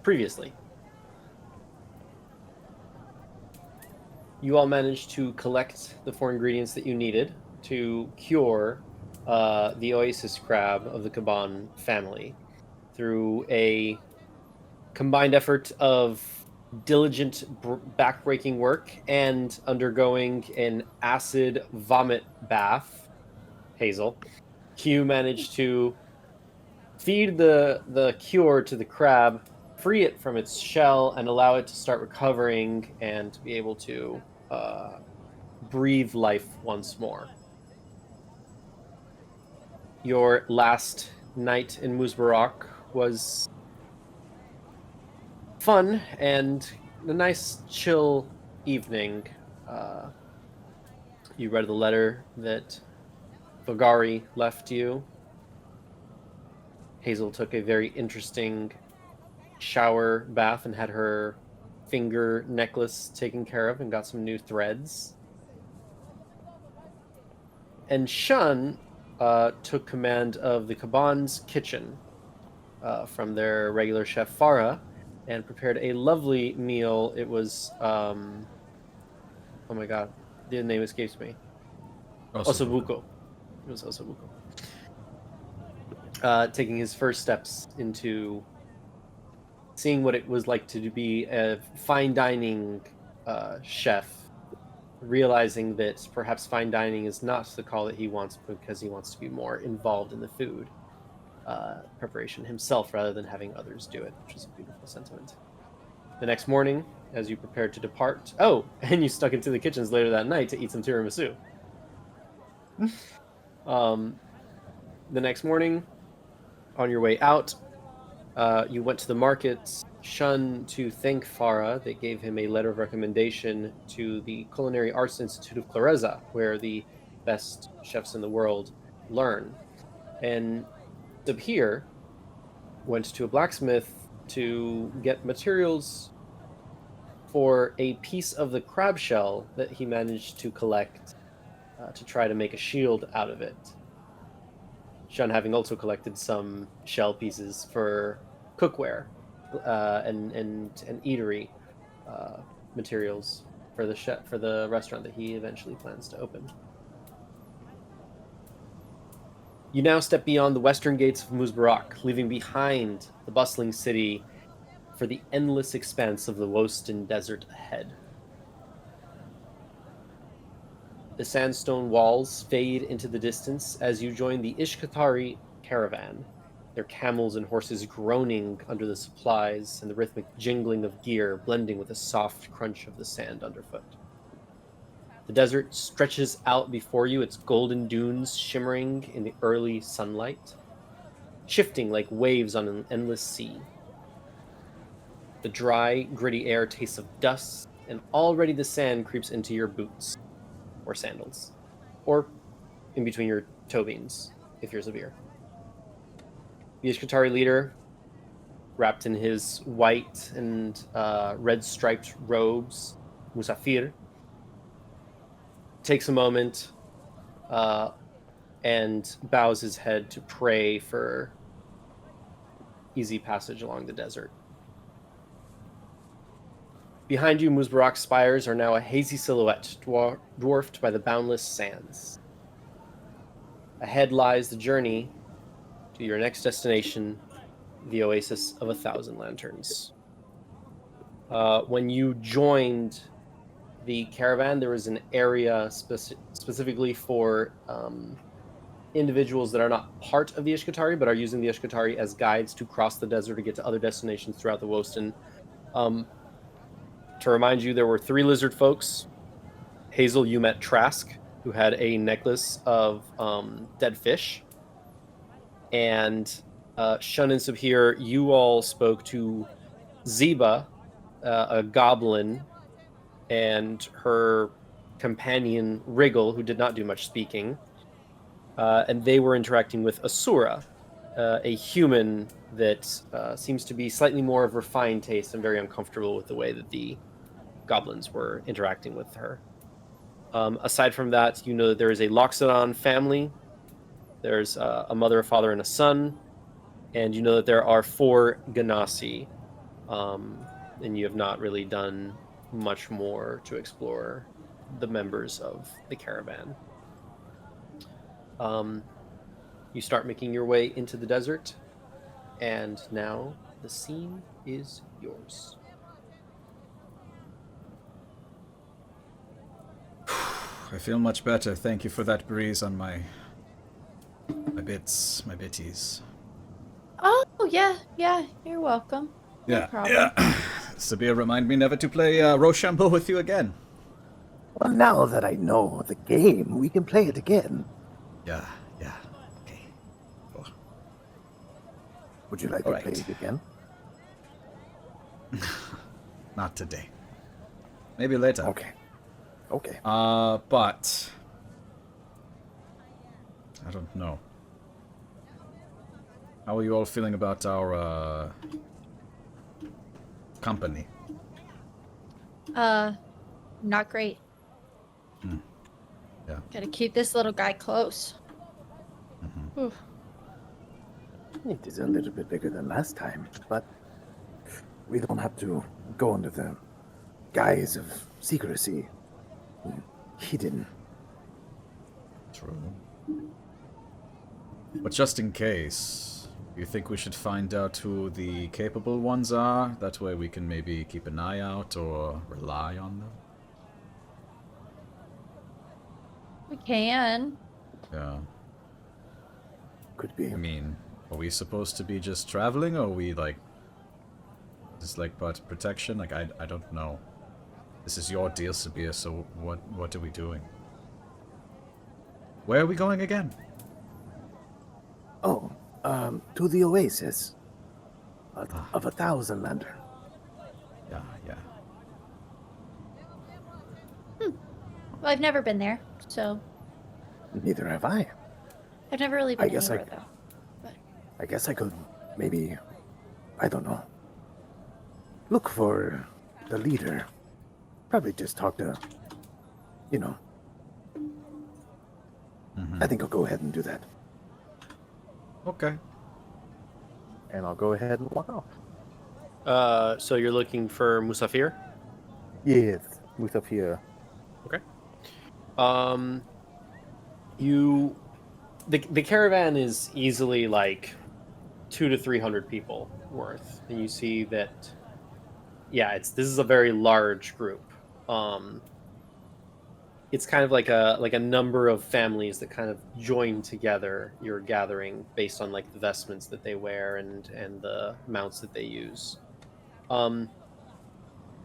previously. You all managed to collect the 4 ingredients that you needed to cure the oasis crab of the Kaban family through a combined effort of diligent backbreaking work and undergoing an acid vomit bath. Hazel, you managed to feed the cure to the crab, free it from its shell, and allow it to start recovering and to be able to breathe life once more. Your last night in Muzbarak was fun and a nice chill evening. You read the letter that Vagari left you. Hazel took a very interesting shower bath and had her finger necklace taken care of and got some new threads. And Shun took command of the Kaban's kitchen from their regular chef Farah and prepared a lovely meal. It was, oh my god, the name escapes me. Osobuco. It was Osobuco. Taking his first steps into seeing what it was like to be a fine dining chef, realizing that perhaps fine dining is not the call that he wants because he wants to be more involved in the food preparation himself rather than having others do it, which is a beautiful sentiment. The next morning, as you prepared to depart, and you stuck into the kitchens later that night to eat some tiramisu. The next morning, on your way out, you went to the market, Shun, to thank Farah. They gave him a letter of recommendation to the Culinary Arts Institute of Clareza, where the best chefs in the world learn. And Sabhir went to a blacksmith to get materials for a piece of the crab shell that he managed to collect to try to make a shield out of it. Shun having also collected some shell pieces for cookware and eatery materials for the restaurant that he eventually plans to open. You now step beyond the western gates of Muzbarak, leaving behind the bustling city for the endless expanse of the Wosten Desert ahead. The sandstone walls fade into the distance as you join the Ishkatari caravan, their camels and horses groaning under the supplies and the rhythmic jingling of gear blending with the soft crunch of the sand underfoot. The desert stretches out before you, its golden dunes shimmering in the early sunlight, shifting like waves on an endless sea. The dry, gritty air tastes of dust, and already the sand creeps into your boots or sandals, or in between your toe beans, if you're Sabhir. The Ishkatari leader, wrapped in his white and red-striped robes, Musafir, takes a moment and bows his head to pray for easy passage along the desert. Behind you, Muzbarak's spires are now a hazy silhouette, dwarfed by the boundless sands. Ahead lies the journey to your next destination, the Oasis of 1,000 Lanterns. When you joined the caravan, there was an area specifically for individuals that are not part of the Ishkatari, but are using the Ishkatari as guides to cross the desert to get to other destinations throughout the Wosten. To remind you, there were 3 lizard folks. Hazel, you met Trask, who had a necklace of dead fish. And Shun and Sabhir, you all spoke to Zeba, a goblin, and her companion Wriggle, who did not do much speaking. And they were interacting with Asura, a human that seems to be slightly more of refined taste and very uncomfortable with the way that the goblins were interacting with her. Aside from that, you know that there is a Loxodon family. There's a mother, a father, and a son. And you know that there are 4 Ganassi. and you have not really done much more to explore the members of the caravan. You start making your way into the desert, and now the scene is yours. I feel much better. Thank you for that breeze on my bits, my bitties. Oh, yeah, you're welcome. No problem. Yeah. Sabir, remind me never to play Rochambeau with you again. Well, now that I know the game, we can play it again. Yeah. Okay. Cool. Would you like All to play right. it again? Not today. Maybe later. Okay. But I don't know. How are you all feeling about our company? Not great. Yeah. Gotta keep this little guy close. Oof. It is a little bit bigger than last time, but we don't have to go under the guise of secrecy. Hidden. True. But just in case, you think we should find out who the capable ones are? That way we can maybe keep an eye out or rely on them? We can. Yeah. Could be. I mean, are we supposed to be just traveling, or are we, like, just, like, part of protection? Like, I don't know. This is your deal, Sabir, so what are we doing? Where are we going again? Oh, to the oasis of 1,000 lantern. Yeah. Well, I've never been there, so Neither have I. I've never really been I guess anywhere, though. But I guess I could maybe, I don't know, look for the leader. Probably just talk to, I think I'll go ahead and do that. Okay. And I'll go ahead and walk off. So you're looking for Musafir? Yes, Musafir. Okay. The caravan is easily like 200 to 300 people worth, and you see that. Yeah, this is a very large group. It's kind of like a number of families that kind of join together. You're gathering based on like the vestments that they wear and the mounts that they use.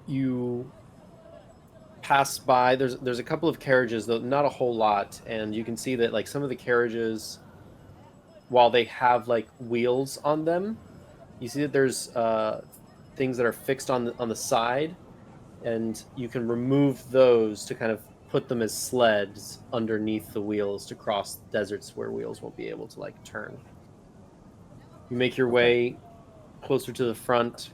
You pass by. There's a couple of carriages, though not a whole lot, and you can see that like some of the carriages, while they have like wheels on them, you see that there's things that are fixed on the side, and you can remove those to kind of put them as sleds underneath the wheels to cross deserts where wheels won't be able to like turn. You make your way closer to the front,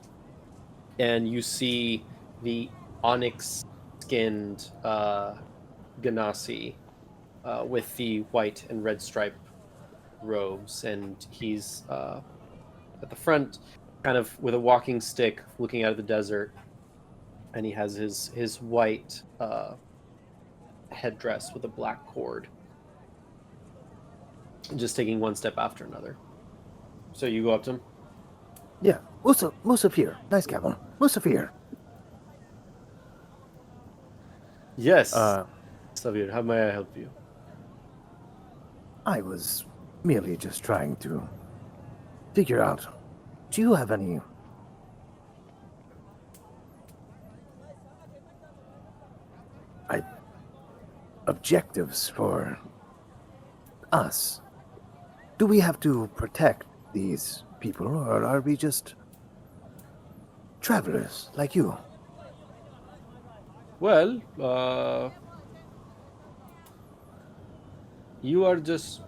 and you see the onyx-skinned Ganassi with the white and red stripe robes, and he's at the front, kind of with a walking stick, looking out of the desert, and he has his white headdress with a black cord, just taking one step after another. So you go up to him. Yeah, Musafir. Nice cabin. Musafir. Yes. Sabhir, how may I help you? I was merely just trying to figure out, do you have any objectives for us? Do we have to protect these people, or are we just travelers like you? Well, you are just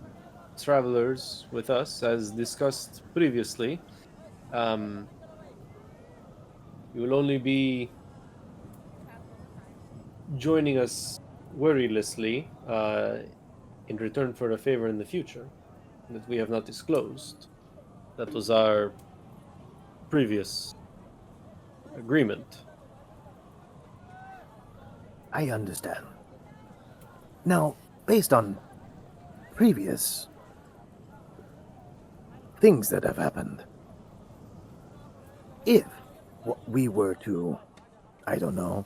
travelers with us, as discussed previously. You will only be joining us worrylessly in return for a favor in the future that we have not disclosed. That was our previous agreement. I understand. Now, based on previous things that have happened, if we were to, I don't know,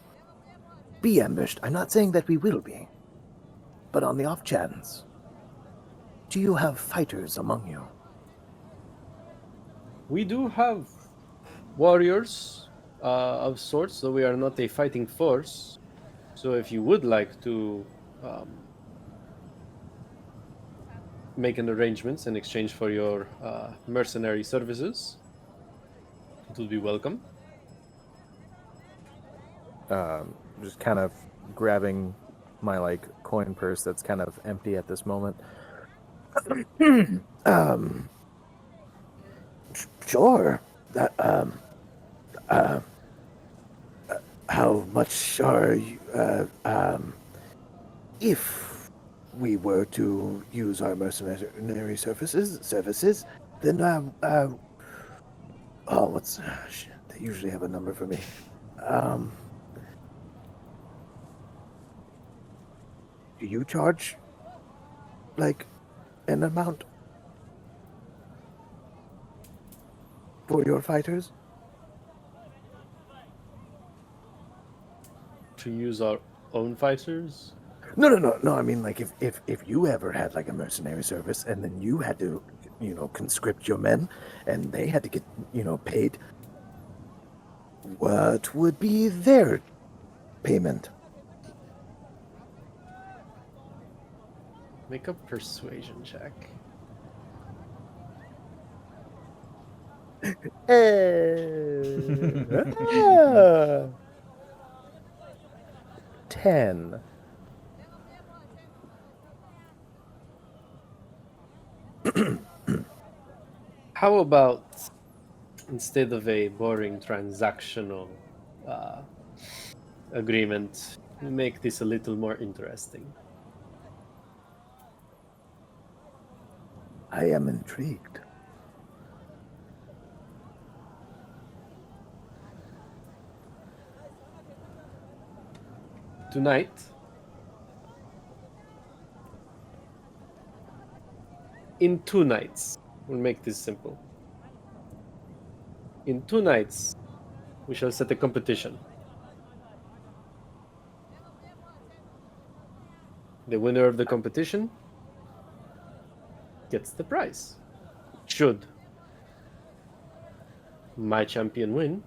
be ambushed, I'm not saying that we will be, but on the off chance, do you have fighters among you? We do have warriors of sorts, though we are not a fighting force. So if you would like to make an arrangement in exchange for your mercenary services, it would be welcome. Just kind of grabbing my like coin purse that's kind of empty at this moment. Sure. That, how much are you, if we were to use our mercenary services, then, what's, shit, they usually have a number for me. Do you charge, like, an amount for your fighters? To use our own fighters? No. I mean, like, if you ever had like a mercenary service, and then you had to, conscript your men, and they had to get, paid, what would be their payment? Make a persuasion check. Ah. 10. How about instead of a boring transactional agreement, we make this a little more interesting? I am intrigued. Tonight, in 2 nights, we'll make this simple. In 2 nights, we shall set a competition. The winner of the competition gets the prize. Should my champion win,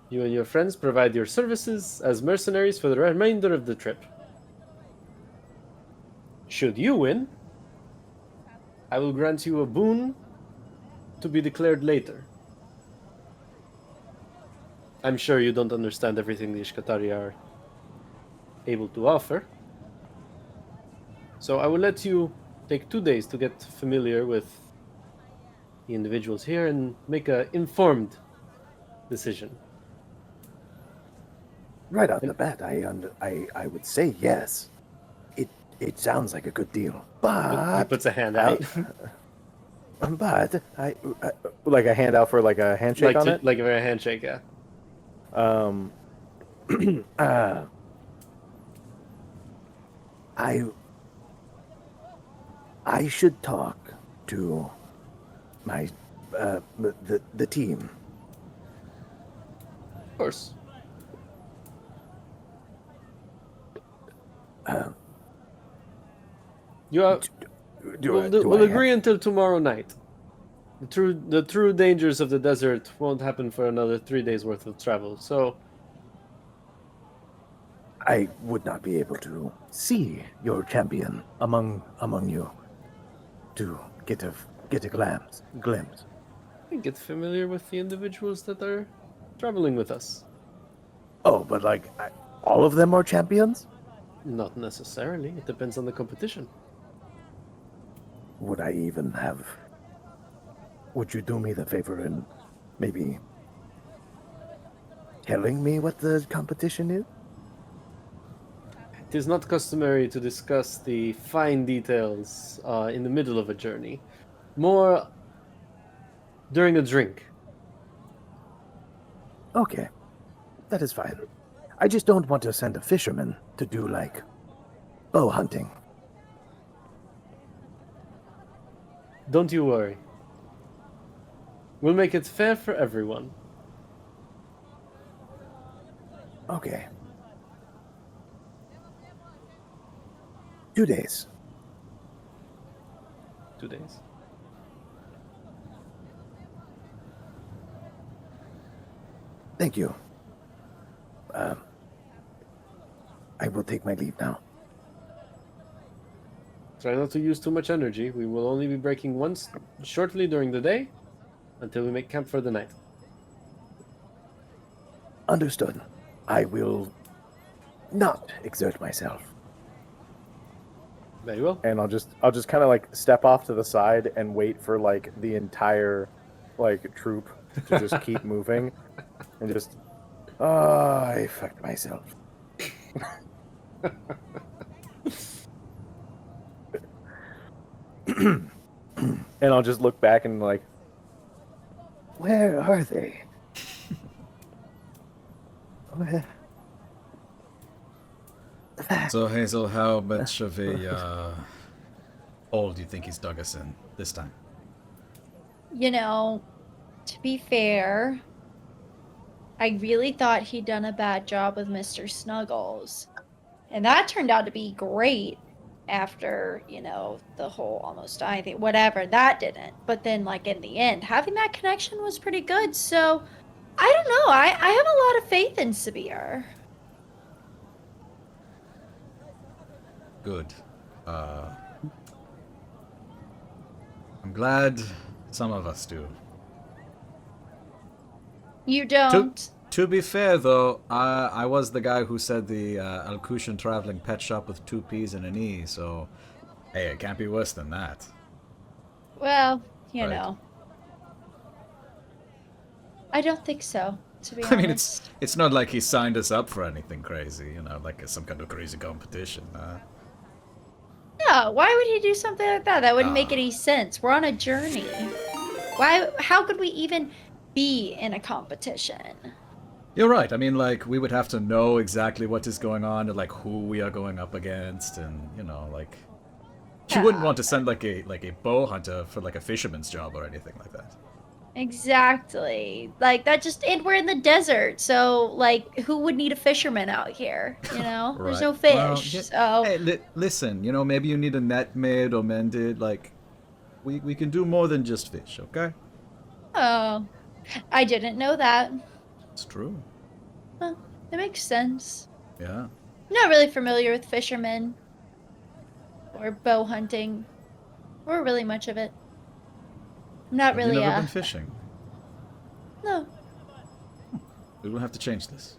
you and your friends provide your services as mercenaries for the remainder of the trip. Should you win, I will grant you a boon to be declared later. I'm sure you don't understand everything the Ishkatari are able to offer. So I will let you take 2 days to get familiar with the individuals here and make an informed decision. Right off the bat, I would say yes. It sounds like a good deal, He but puts a hand out. but I Like a handout for like a handshake on it? Like a very handshake, yeah. I should talk to my the team. Of course. We'll agree until tomorrow night. The true dangers of the desert won't happen for another 3 days worth of travel. So I would not be able to see your champion among you to get a glimpse. get familiar with the individuals that are traveling with us. Oh, but like all of them are champions? Not necessarily. It depends on the competition. Would you do me the favor and maybe telling me what the competition is? It is not customary to discuss the fine details in the middle of a journey. More during a drink. Okay, that is fine. I just don't want to send a fisherman to do, like, bow hunting. Don't you worry. We'll make it fair for everyone. Okay. 2 days. 2 days. Thank you. I will take my leave now. Try not to use too much energy. We will only be breaking once shortly during the day until we make camp for the night. Understood. I will not exert myself. Very well. And I'll just kind of like step off to the side and wait for like the entire like troop to just keep moving and just I fucked myself. And I'll just look back and like, Where are they? Where? So Hazel, how much of a hole do you think he's dug us in this time? You know, to be fair, I really thought he'd done a bad job with Mr. Snuggles. And that turned out to be great after, you know, the whole almost dying thing. Whatever, that didn't. But then, like, in the end, having that connection was pretty good. So, I don't know. I have a lot of faith in Sabhir. Good. I'm glad some of us do. You don't. To be fair, though, I was the guy who said the Alcutian traveling pet shop with 2 P's and an E, so hey, it can't be worse than that. Well, you Right. know. I don't think so, to be I honest. mean, it's not like he signed us up for anything crazy, you know, like some kind of crazy competition. No, why would he do something like that? That wouldn't make Ah. any sense. We're on a journey. How could we even be in a competition? You're right. I mean, like, we would have to know exactly what is going on and like who we are going up against, and you know, like, you wouldn't want to send like a bow hunter for like a fisherman's job or anything like that. Exactly. Like that just and we're in the desert, so like who would need a fisherman out here? You know? There's no Right. fish. Well, yeah, So hey, listen, you know, maybe you need a net made or mended. Like, we can do more than just fish, okay? oh. I didn't know that. It's true. Huh, that makes sense. Yeah. I'm not really familiar with fishermen or bow hunting or really much of it. I'm not Have really you never been fishing? no. We will have to change this.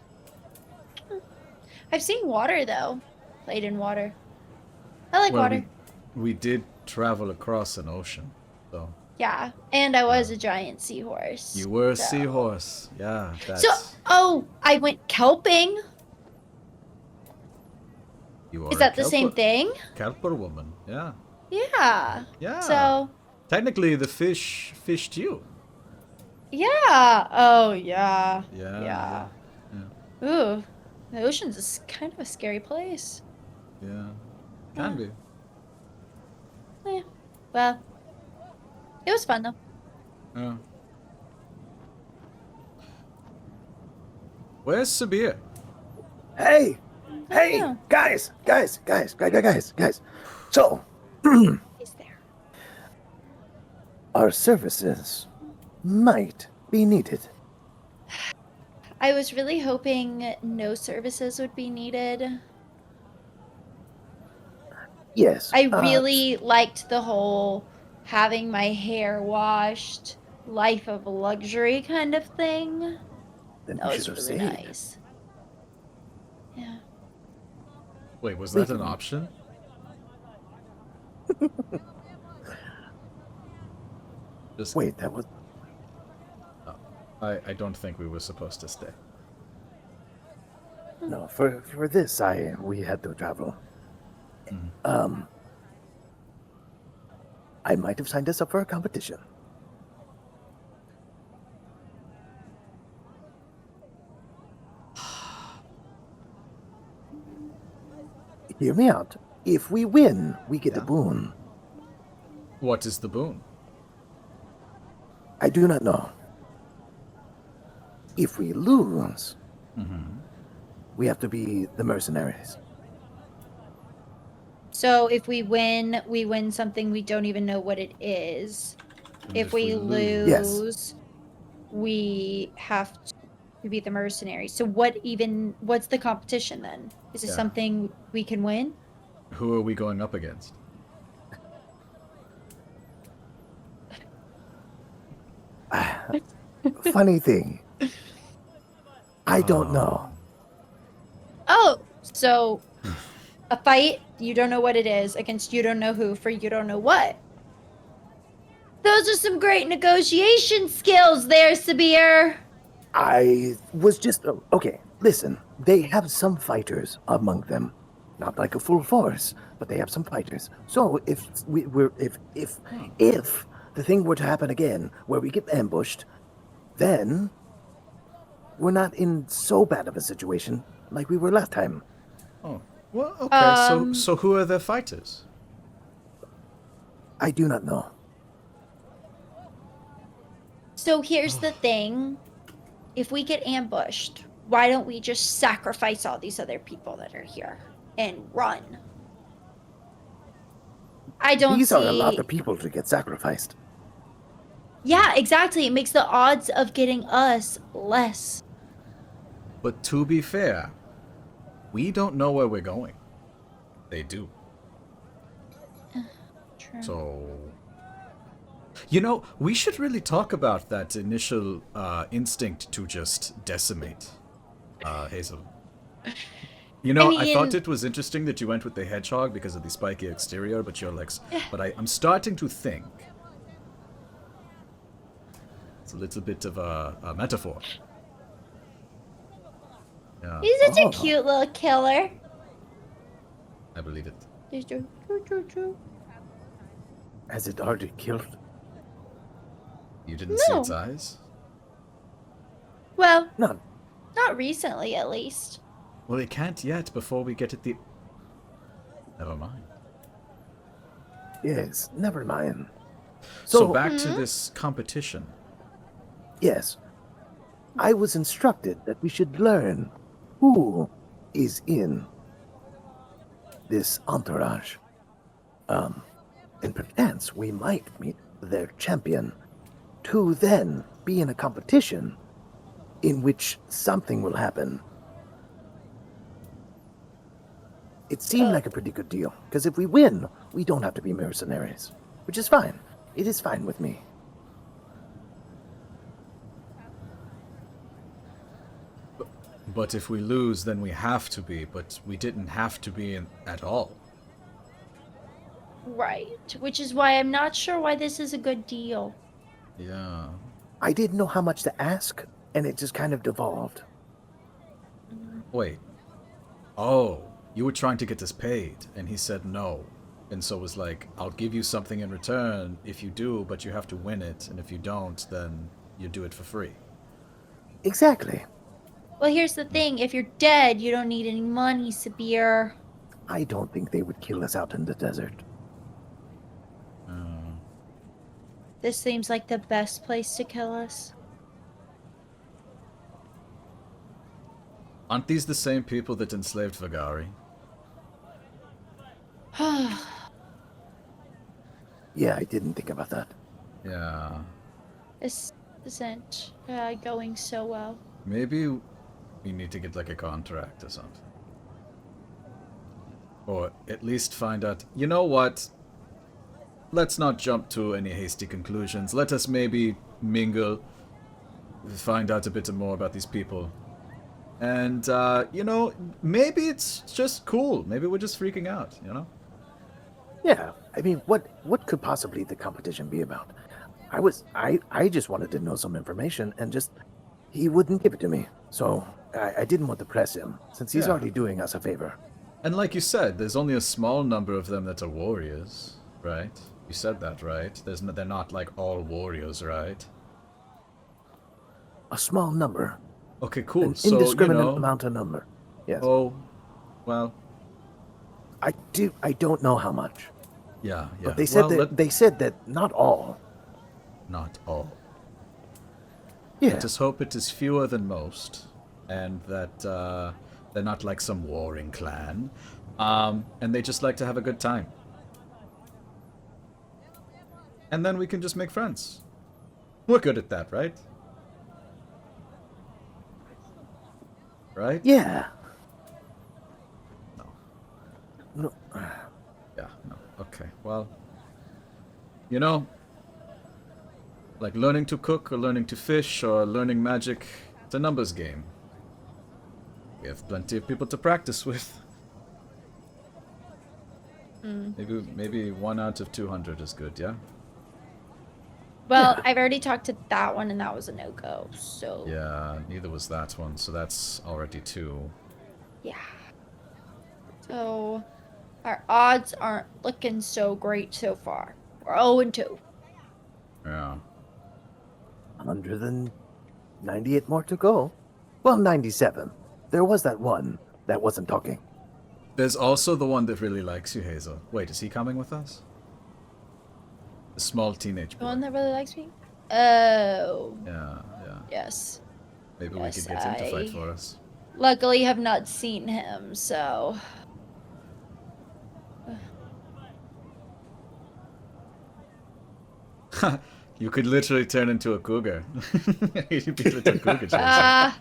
I've seen water though. Played in water. I like Well, water. we did travel across an ocean, so Yeah. And I was a giant seahorse. you were a so- seahorse. Yeah, that's. So I went kelping. You are Is a that the same thing? Kelper woman. Yeah. Yeah. Yeah. So Technically, the fish fished you. yeah. Oh yeah. Yeah. Yeah. Ooh. The ocean's kind of a scary place. Yeah. Can be. Yeah. Well. It was fun though. Yeah. Where's Sabir? Hey! Hey! Yeah. Guys! So, He's there. our services might be needed. I was really hoping no services would be needed. Yes. I really liked the whole having my hair washed, life of luxury kind of thing. Then That you was should have really stayed. nice. Yeah. Wait, was that an option? Just Wait, that was. I don't think we were supposed to stay. No, for this, we had to travel. I might have signed us up for a competition. Hear me out. If we win, we get a Yeah. boon. What is the boon? I do not know. If we lose, we have to be the mercenaries. So if we win something we don't even know what it is. And If we lose, Yes. we have to be the mercenaries. So what's the competition then? Is it Yeah. something we can win? Who are we going up against? Funny thing. I don't know. Oh, so a fight, you don't know what it is, against you don't know who, for you don't know what. Those are some great negotiation skills there, Sabir. I was just okay. Listen, they have some fighters among them, not like a full force, but they have some fighters. So if if the thing were to happen again, where we get ambushed, then we're not in so bad of a situation like we were last time. Oh, well, okay. So Um, so who are the fighters? I do not know. So here's the thing. If we get ambushed, why don't we just sacrifice all these other people that are here and run? I don't These see... are a lot of people to get sacrificed. Yeah, exactly. It makes the odds of getting us less. But to be fair, we don't know where we're going. They do. True. So, you know, we should really talk about that initial instinct to just decimate, Hazel. You know, I thought mean- it was interesting that you went with the hedgehog because of the spiky exterior, but you're like, but I'm starting to think it's a little bit of a metaphor. Yeah, He's such a Oh. cute little killer. I believe it. He's just choo, choo, choo. Has it already killed? You didn't see No. its eyes? Well, None. not recently at least. Well, it can't yet before we get at the... Never mind. Yes, never mind. So back to this competition. Yes. I was instructed that we should learn who is in this entourage. And perchance we might meet their champion to then be in a competition in which something will happen. It seemed like a pretty good deal, because if we win, we don't have to be mercenaries, which is fine. It is fine with me. But if we lose, then we have to be. But we didn't have to be at all. Right. Which is why I'm not sure why this is a good deal. Yeah. I didn't know how much to ask, and it just kind of devolved. Wait. Oh, you were trying to get us paid, and he said no. And so was like, I'll give you something in return if you do, but you have to win it. And if you don't, then you do it for free. Exactly. Well, here's the thing. If you're dead, you don't need any money, Sabir. I don't think they would kill us out in the desert. This seems like the best place to kill us. Aren't these the same people that enslaved Vagari? Yeah, I didn't think about that. Yeah. This isn't going so well. Maybe we need to get like a contract or something. Or at least find out. You know what? Let's not jump to any hasty conclusions. Let us maybe mingle, find out a bit more about these people. And, you know, maybe it's just cool. Maybe we're just freaking out, you know? Yeah, I mean, what could possibly the competition be about? I just wanted to know some information, and just he wouldn't give it to me. So I didn't want to press him, since he's Yeah. already doing us a favor. And like you said, there's only a small number of them that are warriors, right? You said that, right? They're not like all warriors, right? A small number, Okay, cool. an So, indiscriminate you know, amount of number. Yes. oh, well, I don't know how much. Yeah, yeah. But they said well, they said that not all. not all. Yeah. Let us hope it is fewer than most, and that they're not like some warring clan, and they just like to have a good time. And then we can just make friends. We're good at that, right? Right? Yeah. No. No. Yeah, no. Okay, well, you know, like learning to cook or learning to fish or learning magic, it's a numbers game. We have plenty of people to practice with. Maybe 1 out of 200 is good, yeah? Well, Yeah. I've already talked to that one, and that was a no-go. So Yeah, neither was that one, so that's already 2. yeah. So our odds aren't looking so great so far. We're 0-2. Yeah. 198 more to go. Well, 97. There was that one that wasn't talking. There's also the one that really likes you, Hazel. Wait, is he coming with us? The small teenage The boy. one that really likes me? Oh, Yeah, yeah. yes. Maybe we Yes, could get him to fight I- for us. Luckily, have not seen him, so. You could literally turn into a cougar. You'd be a little cougar chaser.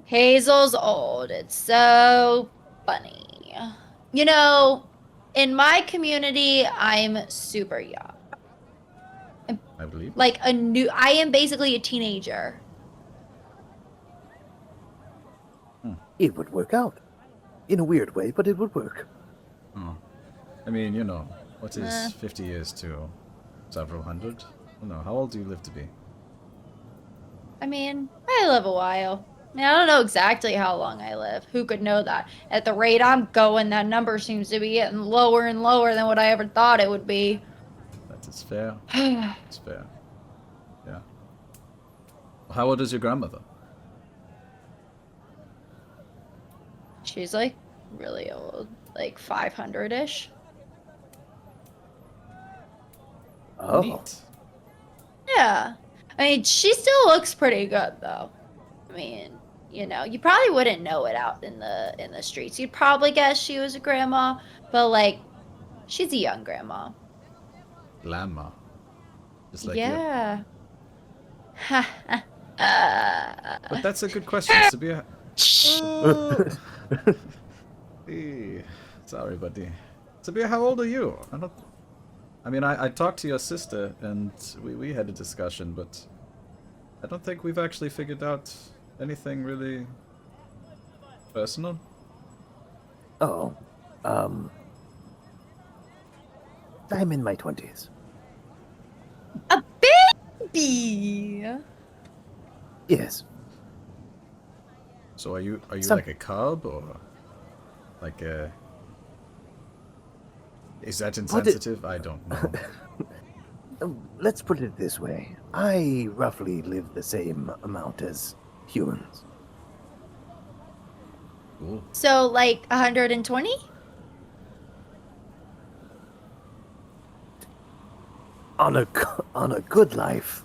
Hazel's old. It's so funny. You know, in my community, I'm super young. I believe. Like I am basically a teenager. It would work out. In a weird way, but it would work. Oh. I mean, you know, what is Eh. 50 years to several hundred? I don't know. How old do you live to be? I mean, I live a while. I mean, I don't know exactly how long I live. Who could know that? At the rate I'm going, that number seems to be getting lower and lower than what I ever thought it would be. That is fair. It's fair. Yeah. How old is your grandmother? She's like really old, like 500-ish. Oh. Neat. Yeah. I mean, she still looks pretty good though. I mean, you know, you probably wouldn't know it out in the streets. You'd probably guess she was a grandma, but like she's a young grandma. Grandma. Just like you. Yeah. But that's a good question. Sabir. Hey, sorry, buddy. Sabir, how old are you? I mean, I talked to your sister, and we had a discussion, but I don't think we've actually figured out anything really personal. Oh. I'm in my 20s. A baby. Yes. So are you Some- like a cub or like a? Is that insensitive? I don't know. Let's put it this way. I roughly live the same amount as humans. Cool. So like 120? On a good life,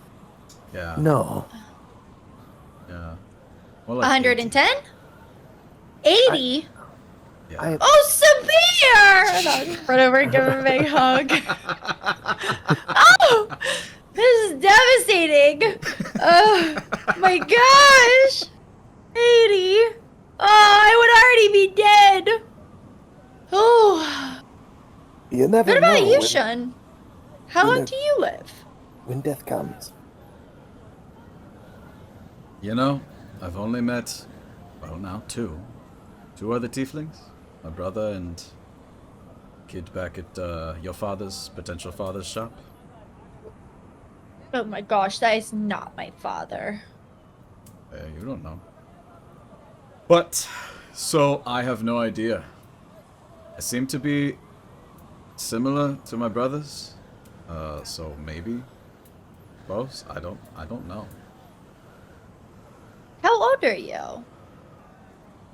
Yeah. no. Yeah. More like 110? 80? Yeah. I Oh, Sabir! And I'll just run over and give him a big hug. Oh, this is devastating. Oh my gosh. 80. Oh, I would already be dead. Oh. You never What about know you, when, Shun? How you long know- do you live? when death comes. You know, I've only met, well, now two other tieflings. My brother and kid back at your potential father's shop. Oh my gosh, that is not my father. You don't know. But, so I have no idea. I seem to be similar to my brothers. So maybe close. I don't know. How old are you?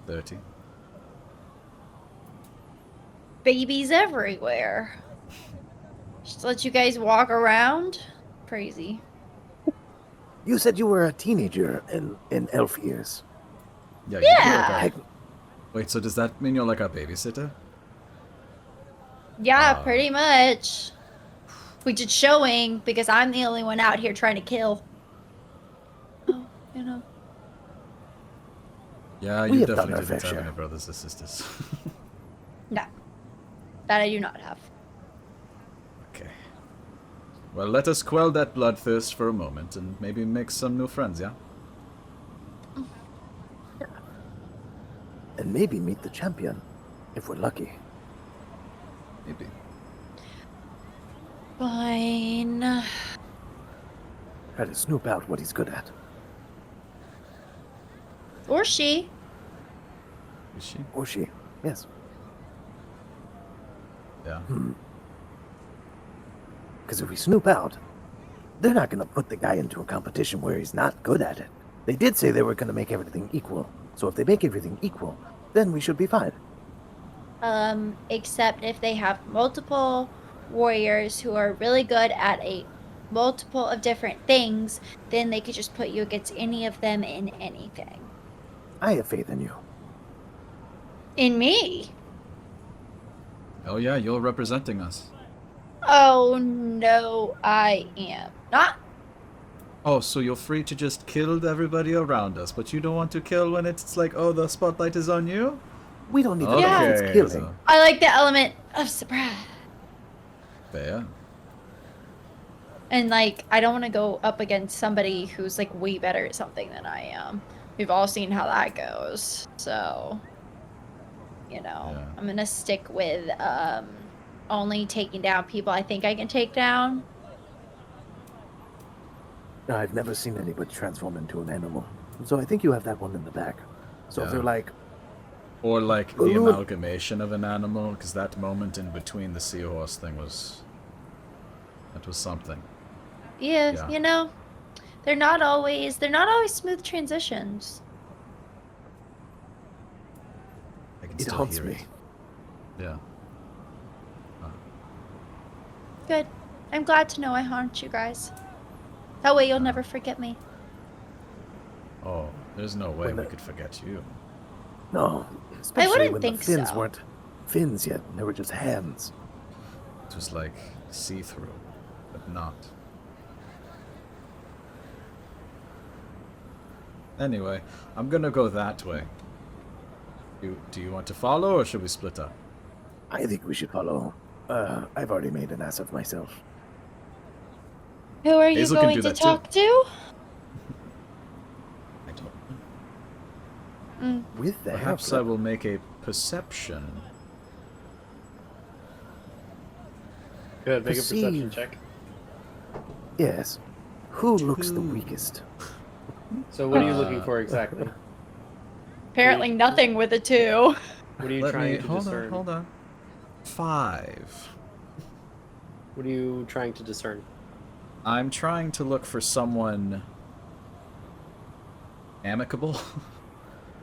30. babies everywhere. Just let you guys walk around? Crazy. You said you were a teenager in elf years. Yeah, you'd be like Yeah. Heck, Wait, so does that mean you're like a babysitter? Yeah, pretty much. Which it's showing because I'm the only one out here trying to kill. Oh, you know. Yeah, We you have done definitely our didn't fair have share. any brothers or sisters. No. That I do not have. Okay. Well, let us quell that bloodthirst for a moment and maybe make some new friends, yeah? And maybe meet the champion, if we're lucky. Maybe. Fine. Try to snoop out what he's good at. Or she. Is she? Or she. Yes. Yeah. Because if we snoop out, they're not going to put the guy into a competition where he's not good at it. They did say they were going to make everything equal. So if they make everything equal, then we should be fine. Except if they have multiple warriors who are really good at a multiple of different things, then they could just put you against any of them in anything. I have faith in you. In me? Oh yeah, you're representing us. Oh no, I am not. Oh, so you're free to just kill everybody around us, but you don't want to kill when it's like, oh, the spotlight is on you? We don't need to Okay, know if it's killing. so- I like the element of surprise. Fair. And like, I don't want to go up against somebody who's like way better at something than I am. We've all seen how that goes. So, you know, Yeah. I'm gonna stick with only taking down people I think I can take down. I've never seen anybody transform into an animal. So I think you have that one in the back. So if Yeah. they're like, Or like the Balloon. amalgamation of an animal, because that moment in between the seahorse thing was... That was something. Yeah, Yeah. you know, they're not always smooth transitions. I can it still haunts hear me. it. Yeah. Good. I'm glad to know I haunt you guys. That way you'll never forget me. Oh, there's no way When we the- could forget you. No. Especially wouldn't when think the fins so. weren't fins yet. They were just hands. It was like see-through, but not. Anyway, I'm gonna go that way. Do you want to follow, or should we split up? I think we should follow. I've already made an ass of myself. Who are you Hazel can going do to that too. talk to? I don't know. With the Perhaps I haircut. will make a perception. Good, make a perception Perceive. check. Yes. Who looks the Two. weakest? So what are you looking for exactly? Apparently nothing with a 2. What are you Let trying me to hold discern? on, hold on. 5. What are you trying to discern? I'm trying to look for someone amicable.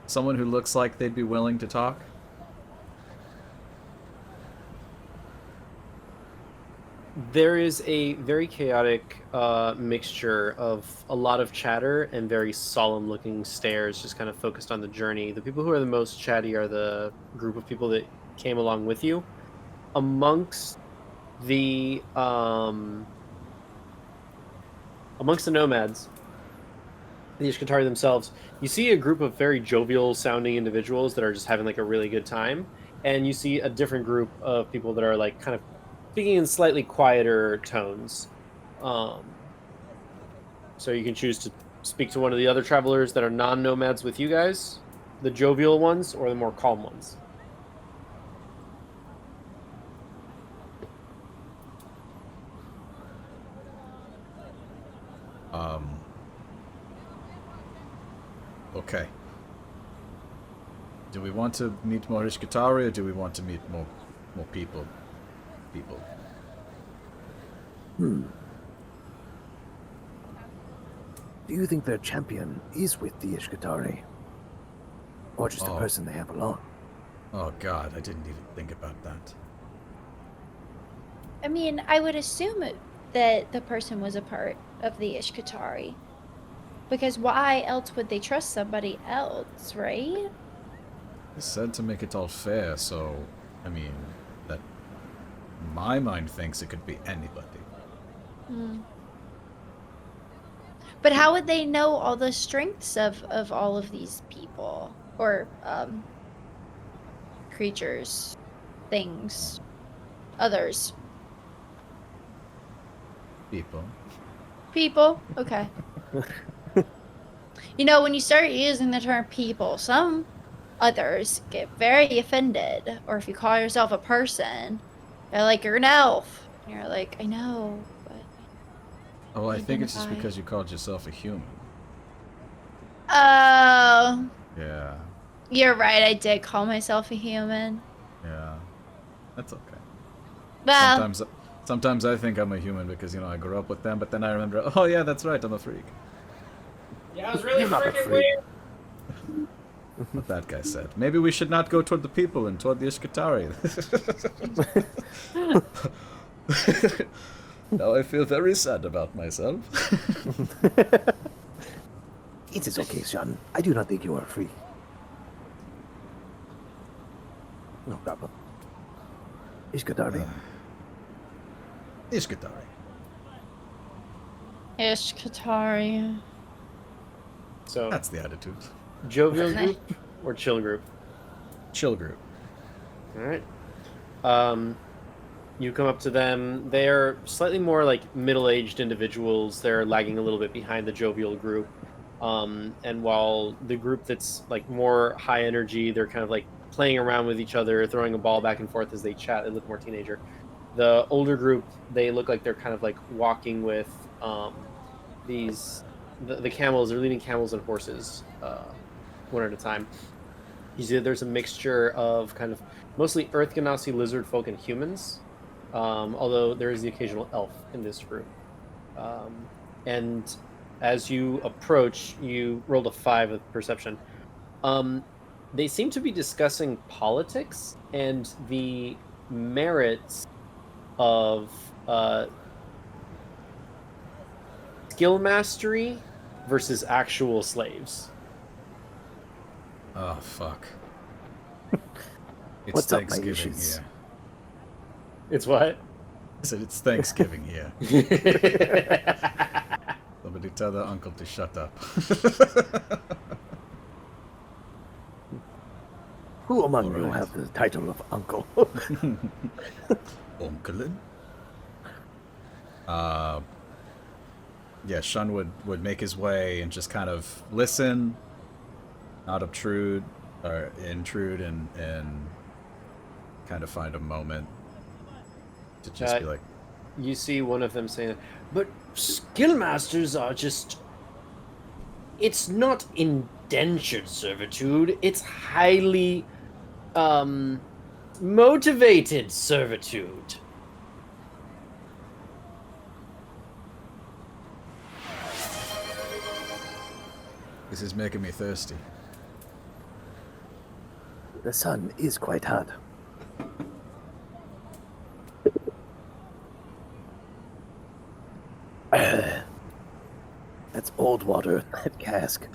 Someone who looks like they'd be willing to talk. There is a very chaotic mixture of a lot of chatter and very solemn-looking stares, just kind of focused on the journey. The people who are the most chatty are the group of people that came along with you. Amongst the nomads, the Ishkatari themselves, you see a group of very jovial-sounding individuals that are just having like a really good time, and you see a different group of people that are like kind of speaking in slightly quieter tones. So you can choose to speak to one of the other travelers that are non-nomads with you guys, the jovial ones, or the more calm ones. Okay. Do we want to meet more Ishkatari, or do we want to meet more people? Do you think their champion is with the Ishkatari? Or just a Oh. person they have along? Oh god, I didn't even think about that. I mean, I would assume that the person was a part of the Ishkatari. Because why else would they trust somebody else, right? It's said to make it all fair, so, I mean, that my mind thinks it could be anybody. Hmm. But how would they know all the strengths of all of these people? Or, creatures, things, others. People. People? Okay. You know, when you start using the term people, some others get very offended. Or if you call yourself a person, they're like, you're an elf. And you're like, I know, but Oh, I think it's just identify. because you called yourself a human. Oh, Yeah, you're right. I did call myself a human. yeah. That's okay. Well, Sometimes I think I'm a human because, you know, I grew up with them, but then I remember, oh yeah, that's right, I'm a freak. Yeah, it was really You're not a freaking freak. weird. What that guy said. Maybe we should not go toward the people and toward the Ishkatari. Now I feel very sad about myself. It is okay, Sean. I do not think you are free. No problem. Ishkatari. Ishkatari. Ishkatari. So, That's the attitude. jovial group or chill group? Chill group. All right. You come up to them. They're slightly more like middle-aged individuals. They're lagging a little bit behind the jovial group. And while the group that's like more high energy, they're kind of like playing around with each other, throwing a ball back and forth as they chat. They look more teenager. The older group, they look like they're kind of like walking with the camels. They're leading camels and horses one at a time. You see that there's a mixture of kind of mostly Earth Ganassi lizard folk and humans, although there is the occasional elf in this group. And as you approach, you rolled a 5 of perception. They seem to be discussing politics and the merits of skill mastery versus actual slaves. Oh, fuck. It's What's up, my Thanksgiving issues? here. It's what? I said it's Thanksgiving here. Somebody tell the uncle to shut up. Who among you Alright. have the title of uncle? Onkelin? Yeah, Shun would make his way and just kind of listen, not obtrude, or intrude, and kind of find a moment to just be like, You see one of them saying, but skill masters are just... It's not indentured servitude, it's highly motivated servitude. this is making me thirsty. The sun is quite hot. That's old water, that cask.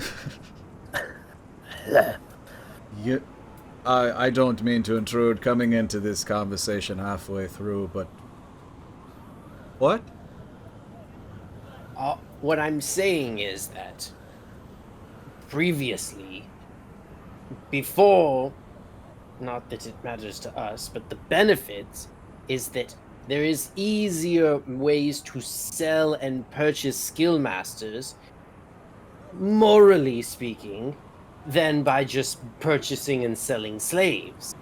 You, I don't mean to intrude coming into this conversation halfway through, but... What? What I'm saying is that previously, before, not that it matters to us, but the benefit is that there is easier ways to sell and purchase skill masters, morally speaking, than by just purchasing and selling slaves.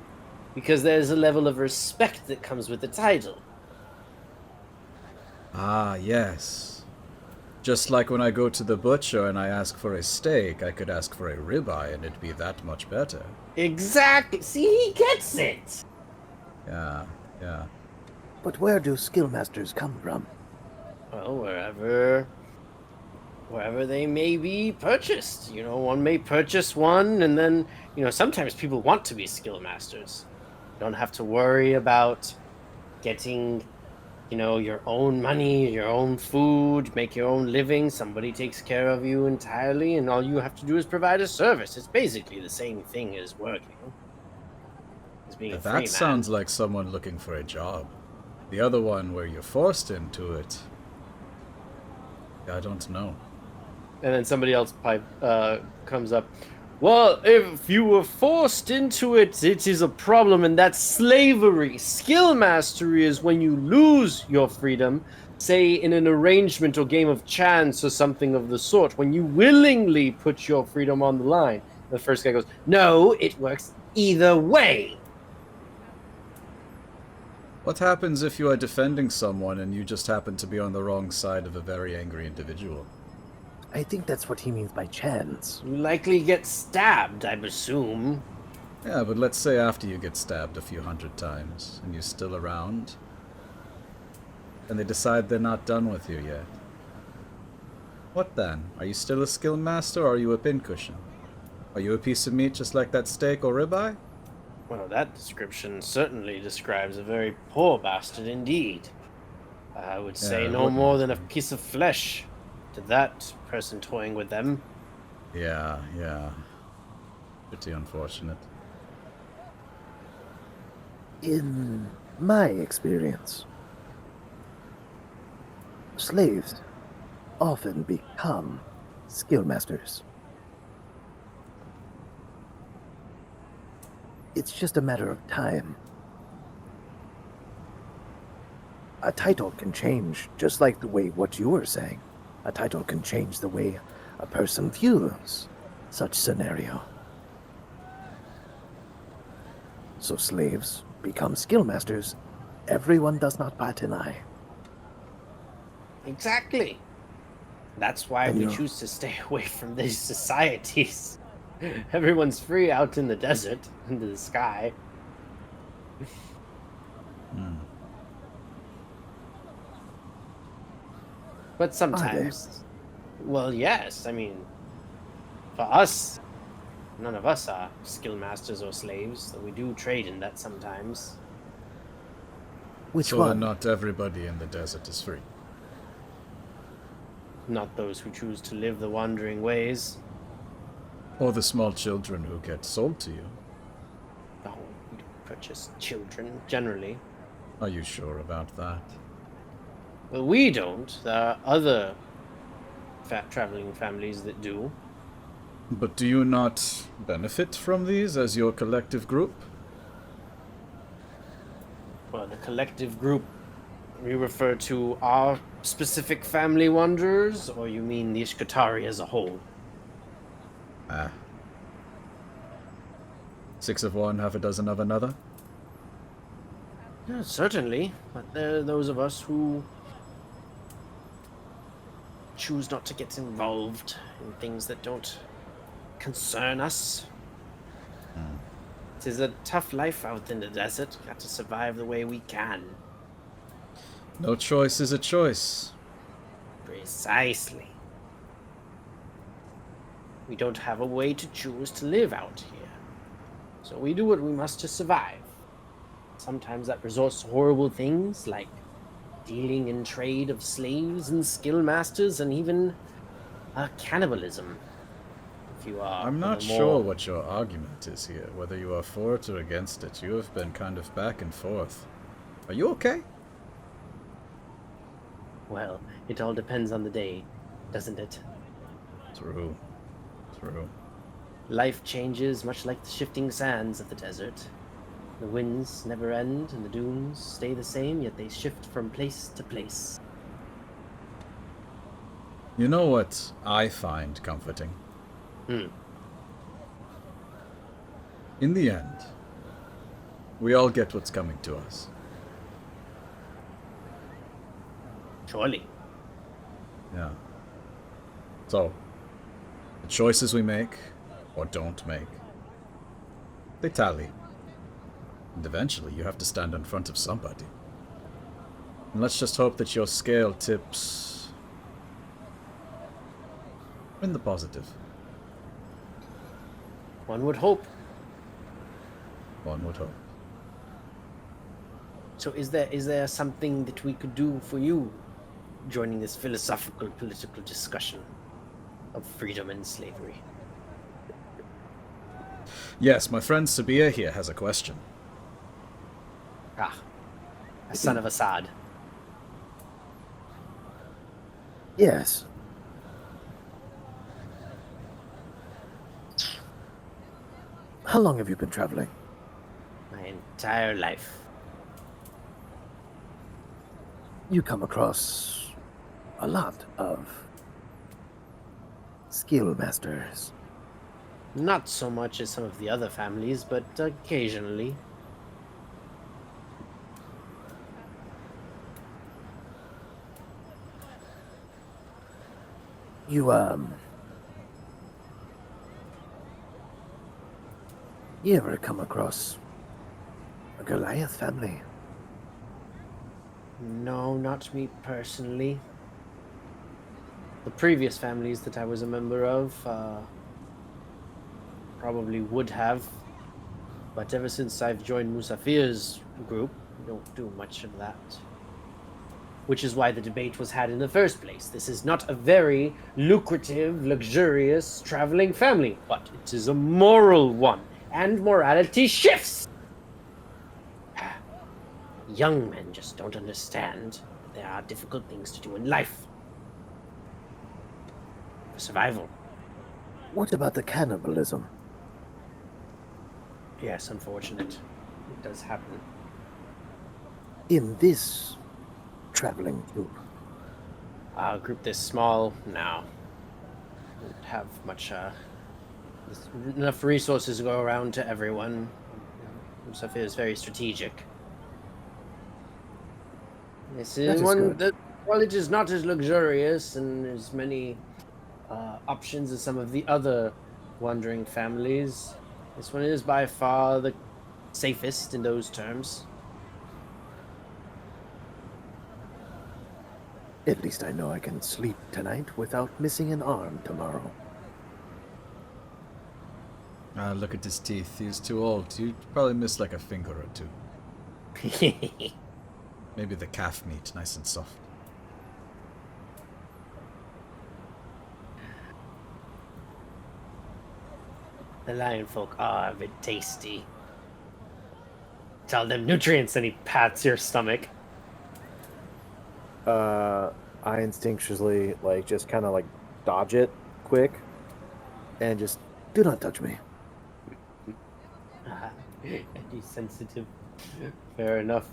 Because there's a level of respect that comes with the title. Ah, yes. Just like when I go to the butcher and I ask for a steak, I could ask for a ribeye and it'd be that much better. Exactly. See, he gets it. Yeah, yeah. But where do skill masters come from? Well, wherever they may be purchased. You know, one may purchase one, and then, you know, sometimes people want to be skill masters. You don't have to worry about getting You know, your own money, your own food, make your own living. Somebody takes care of you entirely, and all you have to do is provide a service. It's basically the same thing as working, as being a That free man. sounds like someone looking for a job. The other one where you're forced into it, I don't know. And then somebody else comes up. Well, if you were forced into it, it is a problem, and that's slavery. Skill mastery is when you lose your freedom, say in an arrangement or game of chance or something of the sort, when you willingly put your freedom on the line. The first guy goes, no, it works either way. What happens if you are defending someone and you just happen to be on the wrong side of a very angry individual? I think that's what he means by chance. You likely get stabbed, I assume. Yeah, but let's say after you get stabbed a few hundred times and you're still around, and they decide they're not done with you yet. What then? Are you still a skill master, or are you a pincushion? Are you a piece of meat just like that steak or ribeye? Well, that description certainly describes a very poor bastard indeed. I would say Yeah, no wouldn't more it than a be? piece of flesh to that person toying with them. Yeah. Pretty unfortunate. In my experience, slaves often become skill masters. It's just a matter of time. A title can change, just like the way what you were saying. A title can change the way a person views such scenario. So slaves become skill masters. Everyone does not bat an eye. Exactly. That's why And we you're- choose to stay away from these societies. Everyone's free out in the desert, into the sky. But sometimes, well, yes, I mean, for us, none of us are skill masters or slaves, though we do trade in that sometimes. Which So one? then not everybody in the desert is free. Not those who choose to live the wandering ways. Or the small children who get sold to you. No, we don't purchase children, generally. Are you sure about that? Well, we don't. There are other traveling families that do. But do you not benefit from these as your collective group? Well, the collective group, we refer to our specific family wanderers, or you mean the Ishkatari as a whole? Ah. 6 of one, half a dozen of another? Yeah, certainly, but there are those of us who choose not to get involved in things that don't concern us. It is a tough life out in the desert. Got to survive the way we can. No choice is a choice. Precisely. We don't have a way to choose to live out here. So we do what we must to survive. Sometimes that resorts to horrible things like dealing in trade of slaves and skill masters and even cannibalism. If you are I'm of not a sure more- what your argument is here, whether you are for it or against it. You have been kind of back and forth. Are you okay? Well, it all depends on the day, doesn't it? True. Life changes much like the shifting sands of the desert. The winds never end and the dunes stay the same, yet they shift from place to place. You know what I find comforting? Hmm. In the end, we all get what's coming to us. Surely. Yeah. So, the choices we make, or don't make, they tally. And eventually you have to stand in front of somebody. And let's just hope that your scale tips in the positive. One would hope. One would hope. So is there something that we could do for you joining this philosophical political discussion of freedom and slavery? Yes, my friend Sabhir here has a question. Ah, a son of Assad. Yes. How long have you been traveling? My entire life. You come across a lot of skill masters. Not so much as some of the other families, but occasionally. You ever come across a Goliath family? No, not me personally. The previous families that I was a member of probably would have, but ever since I've joined Musafir's group, we don't do much of that. Which is why the debate was had in the first place. This is not a very lucrative, luxurious traveling family, but it is a moral one, and morality shifts! Young men just don't understand that there are difficult things to do in life. For survival. What about the cannibalism? Yes, unfortunate. It does happen. In this traveling group? A group this small, no. Don't have much, enough resources to go around to everyone. Musafir is very strategic. This is That is one good. that, while it is not as luxurious and as many options as some of the other wandering families, this one is by far the safest in those terms. At least I know I can sleep tonight without missing an arm tomorrow. Look at his teeth. He's too old. You'd probably miss like a finger or two. Maybe the calf meat, nice and soft. The lion folk are a bit tasty. Tell them nutrients, and he pats your stomach. I instinctually like just kind of like dodge it quick, and just Do not touch me. And he's sensitive. Fair enough.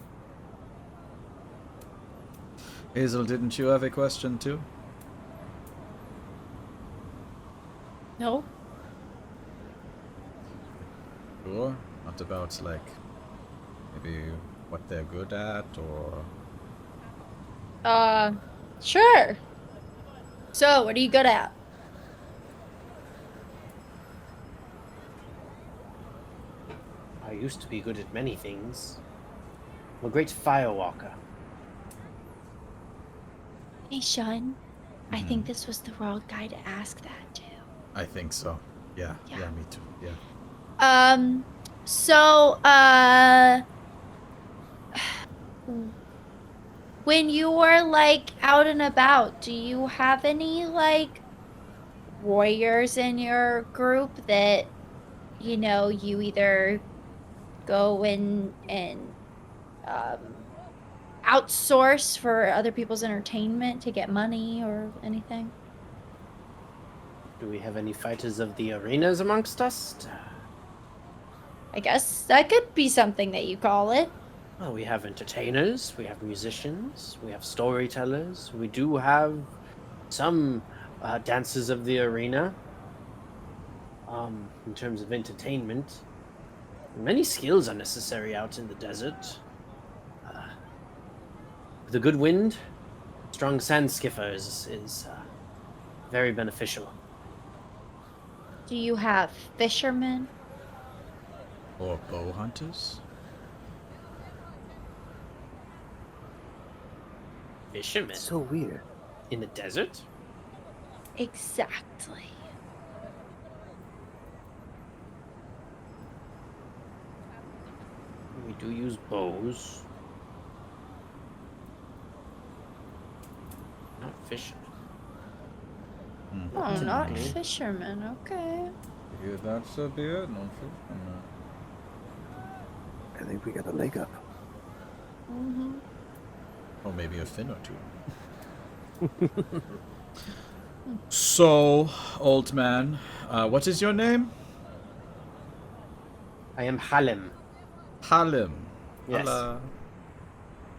Hazel, didn't you have a question too? No. Sure. Not about like maybe what they're good at or Sure. So, what are you good at? I used to be good at many things. I'm a great firewalker. Hey, Sean. I think this was the wrong guy to ask that to. I think so. Yeah, Yeah. me too. Yeah. So, when you are, like, out and about, do you have any, like, warriors in your group that, you know, you either go in and, outsource for other people's entertainment to get money or anything? Do we have any fighters of the arenas amongst us? I guess that could be something that you call it. Well, we have entertainers, we have musicians, we have storytellers. We do have some dancers of the arena. In terms of entertainment, many skills are necessary out in the desert. With a good wind, strong sand skiffer is very beneficial. Do you have fishermen? Or bow hunters? Fishermen So weird. in the desert? Exactly. We do use bows. fishermen. Oh, not Typically. fishermen. Okay. Yeah, that's a beer. No fish. I think we got a leg up. Mm-hmm. Or maybe a fin or two. So, old man, what is your name? I am Halim. Halim. Yes. Hala.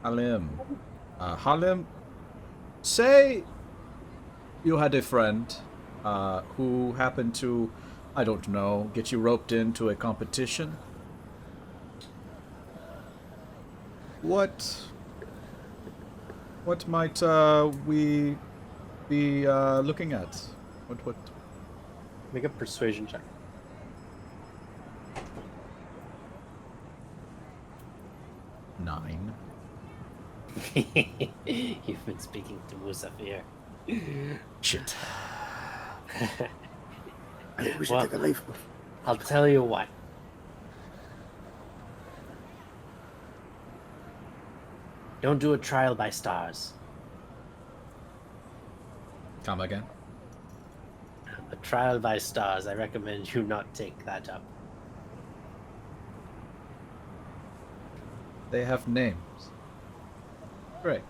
Halim. Halim, say you had a friend who happened to, I don't know, get you roped into a competition. What might we be looking at? What? Make a persuasion check. Nine. You've been speaking to Musafir. Shit. I think we should Well- take a leaf. I'll tell you what. Don't do a trial by stars. Come again. A trial by stars, I recommend you not take that up. They have names. Great.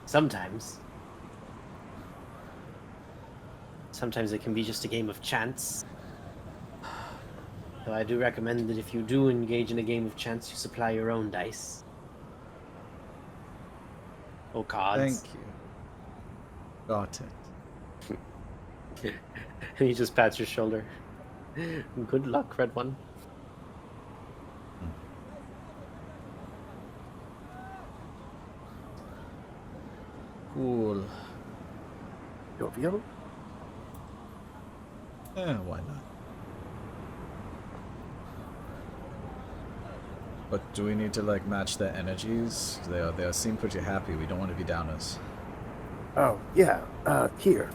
Sometimes it can be just a game of chance. So I do recommend that if you do engage in a game of chance, you supply your own dice. Or cards. Thank you. Got it. And he just pats your shoulder. Good luck, Red One. Cool. Jovial? Why not? But do we need to like match their energies? They seem pretty happy. We don't want to be downers. Oh, yeah. Here.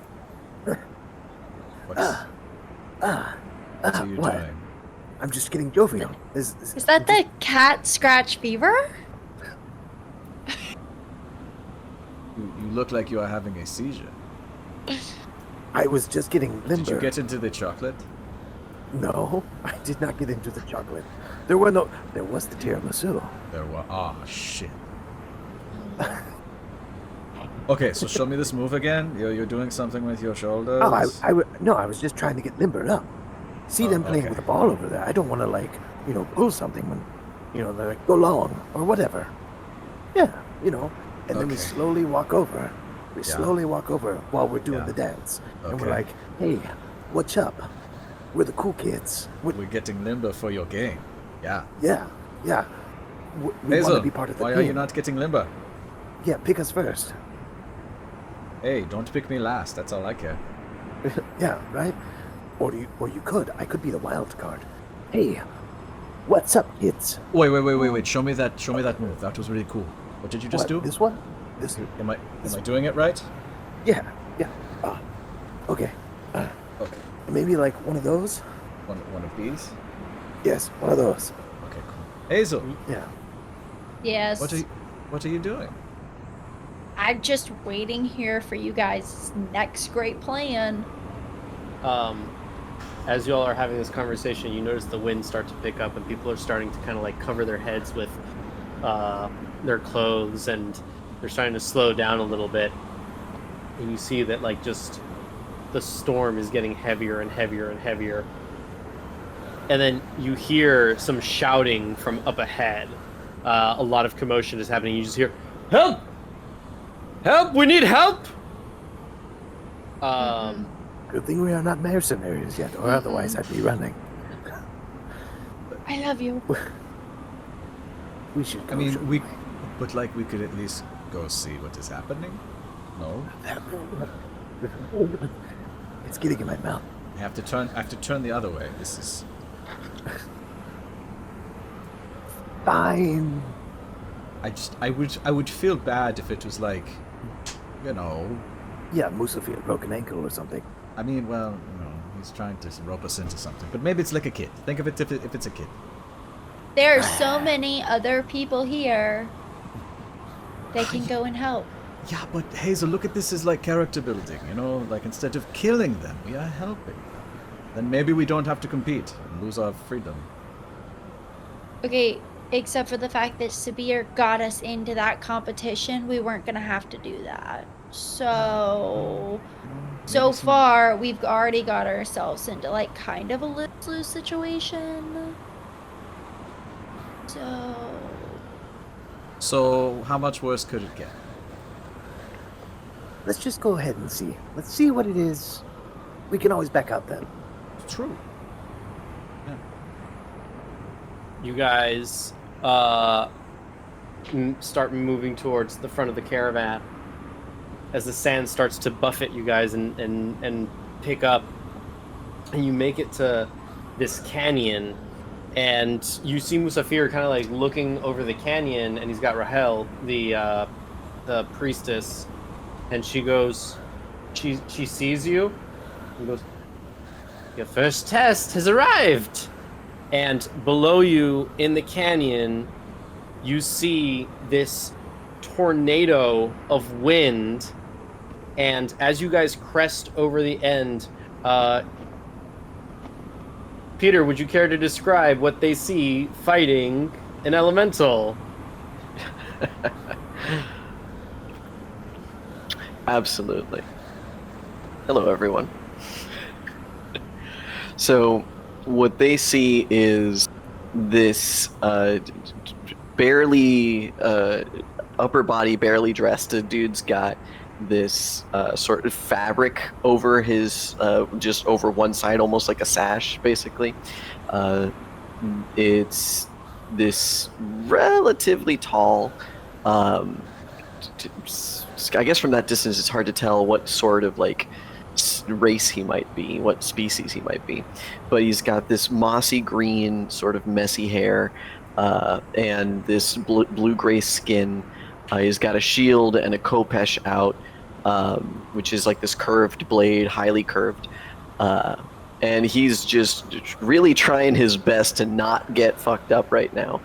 What are you what? doing? I'm just getting jovial. Is that the cat scratch fever? You look like you are having a seizure. I was just getting limber. Did you get into the chocolate? No, I did not get into the chocolate. There was the tiramisu. There were. Ah, shit. Okay, so show me this move again. You're doing something with your shoulders. Oh, I was just trying to get limbered up. See them playing okay. with the ball over there. I don't want to pull something when, they're like, go long or whatever. Yeah, and then we Okay. slowly walk over. We Yeah. slowly walk over while we're doing Yeah. the dance. And we're Okay. like, hey, what's up? We're the cool kids. We're getting limber for your game. Yeah. Yeah. We want Hazel, to be part of the why team. are you not getting limber? Yeah, pick us first. Hey, don't pick me last. That's all I care. Yeah, right? Or you could. I could be the wild card. Hey, what's up, kids? Wait. Show me that move. That was really cool. What did you just What, do? This one? This? Am I doing it right? Yeah. Okay. Okay. Maybe like one of those? One of these? Yes, one of those. Okay, cool. Hazel, Yeah. Yes. what are you doing? I'm just waiting here for you guys' next great plan. As you all are having this conversation, you notice the wind start to pick up and people are starting to kind of like cover their heads with their clothes, and they're starting to slow down a little bit. And you see that like just the storm is getting heavier and heavier and heavier. And then you hear some shouting from up ahead. A lot of commotion is happening. You just hear, "Help! Help! We need help!" Good thing we are not mercenaries yet, or otherwise I'd be running. I love you. We should go. I mean, should we could at least go see what is happening. No, It's getting in my mouth. I have to turn the other way. This is. Fine. I would feel bad if it was like, Yeah, Musafir broke an ankle or something. I mean, well, he's trying to rope us into something. But maybe it's like a kid. Think of it if it's a kid. There are so many other people here. They can go and help. Yeah, but Hazel, look at this as like character building, you know? Like instead of killing them, we are helping. Then maybe we don't have to compete and lose our freedom. Okay, except for the fact that Sabir got us into that competition, we weren't gonna have to do that. So, so far, we've already got ourselves into like kind of a lose-lose situation. So, how much worse could it get? Let's just go ahead and see. Let's see what it is. We can always back out then. It's true. You guys start moving towards the front of the caravan as the sand starts to buffet you guys and pick up, and you make it to this canyon, and you see Musafir kind of like looking over the canyon, and he's got Rahel, the priestess, and she goes, she sees you and goes, "Your first test has arrived." And below you in the canyon, you see this tornado of wind. And as you guys crest over the end, Peter, would you care to describe what they see fighting an elemental? Absolutely. Hello, everyone. So, what they see is this barely upper body, barely dressed. The dude's got this sort of fabric over his, just over one side, almost like a sash, basically. It's this relatively tall. I guess from that distance, it's hard to tell what sort of like race he might be, what species he might be, but he's got this mossy green sort of messy hair and this blue-gray skin. He's got a shield and a khopesh out, which is like this curved blade, highly curved, and he's just really trying his best to not get fucked up right now,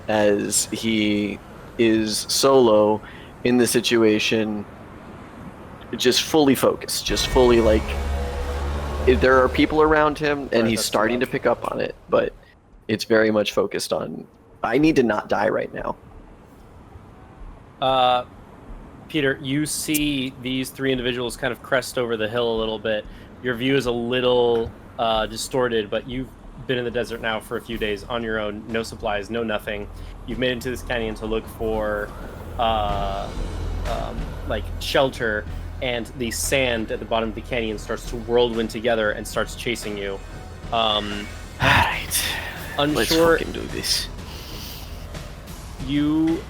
as he is solo in the situation, just fully focused, just fully like, there are people around him and he's starting to pick up on it, but it's very much focused on, I need to not die right now. Peter, you see these three individuals kind of crest over the hill a little bit. Your view is a little distorted, but you've been in the desert now for a few days on your own, no supplies, no nothing. You've made it into this canyon to look for like shelter, and the sand at the bottom of the canyon starts to whirlwind together and starts chasing you. Alright, let's fucking do this. You,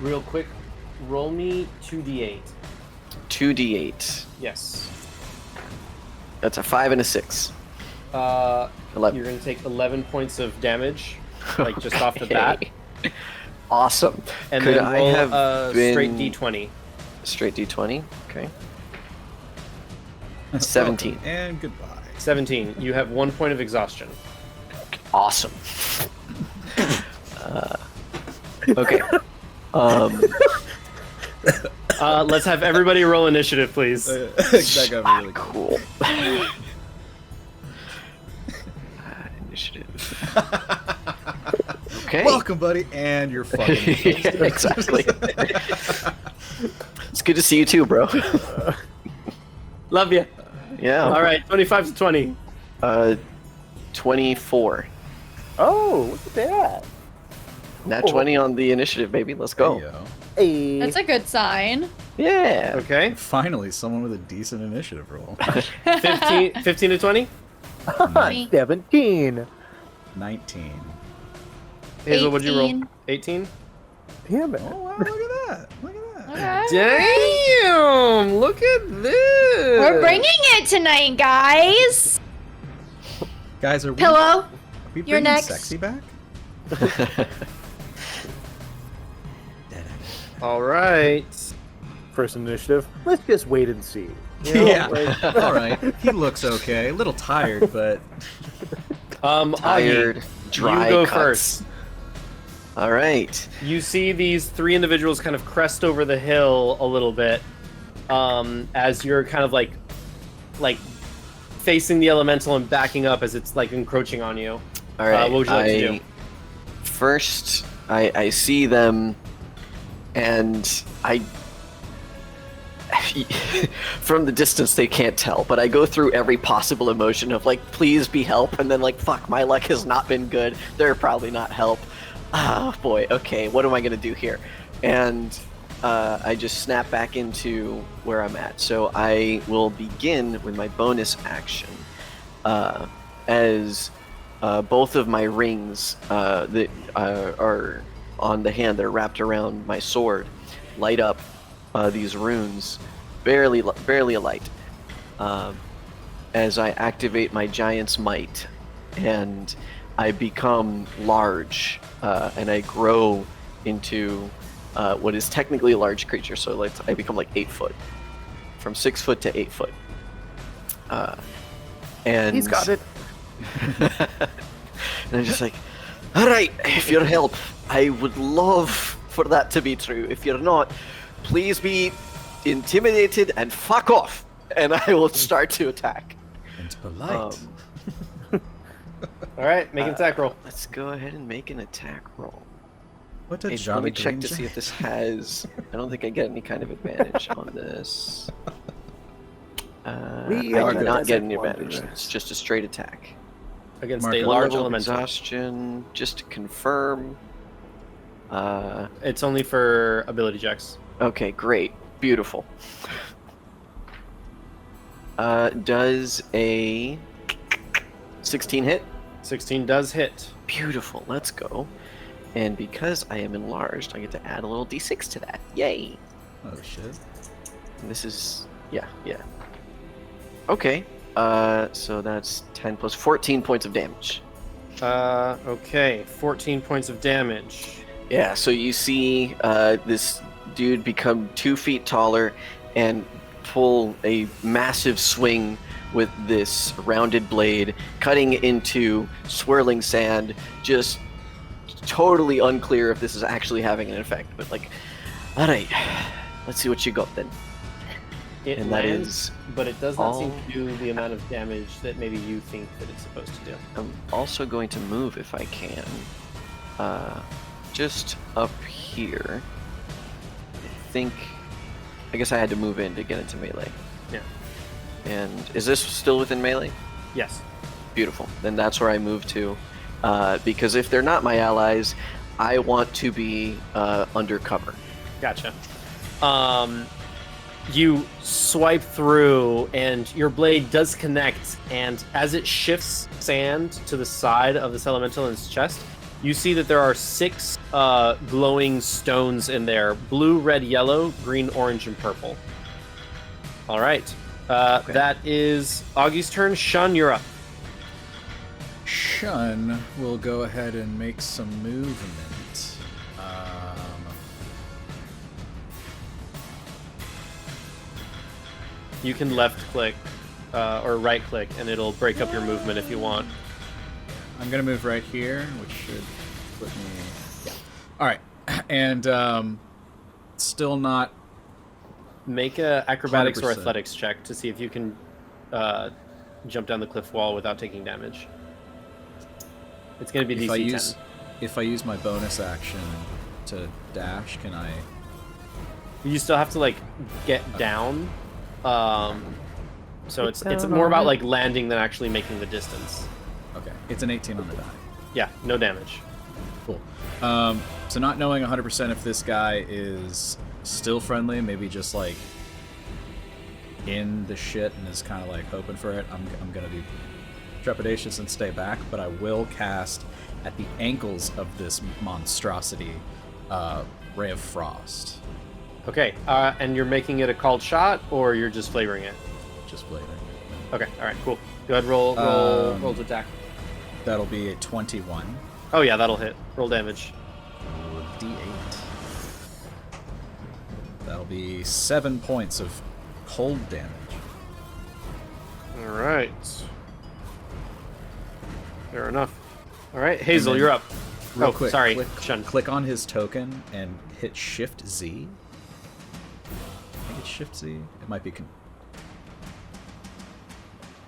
real quick, roll me 2d8. 2d8. Yes. That's a 5 and a 6. 11. You're going to take 11 points of damage, like just off the bat. Awesome. And Could then I roll have a been... straight d20. Straight d20? Okay. 17. And goodbye. 17. You have 1 point of exhaustion. Awesome. Okay. Let's have everybody roll initiative, please. That got really cool. Initiative. Okay. Welcome, buddy, and you're fucking. Yeah, exactly. It's good to see you too, bro. Love you. Yeah. All right, 25 to 20. 24. Oh, look at that. Nat 20 on the initiative, baby. Let's go. Hey, yo. Hey. That's a good sign. Yeah. Okay. Finally, someone with a decent initiative roll. 15 to 20? 17. 19. Hazel, what'd you roll? 18. 18? Damn it. Oh, wow, look at that. Look at that. Okay. Damn! Look at this! We're bringing it tonight, guys. Guys, are we, Pillow. are we you're bringing next. sexy back? All right. First initiative. Let's just wait and see. You know, Yeah. like- All right. He looks okay. A little tired, but Tired, Augie, dry you go cuts. first. All right. You see these 3 individuals kind of crest over the hill a little bit, as you're kind of like facing the elemental and backing up as it's like encroaching on you. All right. What would you like to do? First, I see them, and I. From the distance, they can't tell, but I go through every possible emotion of like, please be help, and then like, fuck, my luck has not been good. They're probably not help. Ah, boy. Okay, what am I gonna do here? And I just snap back into where I'm at. So I will begin with my bonus action, as both of my rings that are on the hand that are wrapped around my sword light up. These runes, barely alight, as I activate my giant's might, and I become large, and I grow into what is technically a large creature. So like I become like 8 foot, from 6 foot to 8 foot, and He's got it. and I'm just like, all right, if you're help, I would love for that to be true. If you're not, please be intimidated and fuck off, and I will start to attack. And polite. All right, make an attack roll. Let's go ahead and make an attack roll. What a Hey, let jolly me check green to see if giant. this has. I don't think I get any kind of advantage on this. We I are do the not get desert any advantage. wanderers. It's just a straight attack. Against Mark a it. One large level of elemental. exhaustion, just to confirm. It's only for ability checks. Okay, great. Beautiful. Does a 16 hit? 16 does hit. Beautiful. Let's go. And because I am enlarged, I get to add a little d6 to that. Yay! Oh shit. And this is yeah. Okay. So that's 10 plus 14 points of damage. Okay, 14 points of damage. Yeah. So you see this dude become 2 feet taller and pull a massive swing with this rounded blade, cutting into swirling sand. Just totally unclear if this is actually having an effect, but like, all right, let's see what you got then. It And that lands, is but it does not seem all- to do the amount of damage that maybe you think that it's supposed to do. I'm also going to move if I can, just up here. I guess I had to move in to get into melee. Yeah. And is this still within melee? Yes. Beautiful. Then that's where I move to, because if they're not my allies, I want to be undercover. Gotcha. You swipe through, and your blade does connect, and as it shifts sand to the side of this elemental in its chest, you see that there are 6 glowing stones in there: blue, red, yellow, green, orange, and purple. All right. Okay. That is Augie's turn. Shun, you're up. Shun will go ahead and make some movement. You can left click or right click, and it'll break up your movement if you want. I'm gonna move right here, which should put me. Yeah. All right, and still not. Make a acrobatics or 100%. athletics check to see if you can jump down the cliff wall without taking damage. It's going to be DC 10. If I use my bonus action to dash, can I? You still have to like get down. So it's down more on about it. like landing than actually making the distance. Okay, it's an 18 on the die. Yeah, no damage. Cool. So not knowing 100% if this guy is still friendly, maybe just like in the shit and is kind of like hoping for it, I'm gonna be trepidatious and stay back, but I will cast at the ankles of this monstrosity Ray of Frost. Okay, and you're making it a called shot, or you're just flavoring it? Just flavoring. Okay, all right, cool. Go ahead, roll to attack. That'll be a 21. Oh yeah, that'll hit. Roll damage. D8. That'll be 7 points of cold damage. All right. Fair enough. All right, Hazel, you're up. Real Oh, quick, sorry, click, Shun. click on his token and hit Shift Z. I think it's Shift Z. It might be.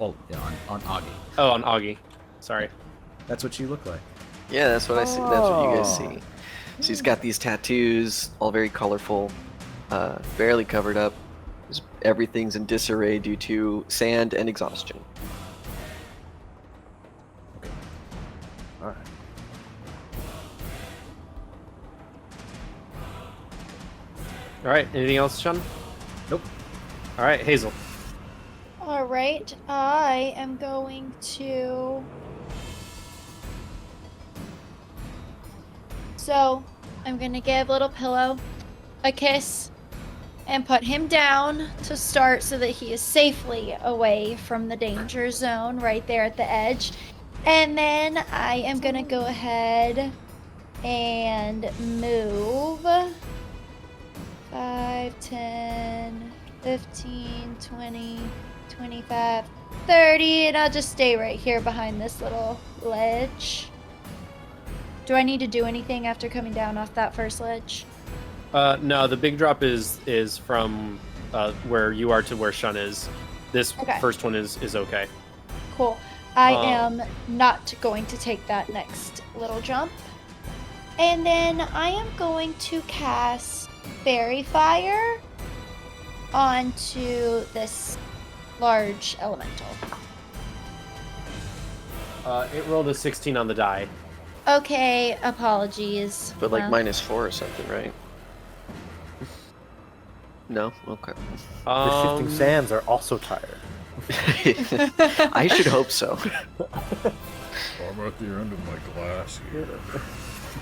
Oh, yeah, on Augie. Oh, on Augie. Sorry. That's what you look like. Yeah, that's what I see. That's what you guys Oh. see. So he's got these tattoos, all very colorful, barely covered up. Everything's in disarray due to sand and exhaustion. All right. All right. Anything else, Shun? Nope. All right, Hazel. All right, I am going to. So, I'm gonna give Little Pillow a kiss and put him down to start so that he is safely away from the danger zone right there at the edge. And then I am gonna go ahead and move 5, 10, 15, 20, 25, 30, and I'll just stay right here behind this little ledge. Do I need to do anything after coming down off that first ledge? No, the big drop is from where you are to where Shun is. This Okay. first one is okay. Cool. I Um, am not going to take that next little jump. And then I am going to cast Fairy Fire onto this large elemental. It rolled a 16 on the die. Okay, apologies. But like Well, -4 or something, right? No? Okay. The shifting sands are also tired. I should hope so. I'm at the end of my glass here.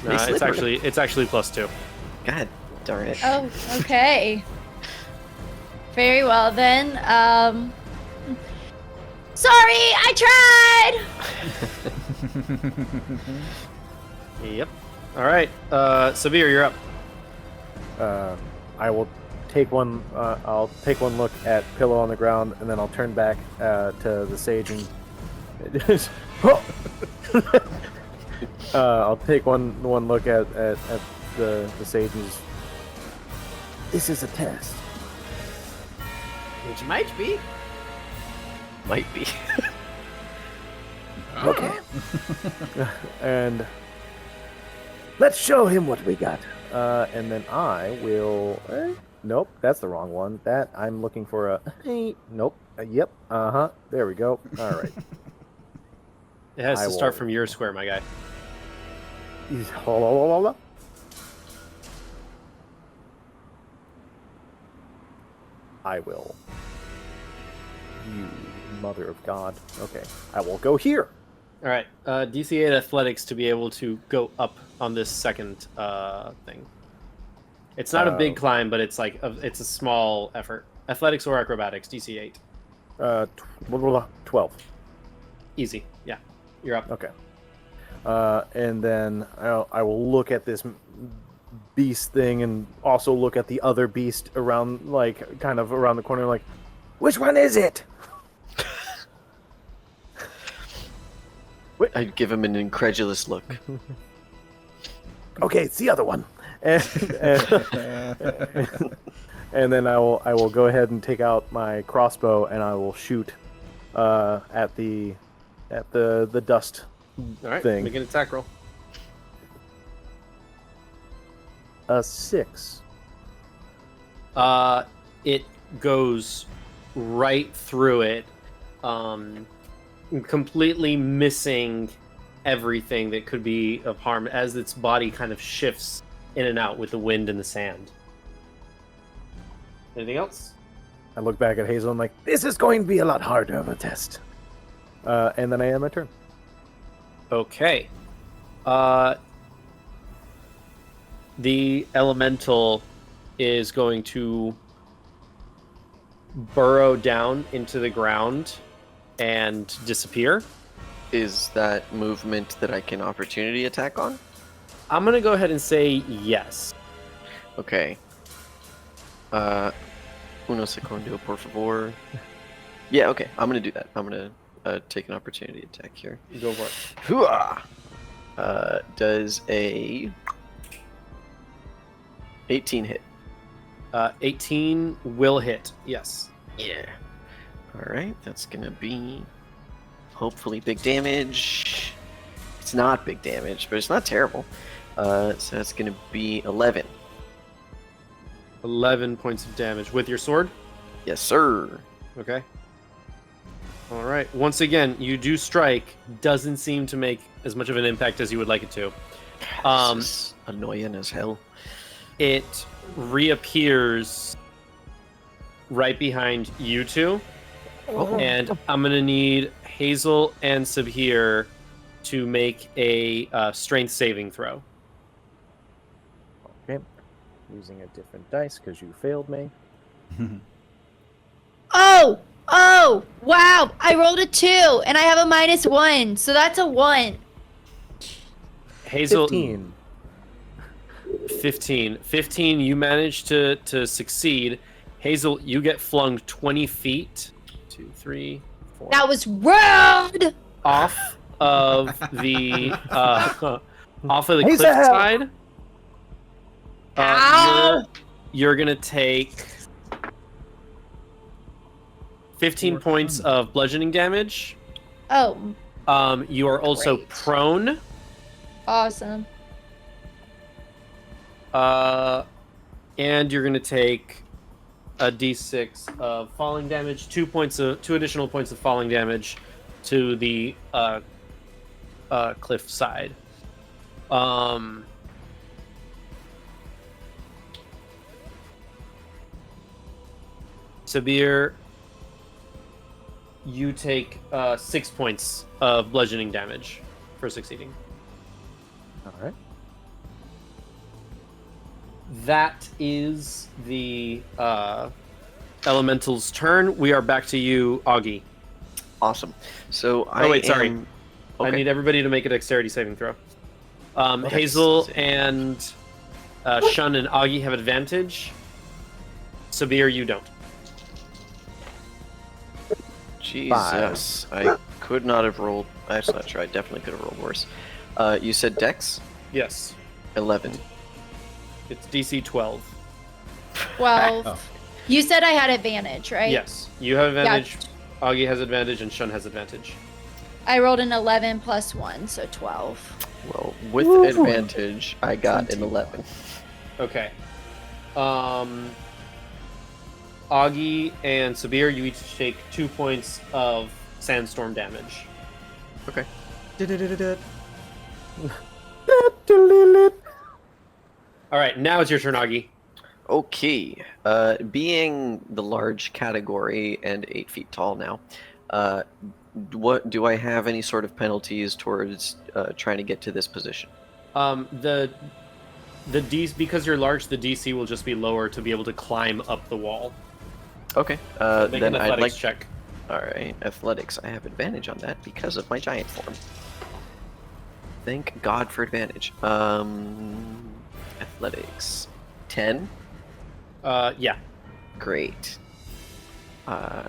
No, They it's slippery. actually +2. God darn it. Oh, okay. Very well then. Sorry, I tried. Yep. All right. Sabhir, you're up. I will take one. I'll take one look at Pillow on the ground, and then I'll turn back to the sage and. I'll take one look at the sages. This is a test. Which might be. Might be. Okay. And Let's show him what we got. and then I will. Nope, that's the wrong one. That I'm looking for a. Nope. Yep. There we go. All right. It has I to start will- from your square, my guy. Hold on. I will. You mother of God. Okay. I will go here. All right. DC 8 athletics to be able to go up on this second thing. It's not a big climb, but it's like it's a small effort. Athletics or acrobatics, DC 8. 12. Easy. Yeah. You're up. Okay. And then I will look at this beast thing and also look at the other beast around, like, kind of around the corner, like, Which one is it? I'd give him an incredulous look. Okay, it's the other one. and, and then I will go ahead and take out my crossbow and I will shoot at the dust All right. thing. Make an attack roll. A 6. It goes right through it, completely missing everything that could be of harm as its body kind of shifts in and out with the wind and the sand. Anything else? I look back at Hazel and I'm like, This is going to be a lot harder of a test. and then I end my turn. Okay. The elemental is going to burrow down into the ground and disappear. Is that movement that I can opportunity attack on? I'm going to go ahead and say yes. Okay. Uno segundo, por favor. Yeah, okay. I'm gonna do that. I'm gonna take an opportunity attack here. Go for it. Hooah! Does a 18 hit? 18 will hit. Yes. Yeah. All right, that's gonna be hopefully big damage. It's not big damage, but it's not terrible. So that's gonna be 11. 11 points of damage with your sword. Yes, sir. Okay. All right. Once again, you do strike. Doesn't seem to make as much of an impact as you would like it to. This is annoying as hell. It reappears right behind you two. And I'm going to need Hazel and Sabhir to make a strength saving throw. Okay. Using a different dice because you failed me. Oh, wow. I rolled a 2 and I have a -1. So that's a 1. Hazel, 15. 15, you manage to succeed. Hazel, you get flung 20 feet. 2, 3, 4. That was rude. Off of the cliff Hazel! side. Ow! You're gonna take 15 points of bludgeoning damage. Oh, You are also Great. prone. awesome. And you're gonna take a d6 of falling damage, 2 additional points of falling damage to the cliff side. Sabir, you take 6 points of bludgeoning damage for succeeding. All right. That is the elemental's turn. We are back to you, Augie. Awesome. So sorry. am... I Okay. need everybody to make a dexterity saving throw. Okay. Hazel and Shun and Augie have advantage. Sabir, you don't. Jesus, I could not have rolled. That's not true. I definitely could have rolled worse. You said Dex? Yes. 11. It's DC 12. 12. Oh. You said I had advantage, right? Yes. You have advantage. Augie has advantage, and Shun has advantage. I rolled an 11 plus 1, so 12. Well, with advantage, I got an 11. Okay. Augie and Sabir, you each take 2 points of sandstorm damage. Okay. All right, now it's your turn, Augie. Okay. Being the large category and 8 feet tall now, what do I have any sort of penalties towards trying to get to this position? The DC, because you're large, the DC will just be lower to be able to climb up the wall. Okay. Make then an I'd athletics like. check. All right, athletics. I have advantage on that because of my giant form. Thank God for advantage. Athletics. 10. Yeah. Great.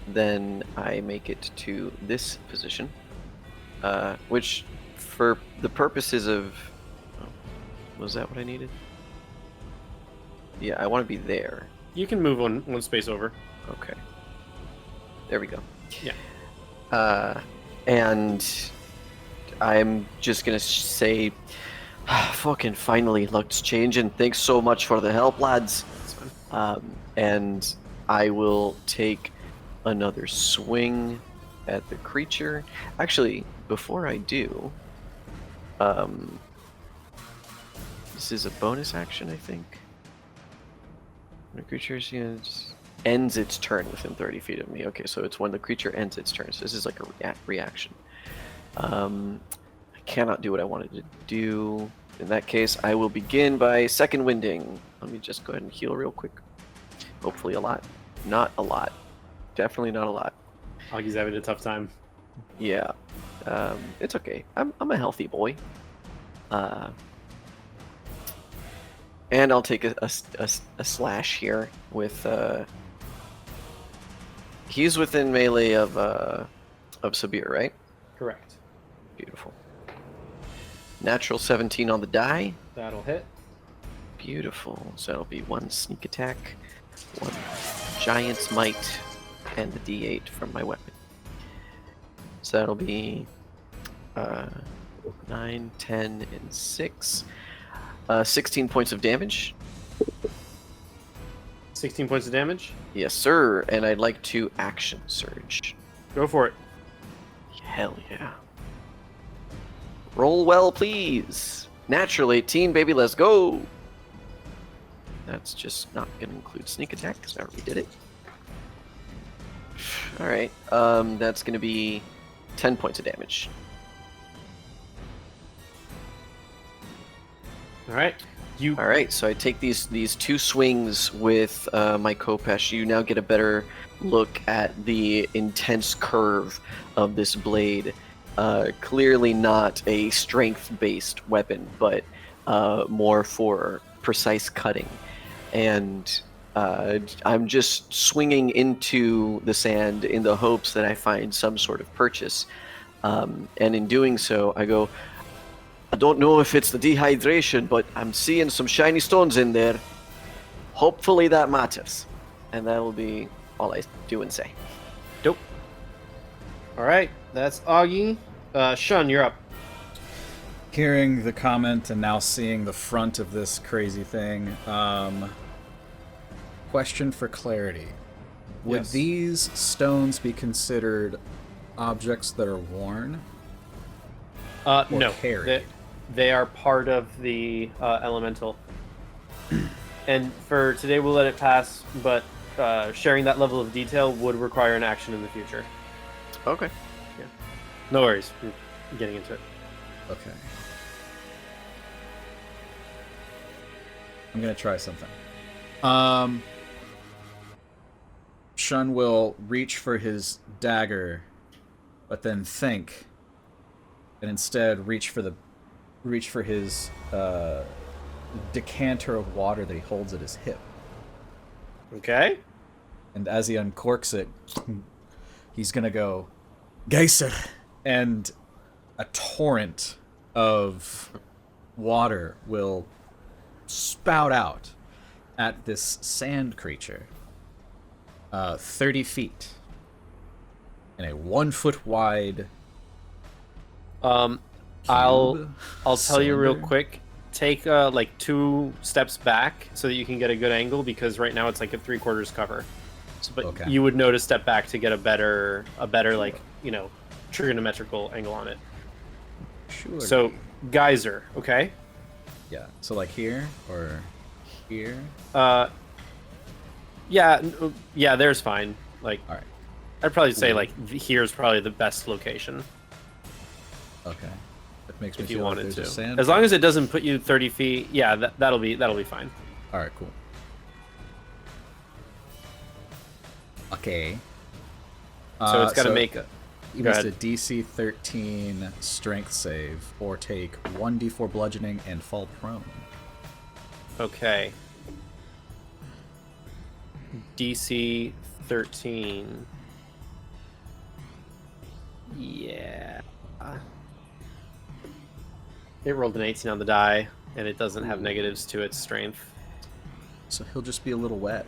Then I make it to this position, which, for the purposes of, was that what I needed? Yeah, I want to be there. You can move one space over. Okay. There we go. Yeah. And I'm just gonna say, fucking finally, luck's changing. Thanks so much for the help, lads. That's fine. And I will take another swing at the creature. Actually, before I do, this is a bonus action, I think. The creature ends its turn within 30 feet of me. Okay, so it's when the creature ends its turn. So this is like a reaction. I cannot do what I wanted to do. In that case, I will begin by second winding. Let me just go ahead and heal real quick. Hopefully a lot. Not a lot. Definitely not a lot. Augie's having a tough time. Yeah. It's okay. I'm a healthy boy. And I'll take a slash here with he's within melee of Sabir, right? Correct. Beautiful. Natural 17 on the die. That'll hit. Beautiful. So that'll be 1 sneak attack, 1 giant's might, and the d8 from my weapon. So that'll be 9, 10, and 6. 16 points of damage. 16 points of damage. Yes, sir. And I'd like to action surge. Go for it. Hell yeah. Roll well, please. Natural 18, baby. Let's go. That's just not going to include sneak attack because I already did it. All right. That's going to be 10 points of damage. All right. All right. So I take these 2 swings with my Kopesh. You now get a better look at the intense curve of this blade. Clearly not a strength-based weapon, but more for precise cutting. And I'm just swinging into the sand in the hopes that I find some sort of purchase. And in doing so, I go, I don't know if it's the dehydration, but I'm seeing some shiny stones in there. Hopefully that matters. And that'll be all I do and say. Dope. All right. That's Augie. Shun, you're up. Hearing the comment and now seeing the front of this crazy thing, question for clarity. Would Yes. these stones be considered objects that are worn? No. carried? They are part of the elemental. And for today, we'll let it pass, but sharing that level of detail would require an action in the future. Okay. No worries. We're getting into it. Okay. I'm gonna try something. Shun will reach for his dagger, but then think, and instead reach for his decanter of water that he holds at his hip. Okay. And as he uncorks it, he's gonna go, Geyser! And a torrent of water will spout out at this sand creature. 30 feet. In a 1 foot wide I'll tell you real cylinder? quick. Take like 2 steps back so that you can get a good angle, because right now it's like a 3/4 cover. So, but Okay. you would know to step back to get a better like, trigonometrical angle on it. Sure. So geyser, okay? yeah. So like here or here. Yeah, there's fine. Like, All right. I'd probably say Cool. like here's probably the best location Okay. That makes me if you feel like wanted there's to. a sand. As long as it doesn't put you 30 feet, yeah, that'll be fine. All right. Cool. Okay. So it's got to make a. You Go must a ahead. DC 13 strength save, or take 1d4 bludgeoning and fall prone. Okay. DC 13. Yeah. It rolled an 18 on the die, and it doesn't have negatives to its strength. So he'll just be a little wet.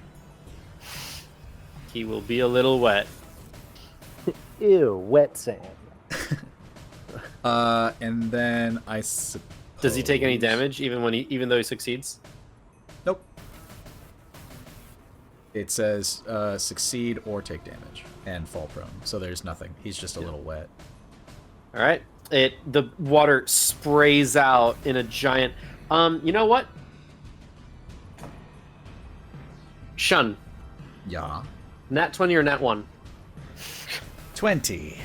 He will be a little wet. Ew, wet sand. And then I suppose... Does he take any damage even though he succeeds? Nope. It says succeed or take damage and fall prone. So there's nothing. He's just a little wet. All right. The water sprays out in a giant. You know what? Shun. Yeah. Nat 20 or nat 1? 20.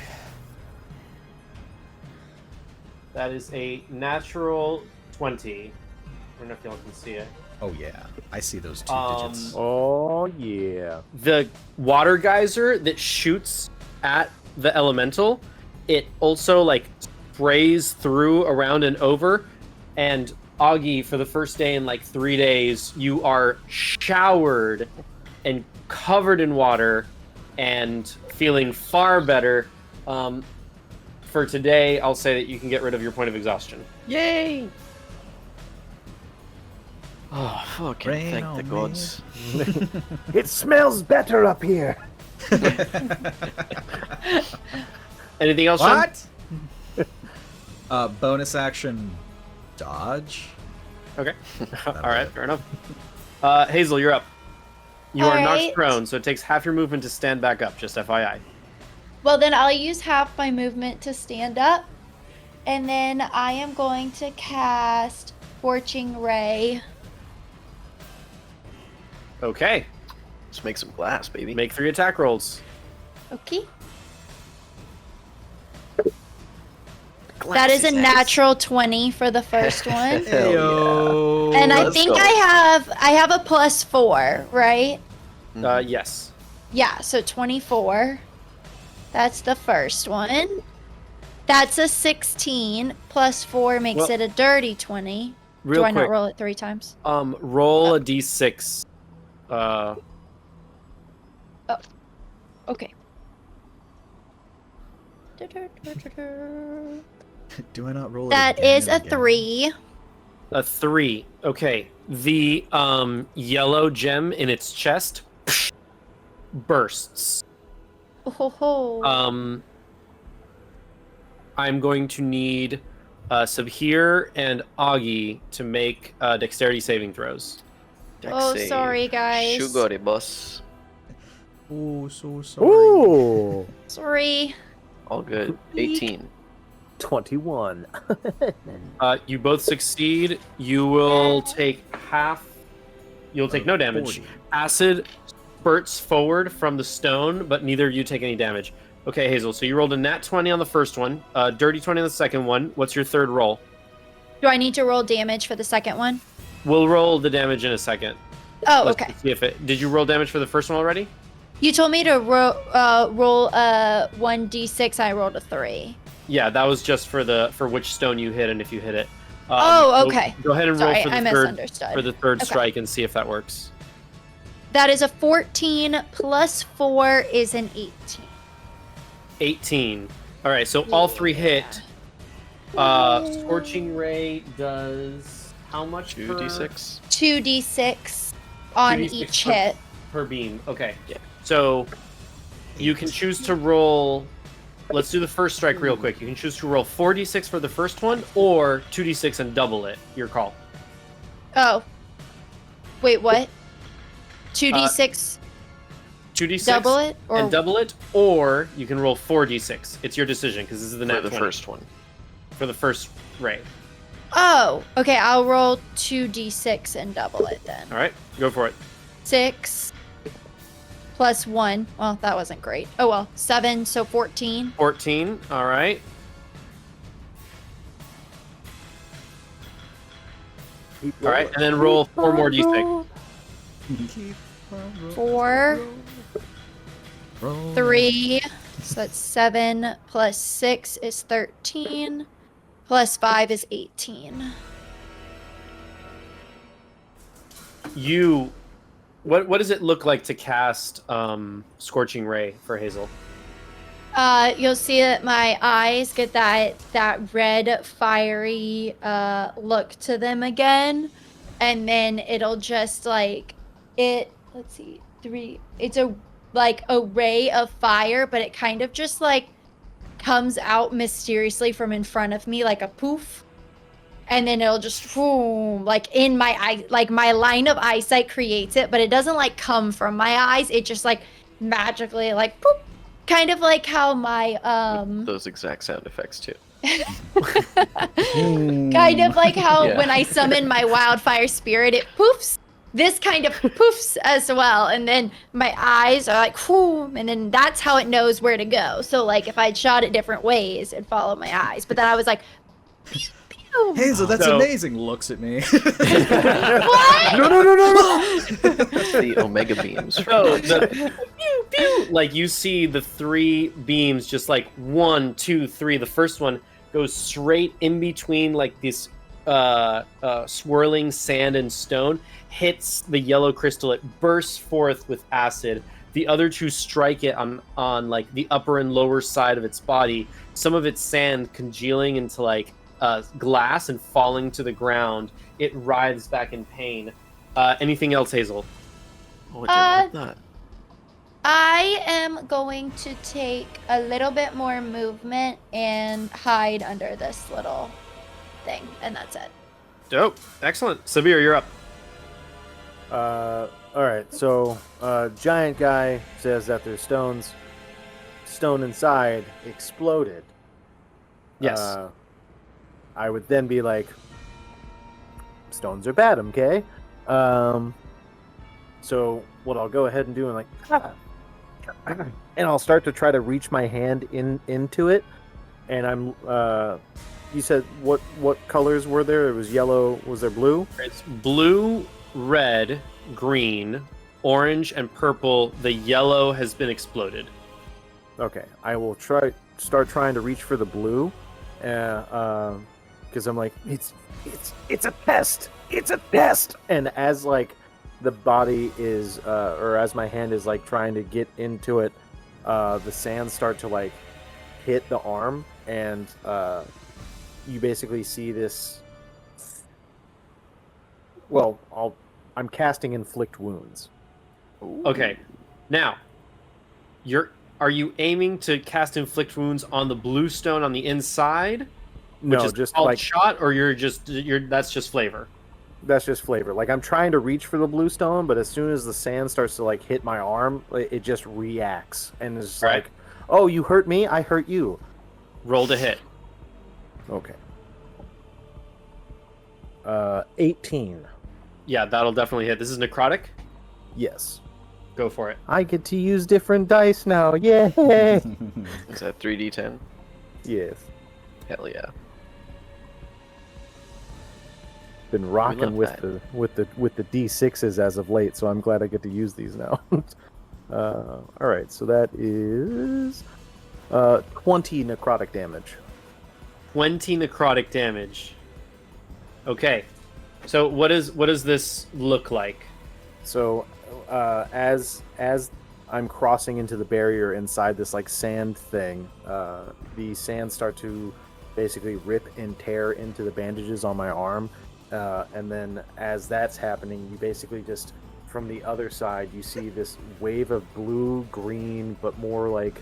That is a natural 20. I don't know if y'all can see it. Oh yeah, I see those 2 digits. Oh yeah. The water geyser that shoots at the elemental, it also like sprays through, around, and over. And Augie, for the first day in like 3 days, you are showered and covered in water and feeling far better. for today, I'll say that you can get rid of your point of exhaustion. Yay! Oh, fucking Rain thank on the me. gods. It smells better up here. Anything else, Sean? What? Bonus action, dodge. Okay. All right, fair enough. Hazel, you're up. You All are knocked right. prone, so it takes half your movement to stand back up, just FYI. Well, then I'll use half my movement to stand up. And then I am going to cast Scorching Ray. Okay. Let's make some glass, baby. Make 3 attack rolls. Okay. glass That is a his ass. natural 20 for the first one. Hell Heyo. And I Let's think go. I have a +4, right? Yes. Yeah, so 24. That's the first one. That's a 16 plus 4 makes Well, it a dirty 20. Real Do I quick, not roll it 3 times? roll a d6. Okay. Do I not roll it? That again is a and again? 3. A 3. Okay. The yellow gem in its chest bursts. Oh, I'm going to need Sabhir and Augie to make dexterity saving throws. Dex oh save. sorry, guys. Sugary boss. Oh, so sorry. Ooh, Sorry. All good. 18. 21. You both succeed. You will take half. You'll take no damage. 40. Acid spurts forward from the stone, but neither of you take any damage. Okay, Hazel. So you rolled a nat 20 on the first one, dirty 20 on the second one. What's your third roll? Do I need to roll damage for the second one? We'll roll the damage in a second. Oh, Let's okay. just see if it. Did you roll damage for the first one already? You told me to roll a 1d6. I rolled a 3. Yeah, that was just for which stone you hit and if you hit it. Oh, okay. Go ahead and Sorry, roll for I the third misunderstood. Okay. strike and see if that works. That is a 14 plus 4 is an 18. 18. All right, so all 3 hit. Scorching Ray does how much? 2d6. 2d6 on 2d6 each per- hit. per beam. Okay. Yeah. So you can choose to roll. Let's do the first strike real quick. You can choose to roll 4d6 for the first one or 2d6 and double it. Your call. Oh. Wait, what? 2d6 2d6 double it? Or and double it, or you can roll 4d6. It's your decision because this is the For nat the 20 first one. for the first ray. Oh, okay, I'll roll 2d6 and double it then. All right, go for it. 6 plus 1. Well, that wasn't great. Oh well, 7, so 14. 14. All right. All right, and then roll 4 more d6. Keep on rolling. 4, Roll. 3, so that's 7 plus 6 is 13, plus 5 is 18. What does it look like to cast Scorching Ray for Hazel? You'll see that my eyes get that red fiery look to them again, and then it'll just like it. Let's see, 3. It's a ray of fire, but it kind of just like comes out mysteriously from in front of me like a poof, and then it'll just boom, like in my eye, like my line of eyesight creates it, but it doesn't like come from my eyes. It just like magically like poop. Kind of like how my Those exact sound effects too. kind of like how Yeah. when I summon my wildfire spirit, it poofs. This kind of poofs as well, and then my eyes are like whoo, and then that's how it knows where to go. So like if I'd shot it different ways, it'd follow my eyes. But then I was like, pew, pew. Hazel, that's So- amazing. Looks at me. What? No. That's the Omega beams. From Oh, Darkseid. pew, pew. Like you see the 3 beams, just like 1, 2, 3. The first one goes straight in between like this swirling sand and stone, hits the yellow crystal. It bursts forth with acid. the other two strike it on like the upper and lower side of its body. Some of its sand congealing into like glass and falling to the ground. It writhes back in pain. Anything else, Hazel? Oh, I didn't like that. I am going to take a little bit more movement and hide under this little thing, and that's it. Dope. Excellent. Sabhir, you're up. All right. So, giant guy says that there's stones. Stone inside exploded. Yes. I would then be like, stones are bad, okay? So what I'll go ahead and do, and and I'll start to try to reach my hand into it, and I'm. You said what colors were there? It was yellow. Was there blue? It's blue, red, green, orange, and purple. The yellow has been exploded. Okay, I will start trying to reach for the blue, because I'm like, it's a test. It's a test. And as like the body is, or as my hand is like trying to get into it, the sands start to like hit the arm, and you basically see this. Well, I'm casting inflict wounds. Okay. Now, are you aiming to cast inflict wounds on the blue stone on the inside? Which No, is just called like shot, or that's just flavor. that's just flavor. Like I'm trying to reach for the blue stone, but as soon as the sand starts to like hit my arm, it just reacts and it's just Right. like, "Oh, you hurt me, I hurt you." Roll to hit. Okay. 18. Yeah, that'll definitely hit. This is necrotic. Yes. Go for it. I get to use different dice now. Yay! Is that 3d10? Yes. Hell yeah. Been rocking love with that. the D6s as of late, so I'm glad I get to use these now. All right, so that is 20 necrotic damage. 20 necrotic damage. Okay. So what does this look like? So, as I'm crossing into the barrier inside this like sand thing, the sands start to basically rip and tear into the bandages on my arm, and then as that's happening, you basically just from the other side you see this wave of blue, green, but more like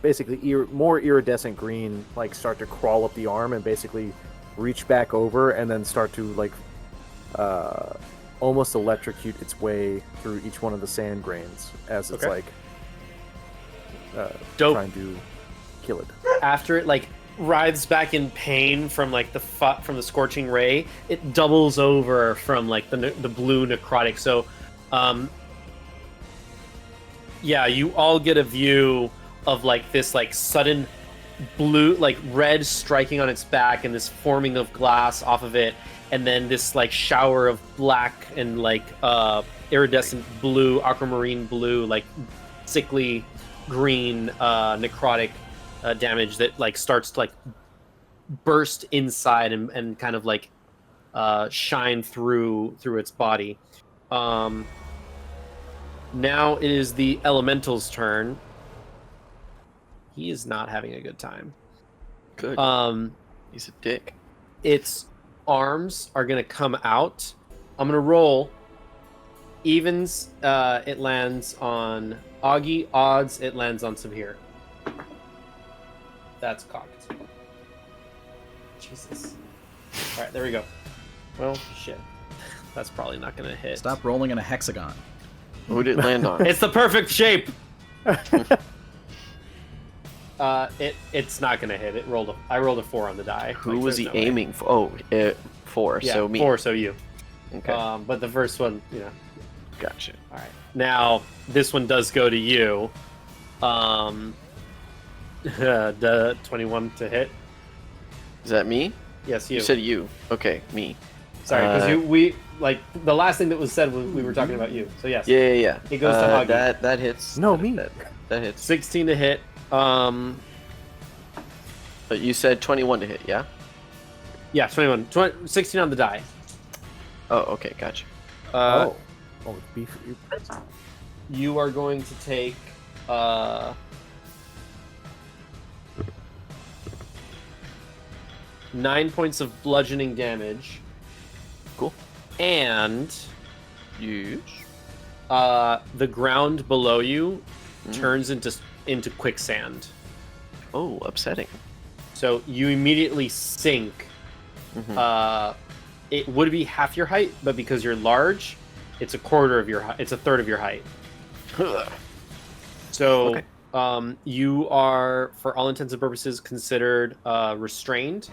basically more iridescent green, like start to crawl up the arm and basically reach back over and then start to like almost electrocute its way through each one of the sand grains as it's Okay. like Dope. trying to kill it. After it like writhes back in pain from like from the scorching ray, it doubles over from like the blue necrotic. So, yeah, you all get a view of like this like sudden blue, like red striking on its back and this forming of glass off of it, and then this like shower of black and like iridescent blue, aquamarine blue, like sickly green necrotic damage that like starts to like burst inside and kind of like shine through its body. Now it is the elemental's turn. He is not having a good time. Good. He's a dick. Its arms are gonna come out. I'm gonna roll. Evens, it lands on Augie. Odds, it lands on Sabhir. That's cocked. Jesus. All right, there we go. Well, shit. That's probably not gonna hit. Stop rolling in a hexagon. Who did it land on? It's the perfect shape. It's not gonna hit. I rolled a 4 on the die. Who Like, was there's he no way. aiming for? Oh, 4. Yeah, So me. 4. So you. Okay. But the first one, you know. Gotcha. All right. Now this one does go to you. The 21 to hit. Is that me? Yes, you. You said you. Okay, me. Sorry, because we like the last thing that was said was we were talking about you. So yes. Yeah. It goes to Augie. That hits. No, that, me. That hits. 16 to hit. But you said 21 to hit, yeah? Yeah, 21. 16 on the die. Oh, okay, gotcha. Oh, it's beef. You are going to take 9 points of bludgeoning damage. Cool. And Yes. the ground below you Mm. turns into quicksand. Oh, upsetting. So you immediately sink. Mhm. It would be half your height, but because you're large, it's a quarter of your height. It's a third of your height. So Okay. you are, for all intents and purposes, considered restrained,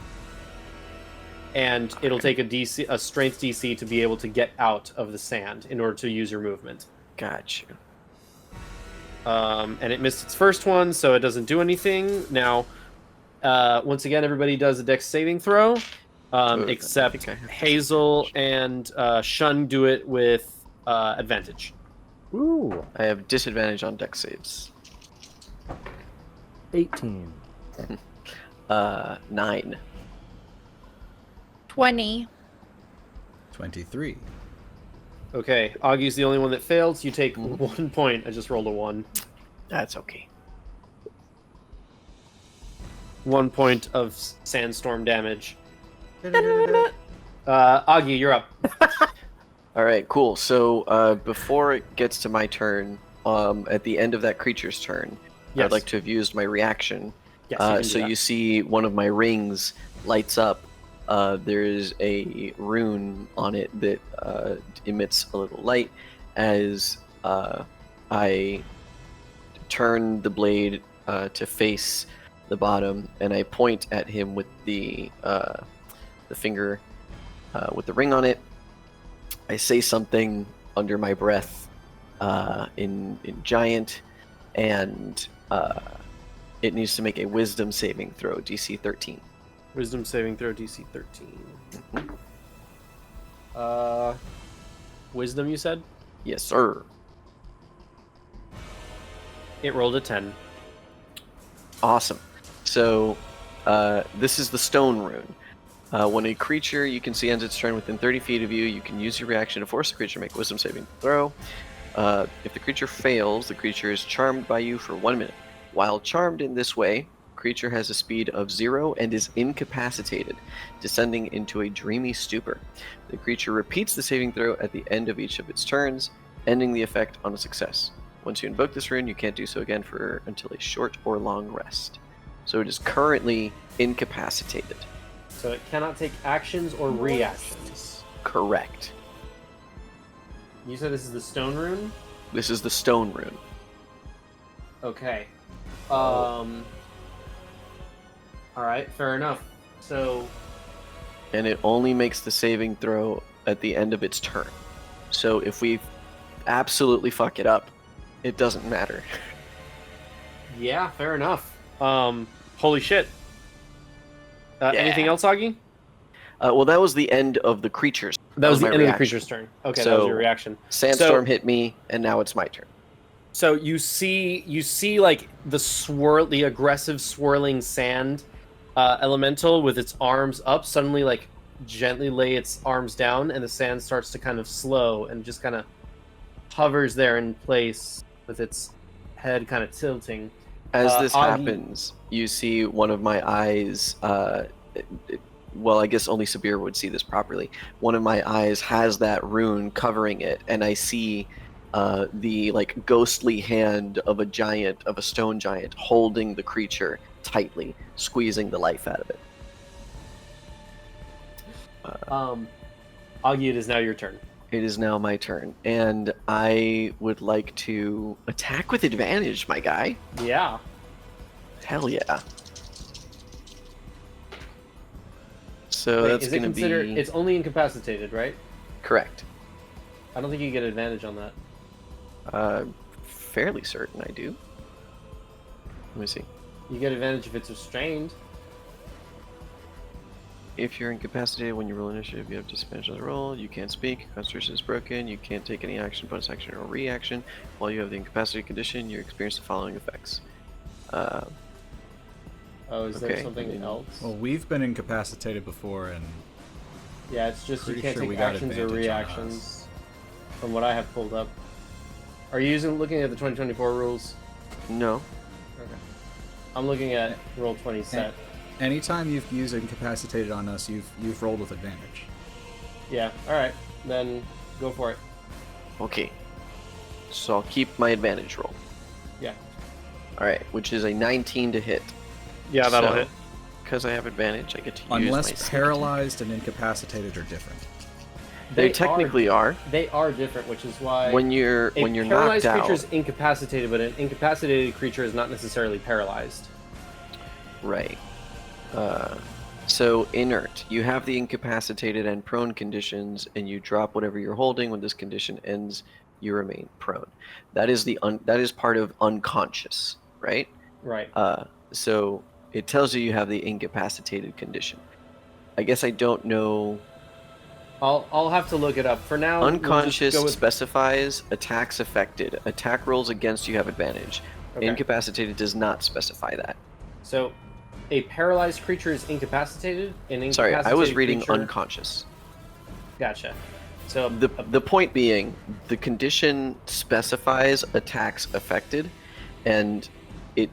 and it'll take a strength DC to be able to get out of the sand in order to use your movement. Gotcha. And it missed its first one, so it doesn't do anything. Now, once again, everybody does a Dex saving throw, I except think I have Hazel and Shun do it with advantage. Ooh, I have disadvantage on dex saves. 18. 9. 20. 23. Okay, Augie's the only one that failed, so you take 1 point. I just rolled a 1. That's okay. 1 point of sandstorm damage. Augie, you're up. All right, cool. So before it gets to my turn, at the end of that creature's turn, Yes. I'd like to have used my reaction. Yes, you can do So that. you see one of my rings lights up. There's a rune on it that emits a little light as I turn the blade to face the bottom, and I point at him with the finger with the ring on it. I say something under my breath in Giant, and it needs to make a Wisdom saving throw, DC 13. Wisdom saving throw, DC 13. Wisdom, you said? Yes, sir. It rolled a 10. Awesome. So this is the stone rune. When a creature you can see ends its turn within 30 feet of you, you can use your reaction to force the creature to make a Wisdom saving throw. If the creature fails, the creature is charmed by you for 1 minute. While charmed in this way, the creature has a speed of 0 and is incapacitated, descending into a dreamy stupor. The creature repeats the saving throw at the end of each of its turns, ending the effect on a success. Once you invoke this rune, you can't do so again until a short or long rest. So it is currently incapacitated. So it cannot take actions or reactions. Correct. You said this is the stone rune? This is the stone rune. Okay. Alright, fair enough. So, And it only makes the saving throw at the end of its turn. So if we absolutely fuck it up, it doesn't matter. yeah, fair enough. Holy shit. Yeah. Anything else, Augie? Well, that was the end of the creature's. That was the my end of the reaction. creature's turn. Okay, that was So- your reaction. Sandstorm hit me, and now it's my turn. So you see like the aggressive swirling sand elemental with its arms up suddenly like gently lay its arms down, and the sand starts to kind of slow and just kind of hovers there in place with its head kind of tilting. As this Augie- happens, you see one of my eyes. Well, I guess only Sabhir would see this properly. One of my eyes has that rune covering it, and I see the like ghostly hand of a stone giant, holding the creature tightly, squeezing the life out of it. Augie, it is now your turn. It is now my turn, and I would like to attack with advantage, my guy. Yeah. Hell yeah. So Wait, that's is it going to considered? be It's only incapacitated, right? correct. I don't think you get advantage on that. Fairly certain I do. Let me see. You get advantage if it's restrained. If you're incapacitated when you roll initiative, you have disadvantage on the roll. You can't speak. Concentration is broken. You can't take any action, bonus action, or reaction. While you have the incapacitated condition, you experience the following effects. Oh, is there Okay. something else? Well, we've been incapacitated before, and Yeah, it's just Pretty you can't sure we take got actions or advantage on us. reactions. From what I have pulled up. Are you looking at the 2024 rules? No. Okay. I'm looking at roll 20 set. Anytime you've used incapacitated on us, you've rolled with advantage. Yeah. All right. Then go for it. Okay. So I'll keep my advantage roll. Yeah. All right, which is a 19 to hit. Yeah, that'll hit. Because I have advantage, I get to use my Unless sneak attack. paralyzed and incapacitated are different. They technically are. They are different, which is why When you're a knocked paralyzed out. creature is incapacitated, but an incapacitated creature is not necessarily paralyzed. Right. So inert, you have the incapacitated and prone conditions, and you drop whatever you're holding. When this condition ends, you remain prone. That is that is part of unconscious, right? Right. So it tells you have the incapacitated condition. I guess I don't know. I'll have to look it up. For now, Unconscious we'll just go with... specifies attacks affected. Attack rolls against you have advantage. Okay. Incapacitated does not specify that. So, a paralyzed creature is incapacitated. Sorry, I was reading creature... unconscious. Gotcha. So The point being, the condition specifies attacks affected, and it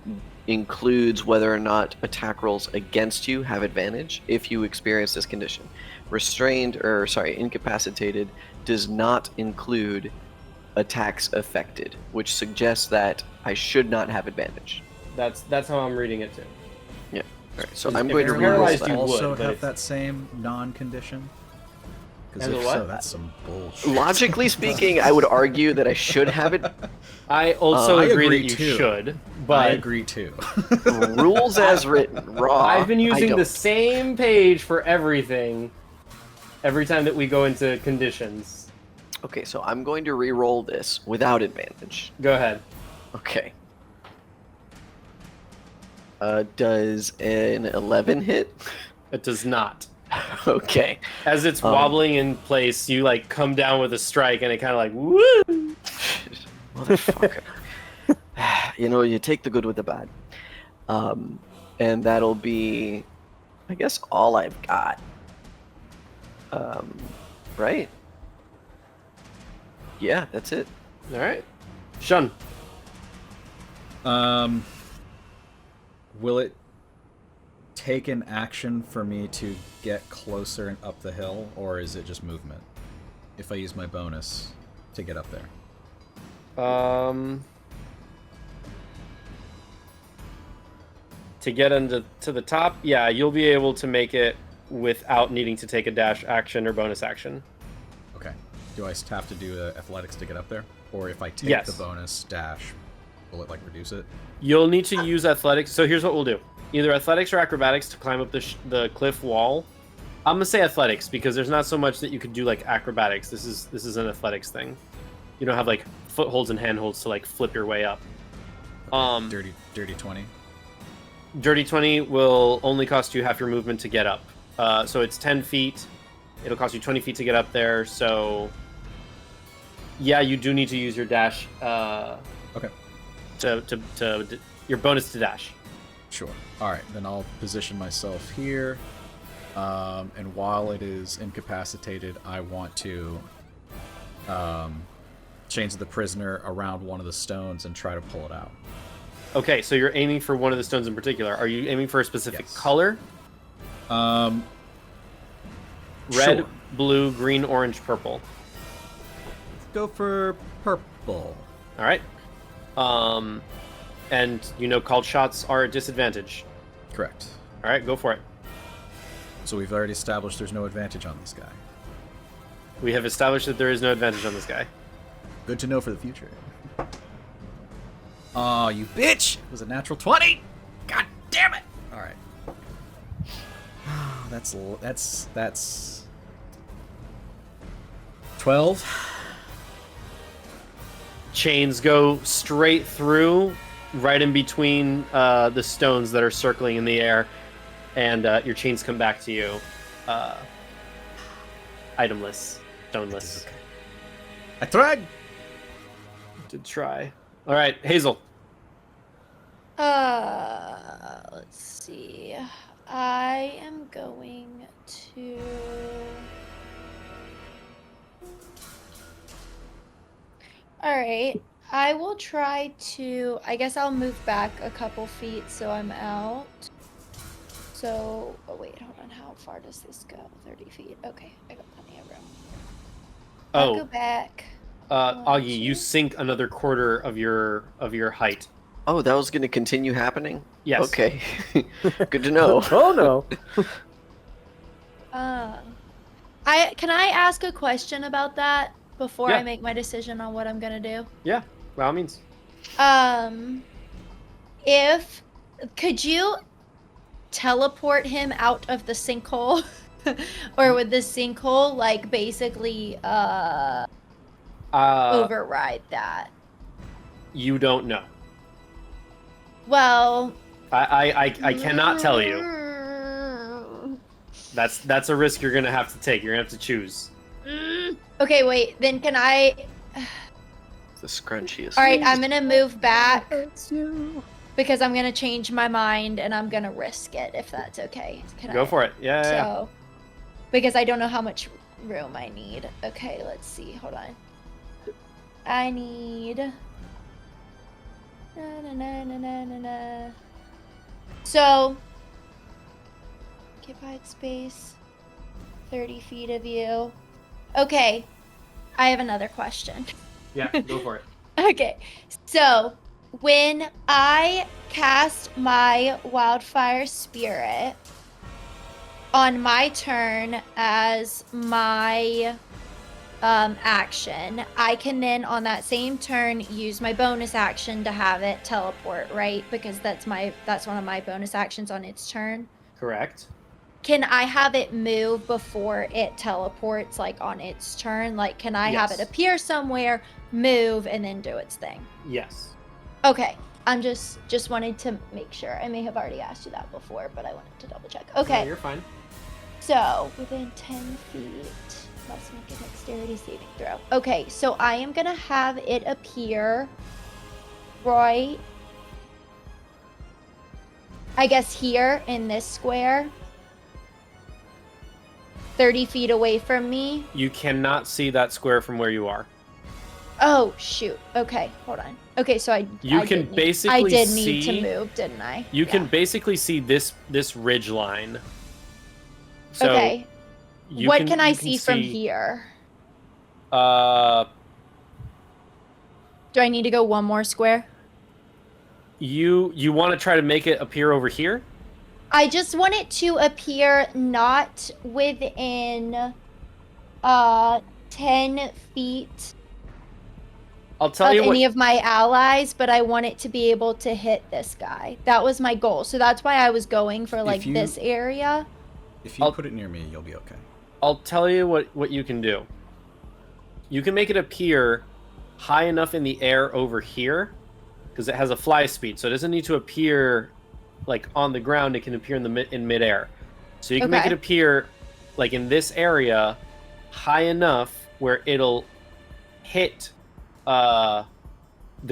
includes whether or not attack rolls against you have advantage if you experience this condition. Incapacitated does not include attacks affected, which suggests that I should not have advantage. that's how I'm reading it too. Yeah. All right. So If I'm you're going to paralyzed, reroll you that. would, Also but have it's- that same non-condition? Because And if the what? so, that's some bullshit. Logically speaking, I would argue that I should have it. I also I agree agree that you too. should, I but agree too. Rules as written, raw. I've been I using the don't. same page for everything. Every time that we go into conditions. Okay, so I'm going to re-roll this without advantage. Go ahead. Okay. Does an 11 hit? It does not. Okay. As it's wobbling in place, you like come down with a strike, and it kind of like woo. Motherfucker. You take the good with the bad. And that'll be, I guess, all I've got. Right? Yeah, that's it. All right, Shun. Will it take an action for me to get closer and up the hill, or is it just movement? If I use my bonus to get up there. To get to the top, yeah, you'll be able to make it without needing to take a dash action or bonus action. Okay. Do I have to do athletics to get up there? Or if I take Yes. the bonus dash, will it like reduce it? You'll need to use athletics. So here's what we'll do: either athletics or acrobatics to climb up the cliff wall. I'm gonna say athletics because there's not so much that you could do like acrobatics. This is an athletics thing. You don't have like footholds and handholds to like flip your way up. Dirty 20. Dirty 20 will only cost you half your movement to get up. So it's 10 feet. It'll cost you 20 feet to get up there. So yeah, you do need to use your dash. Okay. To your bonus to dash. Sure. Alright, then I'll position myself here. And while it is incapacitated, I want to chains the prisoner around one of the stones and try to pull it out. Okay, so you're aiming for one of the stones in particular. Are you aiming for a specific Yes. color? Red, Sure. blue, green, orange, purple. Go for purple. All right. And called shots are at disadvantage. Correct. All right, go for it. So we've already established there's no advantage on this guy. We have established that there is no advantage on this guy. Good to know for the future. Oh, you bitch! It was a natural 20! God damn it! Alright. That's 12. Chains go straight through, right in between the stones that are circling in the air, and your chains come back to you, itemless, stoneless. Okay. I tried! Did try. All right, Hazel. Let's see. I am going to All right. I will try to. I guess I'll move back a couple feet so I'm out. So, oh wait, hold on. How far does this go? 30 feet. Okay, I got plenty of room. I'll go back. Augie, you sink another quarter of your height. Oh, that was going to continue happening? Yes. Okay. Good to know. Oh no. Can I ask a question about that before Yeah. I make my decision on what I'm gonna do? Yeah, by all means. If could you teleport him out of the sinkhole, or would the sinkhole like basically override that? You don't know. Well, I cannot tell you. That's a risk you're gonna have to take. You're gonna have to choose. Okay, wait. Then can I? The scrunchiest. All right, I'm gonna move back because I'm gonna change my mind and I'm gonna risk it if that's okay. Go for it. Yeah. So, because I don't know how much room I need. Okay, let's see. Hold on. I need. So, occupied space. 30 feet of you. Okay, I have another question. Yeah, go for it. Okay, so when I cast my wildfire spirit on my turn as my action, I can then on that same turn use my bonus action to have it teleport, right? Because that's one of my bonus actions on its turn. Correct. Can I have it move before it teleports, like on its turn? Like, can I have it Yes. appear somewhere, move, and then do its thing? Yes. Okay, I'm just wanted to make sure. I may have already asked you that before, but I wanted to double check. Okay, No, you're fine. so within 10 feet, must make a dexterity saving throw. Okay, so I am gonna have it appear right, I guess here in this square. 30 feet away from me. You cannot see that square from where you are. Oh shoot. Okay, hold on. Okay, so I can did basically need to see- move, didn't I? You can Yeah. basically see this ridge line. So Okay. you What can I you see from here? Uh, Do I need to go one more square? you want to try to make it appear over here? I just want it to appear not within 10 feet I'll tell of you what. any of my allies, but I want it to be able to hit this guy. That was my goal. So that's why I was going for like you- this area. If you I'll- put it near me, you'll be okay. I'll tell you what you can do. You can make it appear high enough in the air over here, because it has a fly speed, so it doesn't need to appear like on the ground. It can appear in midair. So you can make Okay. it appear like in this area, high enough where it'll hit the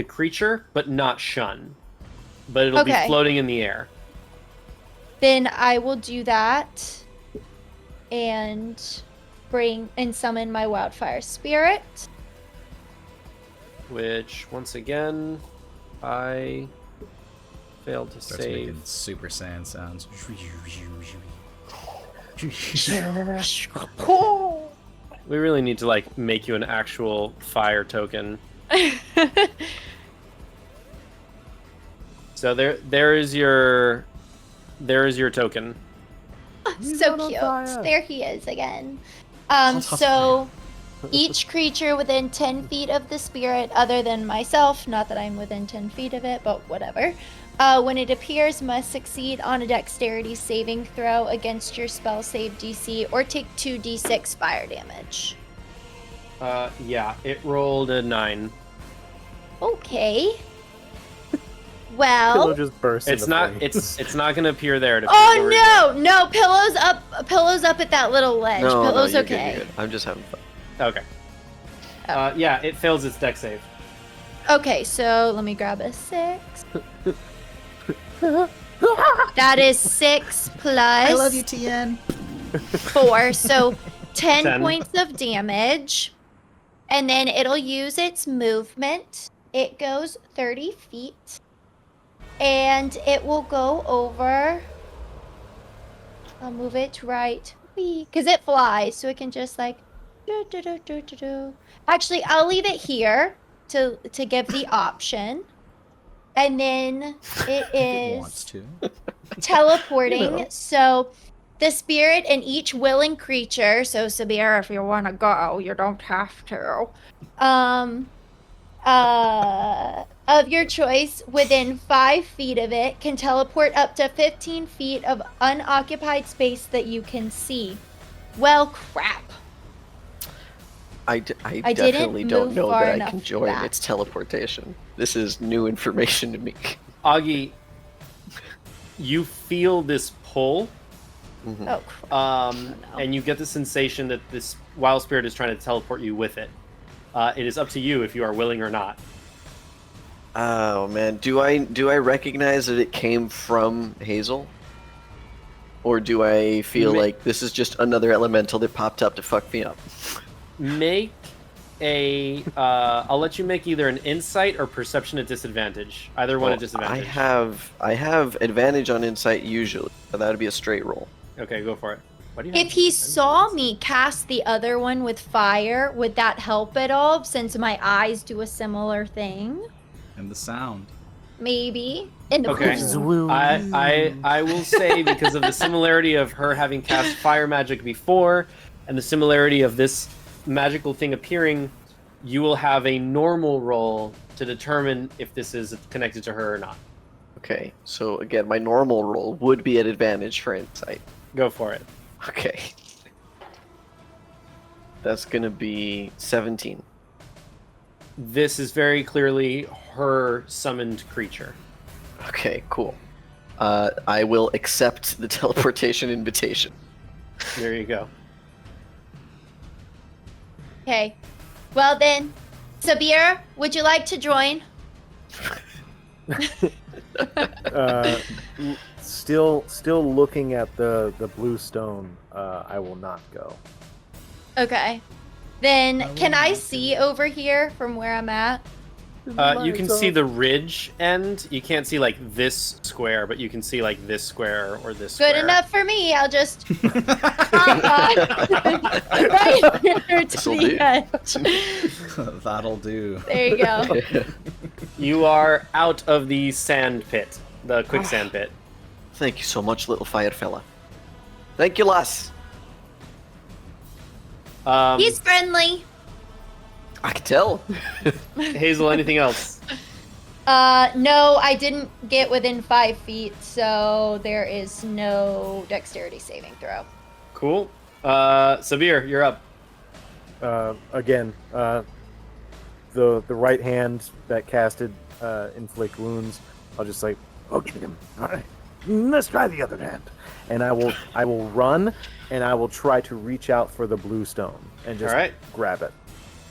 creature, but not shun. But it'll be Okay. floating in the air. Then I will do that and bring and summon my wildfire spirit. Which, once again, I failed to Starts save. making Super Saiyan sounds. We really need to like make you an actual fire token. So there is your token. So cute. There he is again. So each creature within 10 feet of the spirit, other than myself, not that I'm within 10 feet of it, but whatever, when it appears, must succeed on a dexterity saving throw against your spell save DC or take 2d6 fire damage. Yeah, it rolled a 9. Okay. Pillow Well. just bursts. It's into not. flames. It's not gonna appear there. It appears over here. Oh no! No, pillows up at that little ledge. No, Pillows you're good, okay. you're good. I'm just having fun. Okay. Oh. Yeah, it fails its dex save. Okay, so let me grab a 6. That is 6 plus I love you, TN. 4, so 10 10. points of damage. And then it'll use its movement. It goes 30 feet. And it will go over. I'll move it right. Because it flies, so it can just like. Actually, I'll leave it here to give the option. And then it It wants is to. teleporting. So the spirit in each willing creature, so Sabhir, if you want to go, you don't have to. Of your choice within 5 feet of it can teleport up to 15 feet of unoccupied space that you can see. Well, crap. I I definitely didn't don't move know far that I enough can for join that. its teleportation. This is new information to me. Augie, you feel this pull, Mhm. Oh, crap. no. no. And you get the sensation that this wild spirit is trying to teleport you with it. It is up to you if you are willing or not. Oh man, do I recognize that it came from Hazel? Or do I feel like this is just another elemental that popped up to fuck me up? Make a. I'll let you make either an insight or perception at disadvantage. Either one Well, at disadvantage. I have advantage on insight usually, so that would be a straight roll. Okay, go for it. Why do you If have he disadvantage saw on insight? me cast the other one with fire, would that help at all? Since my eyes do a similar thing? And the sound. Maybe. In the Okay. pool. I will say, because of the similarity of her having cast fire magic before, and the similarity of this magical thing appearing, you will have a normal roll to determine if this is connected to her or not. Okay, so again, my normal roll would be at advantage for insight. Go for it. Okay. That's gonna be 17. This is very clearly her summoned creature. Okay, cool. I will accept the teleportation invitation. There you go. Okay. Well then, Sabhir, would you like to join? Still looking at the blue stone. I will not go. Okay. Then, can I see over here from where I'm at? You can see the ridge end. You can't see like this square, but you can see like this square or this square. Good enough for me. I'll just right there to This'll the do. end. That'll do. There you go. You are out of the sand pit, the quicksand pit. Thank you so much, little fire fella. Thank you, lass. He's friendly. I can tell. Hazel, anything else? No, I didn't get within 5 feet, so there is no dexterity saving throw. Cool. Sabhir, you're up. Again, the right hand that casted inflict wounds. I'll just like, Okay, all right. Let's try the other hand. and I will run, and I will try to reach out for the blue stone and just All right. grab it.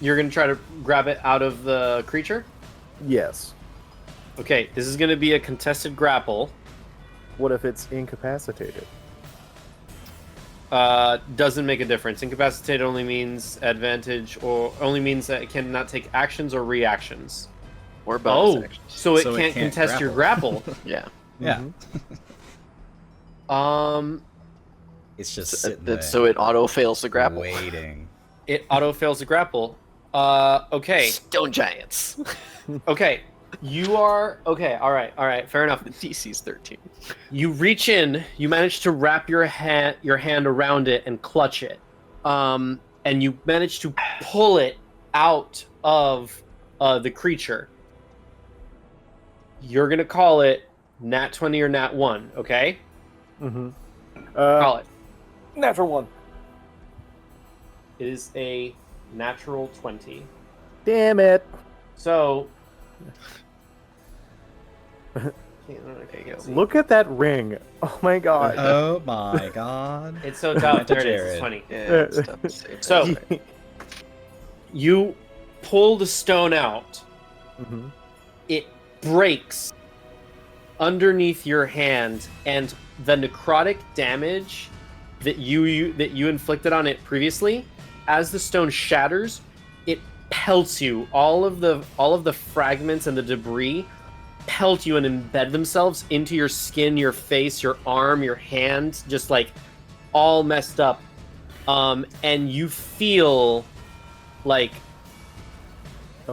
You're going to try to grab it out of the creature? Yes. Okay, this is going to be a contested grapple. What if it's incapacitated? Doesn't make a difference. Incapacitated only means advantage, or only means that it cannot take actions or reactions. Or bonus Oh, actions. so it So it can't can't contest your grapple. Yeah. Yeah. It's just sitting there, So it auto fails the grapple. waiting. It auto fails the grapple. Okay. Stone giants. Okay. You are okay. All right. Fair enough. The DC's 13. You reach in. You manage to wrap your hand around it and clutch it, and you manage to pull it out of the creature. You're gonna call it Nat 20 or Nat 1. Okay. Mm-hmm. Call it. Natural one. It is a natural 20. Damn it. So. There you go. Look at that ring. Oh my god. Oh my god. It's so tough. There it is. It's Jared. funny. Yeah, it's tough to say. So you pull the stone out. Mhm. It breaks underneath your hand, and the necrotic damage that you inflicted on it previously, as the stone shatters, it pelts you. All of the fragments and the debris pelt you and embed themselves into your skin, your face, your arm, your hand, just like all messed up. And you feel like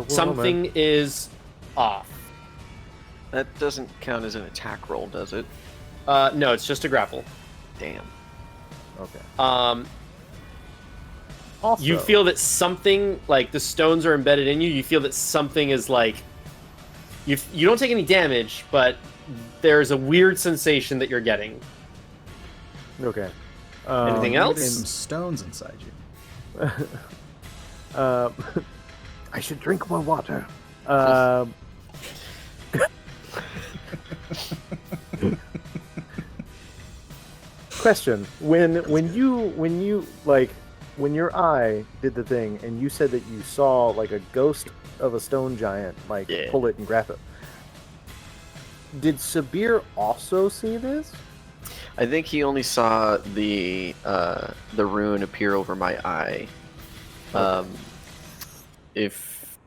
something is off. That doesn't count as an attack roll, does it? No, it's just a grapple. Damn. Okay. Also, You feel that something, like the stones are embedded in you. You feel that something is like, you don't take any damage, but there's a weird sensation that you're getting. Okay. Anything Maybe else? there's some stones inside you. I should drink more water. Question: When you like when your eye did the thing, and you said that you saw like a ghost of a stone giant, like pull it and grab it. Did Sabhir also see this? I think he only saw the rune appear over my eye. If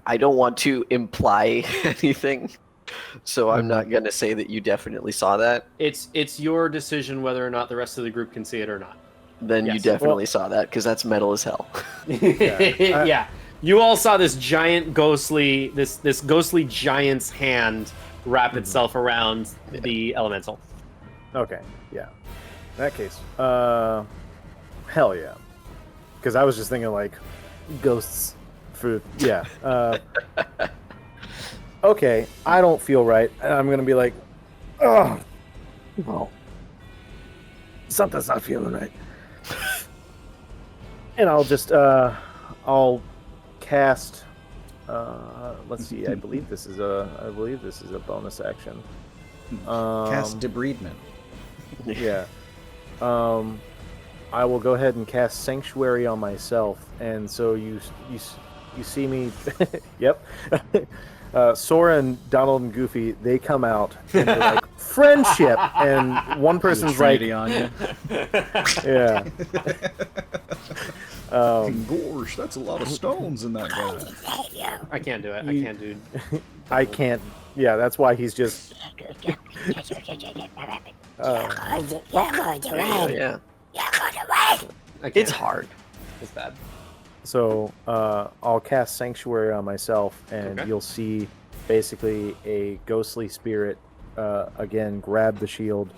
I don't want to imply anything, so I'm not gonna say that you definitely saw that. It's your decision whether or not the rest of the group can see it or not. Then you Yes. definitely saw that because that's metal as hell. Yeah. You all saw this giant ghostly this ghostly giant's hand wrap itself around the elemental. Okay, yeah. In that case, hell yeah. Because I was just thinking like ghosts for okay, I don't feel right, and I'm gonna be like, oh, Well, something's not feeling right. and I'll just I'll cast. Let's see. I believe this is a bonus action. Cast debridement. Yeah. I will go ahead and cast Sanctuary on myself, and so you see me. Yep. Sora and Donald and Goofy, they come out and they're like friendship, and one person's like, Trinity on you. yeah. Gosh, that's a lot of stones in that guy. I can't do it. I can't do. I can't. Yeah, that's why he's just. Yeah. I can't. It's hard. It's bad. So I'll cast Sanctuary on myself, and Okay. you'll see basically a ghostly spirit again grab the shield,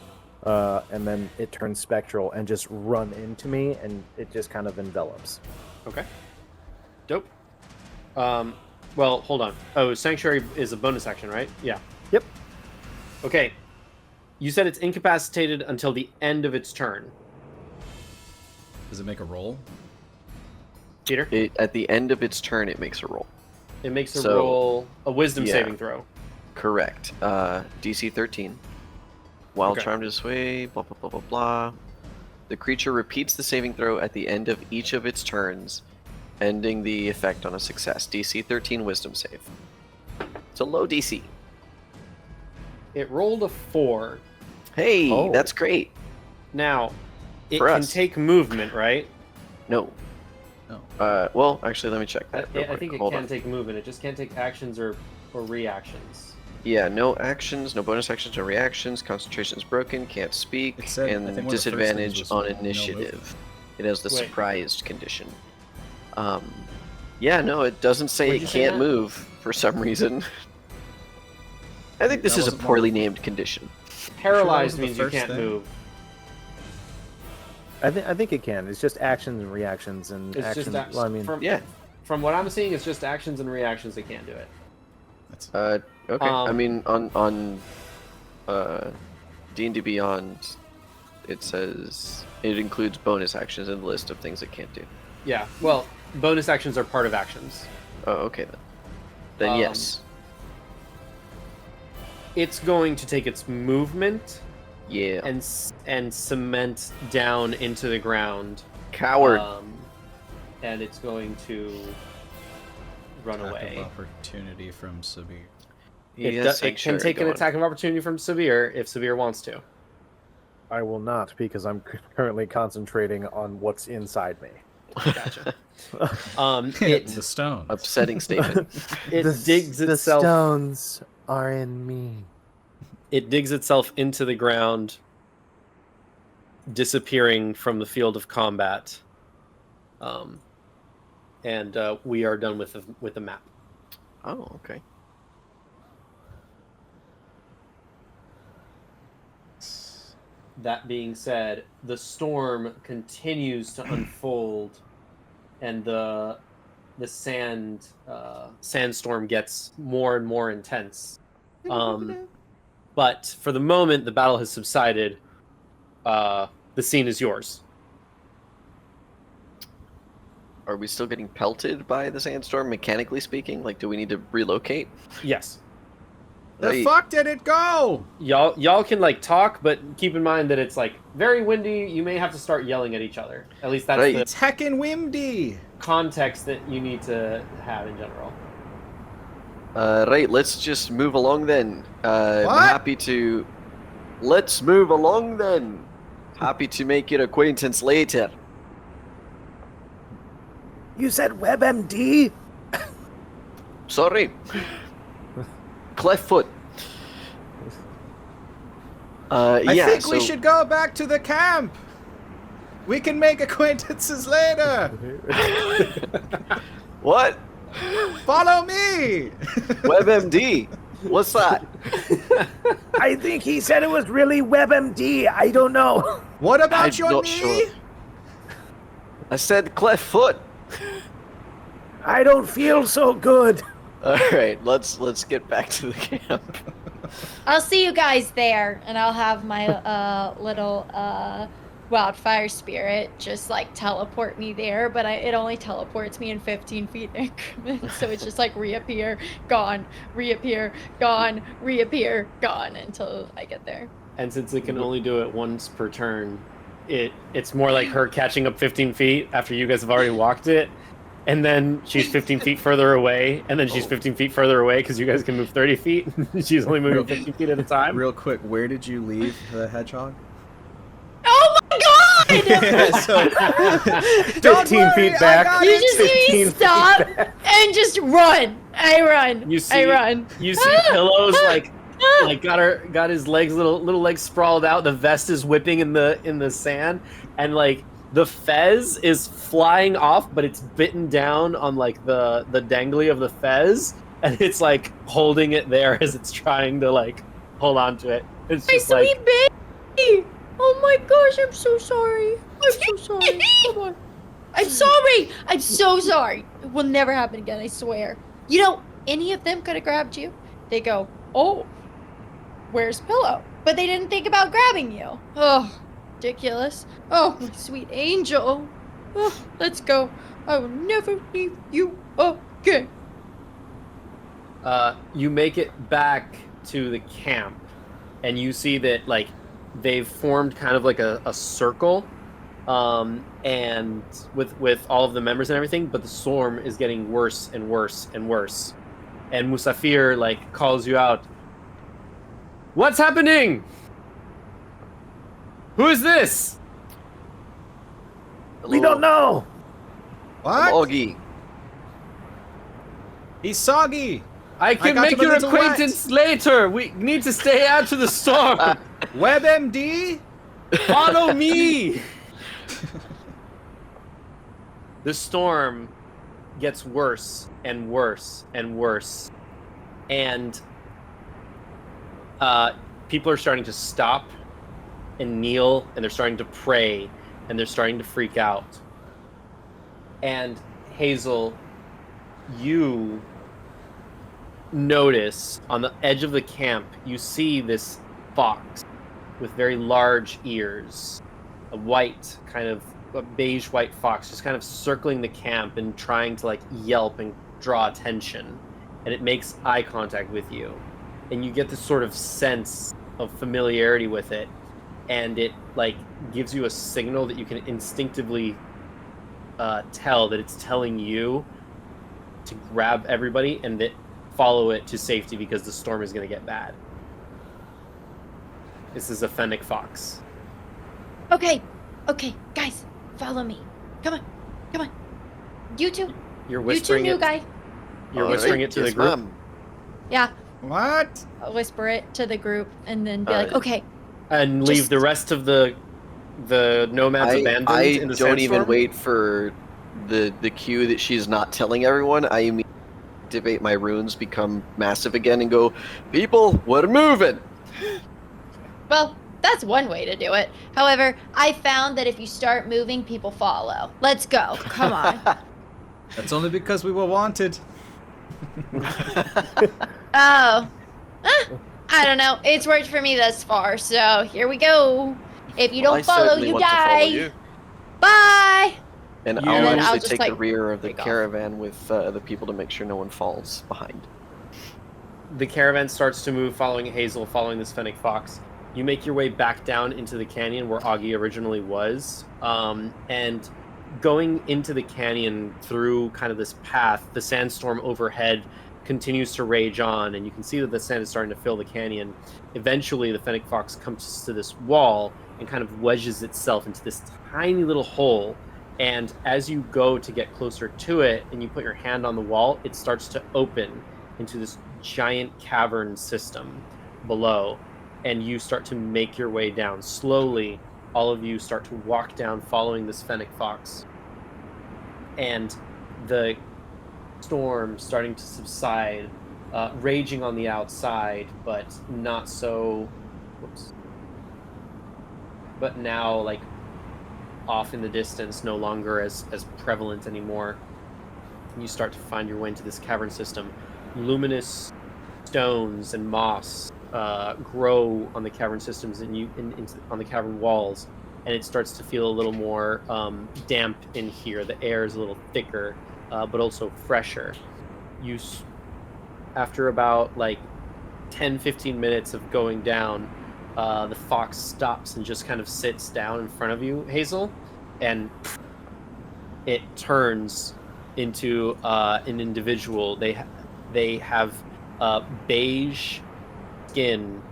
and then it turns spectral and just run into me, and it just kind of envelops. Okay. Dope. Well, hold on. Oh, Sanctuary is a bonus action, right? Yeah. Yep. Okay. You said it's incapacitated until the end of its turn. Does it make a roll? Peter? At the end of its turn, it makes a roll. It makes a So- roll, a wisdom yeah. saving throw. Correct. DC 13. While Okay. charmed this way, blah blah blah blah blah. The creature repeats the saving throw at the end of each of its turns, ending the effect on a success. DC 13 Wisdom save. It's a low DC. It rolled a 4. Hey, Oh. that's great. Now, it For can us. take movement, right? No. No. Well, actually, let me check that. real I quick. think it Hold can on. take movement. It just can't take actions or reactions. Yeah, no actions, no bonus actions or reactions. Concentration is broken. Can't speak, It said- I think and one of the first things disadvantage was on no initiative. It has the Wait. surprised condition. Yeah, no, it doesn't say Where'd it you say can't that? move for some reason. I think this That is a wasn't poorly named condition. Paralyzed wasn't the means you first can't thing? move. I think it can. It's just actions and reactions, and It's actions. just Well, I mean, Yeah. From what I'm seeing, it's just actions and reactions that can't do it. That's Okay. I Um, mean, on D&D Beyond, it says it includes bonus actions in the list of things it can't do. Yeah. Well, bonus actions are part of actions. Oh, okay then. Then Um, yes. It's going to take its movement Yeah. and cement down into the ground. Coward. And it's going to run attack away. of opportunity from Sabhir. He It, has it can Sanctuary take an going. attack of opportunity from Sabhir if Sabhir wants to. I will not because I'm currently concentrating on what's inside me. Gotcha. The It stone. Upsetting statement. digs The itself. stones are in me. It digs itself into the ground, disappearing from the field of combat. And we are done with the map. Oh, okay. That being said, the storm continues to unfold, and the sandstorm gets more and more intense. But for the moment, the battle has subsided. The scene is yours. Are we still getting pelted by the sandstorm, mechanically speaking? Like, do we need to relocate? Yes. The Right. fuck did it go? Y'all can like talk, but keep in mind that it's like very windy. You may have to start yelling at each other. At least that's Right. the It's heckin' windy. context that you need to have in general. Right, let's just move along then. I'm What? happy to... Let's move along then. Happy to make your acquaintance later. You said WebMD? Sorry. Cleft foot. I yeah, think we so- should go back to the camp. We can make acquaintances later. What? Follow me. WebMD. What's that? I think he said it was really WebMD. I don't know. What about I'm your not knee? sure. I said cleft foot. I don't feel so good. All right, let's get back to the camp. I'll see you guys there, and I'll have my little wildfire spirit just like teleport me there, but it only teleports me in 15 feet increments, so it's just like reappear, gone, reappear, gone, reappear, gone until I get there. And since it can only do it once per turn, it's more like her catching up 15 feet after you guys have already walked it, and then she's 15 feet further away, and then she's 15 feet further away because you guys can move 30 feet. She's only moving 15 feet at a time. Real quick, where did you leave the hedgehog? Oh my god! So, 15 feet back. I got You it. just see 15 me feet stop and just run. I run. You see, I run. You see Pillows like got his legs little legs sprawled out. The vest is whipping in the sand, and like the fez is flying off, but it's bitten down on like the dangly of the fez, and it's like holding it there as it's trying to like hold on to it. It's My just like sweet baby. Oh my gosh, I'm so sorry. I'm so sorry. Come on. I'm sorry. I'm so sorry. It will never happen again, I swear. You know, any of them could have grabbed you. They go, oh, where's Pillow? But they didn't think about grabbing you. Oh, ridiculous. Oh, my sweet angel. Oh, let's go. I will never leave you again. you make it back to the camp, and you see that like they've formed kind of like a circle, and with all of the members and everything, but the storm is getting worse and worse and worse. And Musafir like calls you out. What's happening? Who is this? We don't know. What? Augie. He's soggy. I can got make him a your little acquaintance later. We need to stay out to the storm. WebMD? Follow me. The storm gets worse and worse and worse, and people are starting to stop and kneel, and they're starting to pray, and they're starting to freak out. And Hazel, you notice on the edge of the camp, you see this fox with very large ears, a white, kind of a beige white fox, just kind of circling the camp and trying to like yelp and draw attention. And it makes eye contact with you, and you get this sort of sense of familiarity with it, and it like gives you a signal that you can instinctively tell that it's telling you to grab everybody and that follow it to safety because the storm is going to get bad. This is a fennec fox. Okay, guys, follow me. Come on. Come on. You two. You're You two, whispering new it. guy. You're All whispering right, it to the yes, group. ma'am. Yeah. What? I'll whisper it to the group and then be like, okay. And leave Just- the rest of the nomads abandoned I in the don't even sandstorm? wait for the cue that she's not telling everyone. I immediately activate my runes, become massive again, and go, people, we're moving. Well, that's one way to do it. However, I found that if you start moving, people follow. Let's go. Come on. That's only because we were wanted. Oh. I don't know. It's worked for me thus far, so here we go. If you Well, don't I follow, certainly you want to die. follow you. Bye. And You- I'll And then I'll actually just, take like, the rear of the take off. caravan with the people to make sure no one falls behind. The caravan starts to move, following Hazel, following this fennec fox. You make your way back down into the canyon where Augie originally was, and going into the canyon through kind of this path, the sandstorm overhead continues to rage on, and you can see that the sand is starting to fill the canyon. Eventually, the fennec fox comes to this wall and kind of wedges itself into this tiny little hole. And as you go to get closer to it and you put your hand on the wall, it starts to open into this giant cavern system below. And you start to make your way down. Slowly, all of you start to walk down following this fennec fox. And the storm starting to subside, raging on the outside, but not so... Whoops. But now, like, off in the distance, no longer as prevalent anymore. And you start to find your way into this cavern system. Luminous stones and moss grow on the cavern systems and on the cavern walls, and it starts to feel a little more damp in here. The air is a little thicker, but also fresher. After about like 10-15 minutes of going down, the fox stops and just kind of sits down in front of you, Hazel, and it turns into an individual. They have beige skin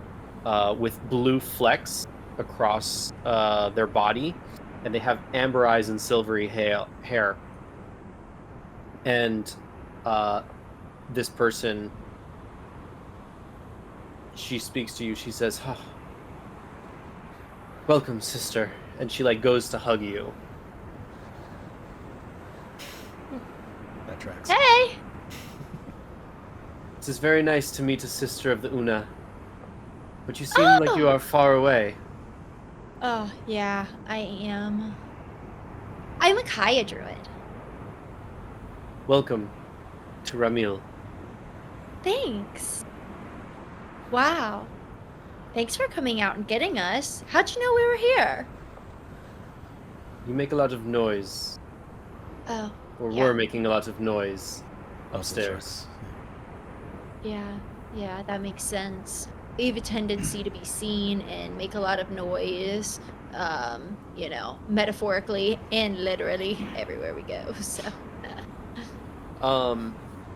with blue flecks across their body, and they have amber eyes and silvery hair. And this person, she speaks to you. She says, oh, welcome, sister. And she like goes to hug you. That tracks. Hey. It is very nice to meet a sister of the Una, but you seem like you are far away. Oh, yeah, I am. I'm a Kaya druid. Welcome to Ramil. Thanks. Wow. Thanks for coming out and getting us. How'd you know we were here? You make a lot of noise, Oh, or Yeah. were making a lot of noise Oh, upstairs. yeah, that makes sense. We have a tendency to be seen and make a lot of noise, metaphorically and literally everywhere we go, so.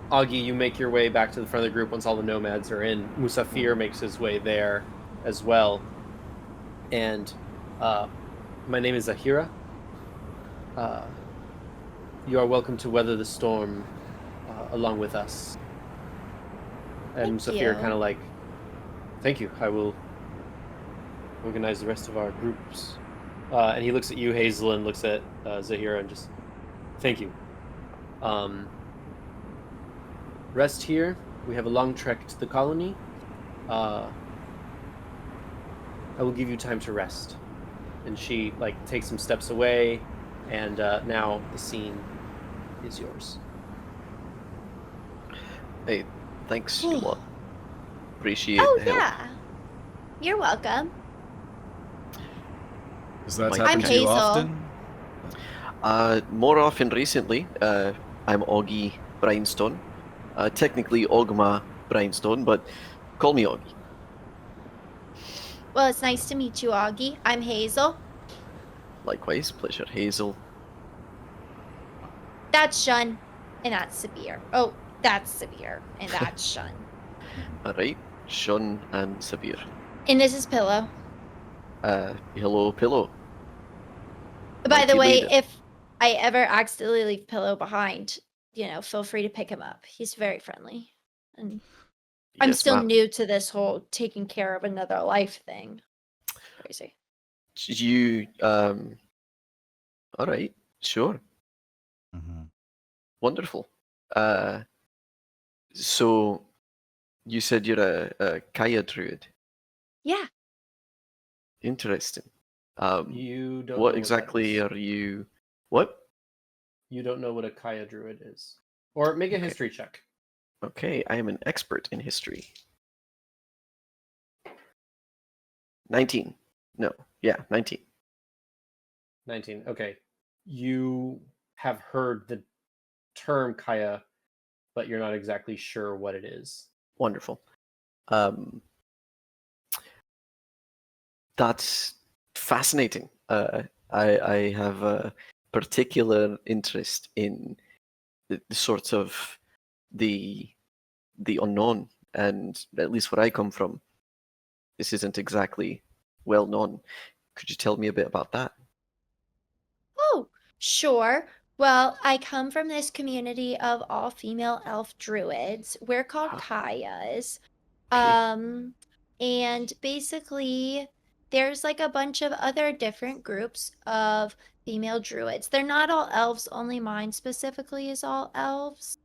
Augie, you make your way back to the front of the group once all the nomads are in. Musafir makes his way there as well. And my name is Zahira. You are welcome to weather the storm along with us. And Thank Musafir you. kind of like, thank you. I will organize the rest of our groups. And he looks at you, Hazel, and looks at Zahira and just, thank you. Rest here. We have a long trek to the colony. I will give you time to rest. And she like takes some steps away, and now the scene is yours. Hey, thanks, Yuma. Appreciate Oh, the help. yeah. You're welcome. Does that I'm happen to you Hazel. often? More often recently, I'm Augie Bryanstone. Technically Ogma Bryanstone, but call me Augie. Well, it's nice to meet you, Augie. I'm Hazel. Likewise, pleasure, Hazel. That's Shun, and that's Sabhir. Oh, that's Sabhir, and that's Shun. Alright, Shun and Sabhir. And this is Pillow. Hello, Pillow. By the Mighty way, leader. if I ever accidentally leave Pillow behind, feel free to pick him up. He's very friendly. And I'm Yes, still ma'am. new to this whole taking care of another life thing. Crazy. You, all right, sure, Mm-hmm. wonderful. So you said you're a Kaya druid. Yeah. Interesting. You don't What know exactly what that is. are you? What? You don't know what a Kaya druid is. Or make a Okay. history check. Okay, I am an expert in history. 19. No, yeah, 19. 19. Okay. You have heard the term Kaya, but you're not exactly sure what it is. Wonderful. Um, that's fascinating. I have a particular interest in the sorts of the unknown, and at least where I come from, this isn't exactly well known. Could you tell me a bit about that? Oh, sure. Well, I come from this community of all female elf druids. We're called Ah, Kayas. okay, Um, and basically, there's like a bunch of other different groups of female druids. They're not all elves, only mine specifically is all elves.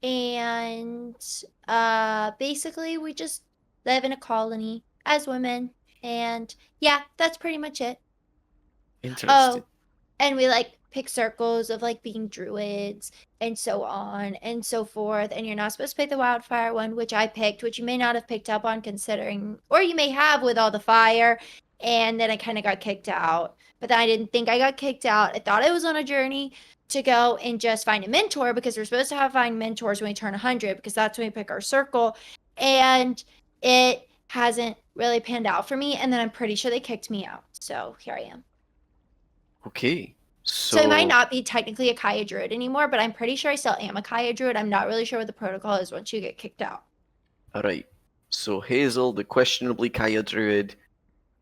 And basically, we just live in a colony as women. And yeah, that's pretty much it. interesting. Oh, and we like pick circles of like being druids and so on and so forth. And you're not supposed to pick the wildfire one, which I picked, which you may not have picked up on considering, or you may have with all the fire. And then I kind of got kicked out. But then I didn't think I got kicked out. I thought I was on a journey to go and just find a mentor because we're supposed to find mentors when we turn 100 because that's when we pick our circle. And it hasn't really panned out for me. And then I'm pretty sure they kicked me out. So here I am. Okay, So I might so not be technically a Kaya Druid anymore, but I'm pretty sure I still am a Kaya Druid. I'm not really sure what the protocol is once you get kicked out. all right. So Hazel, the questionably Kaya druid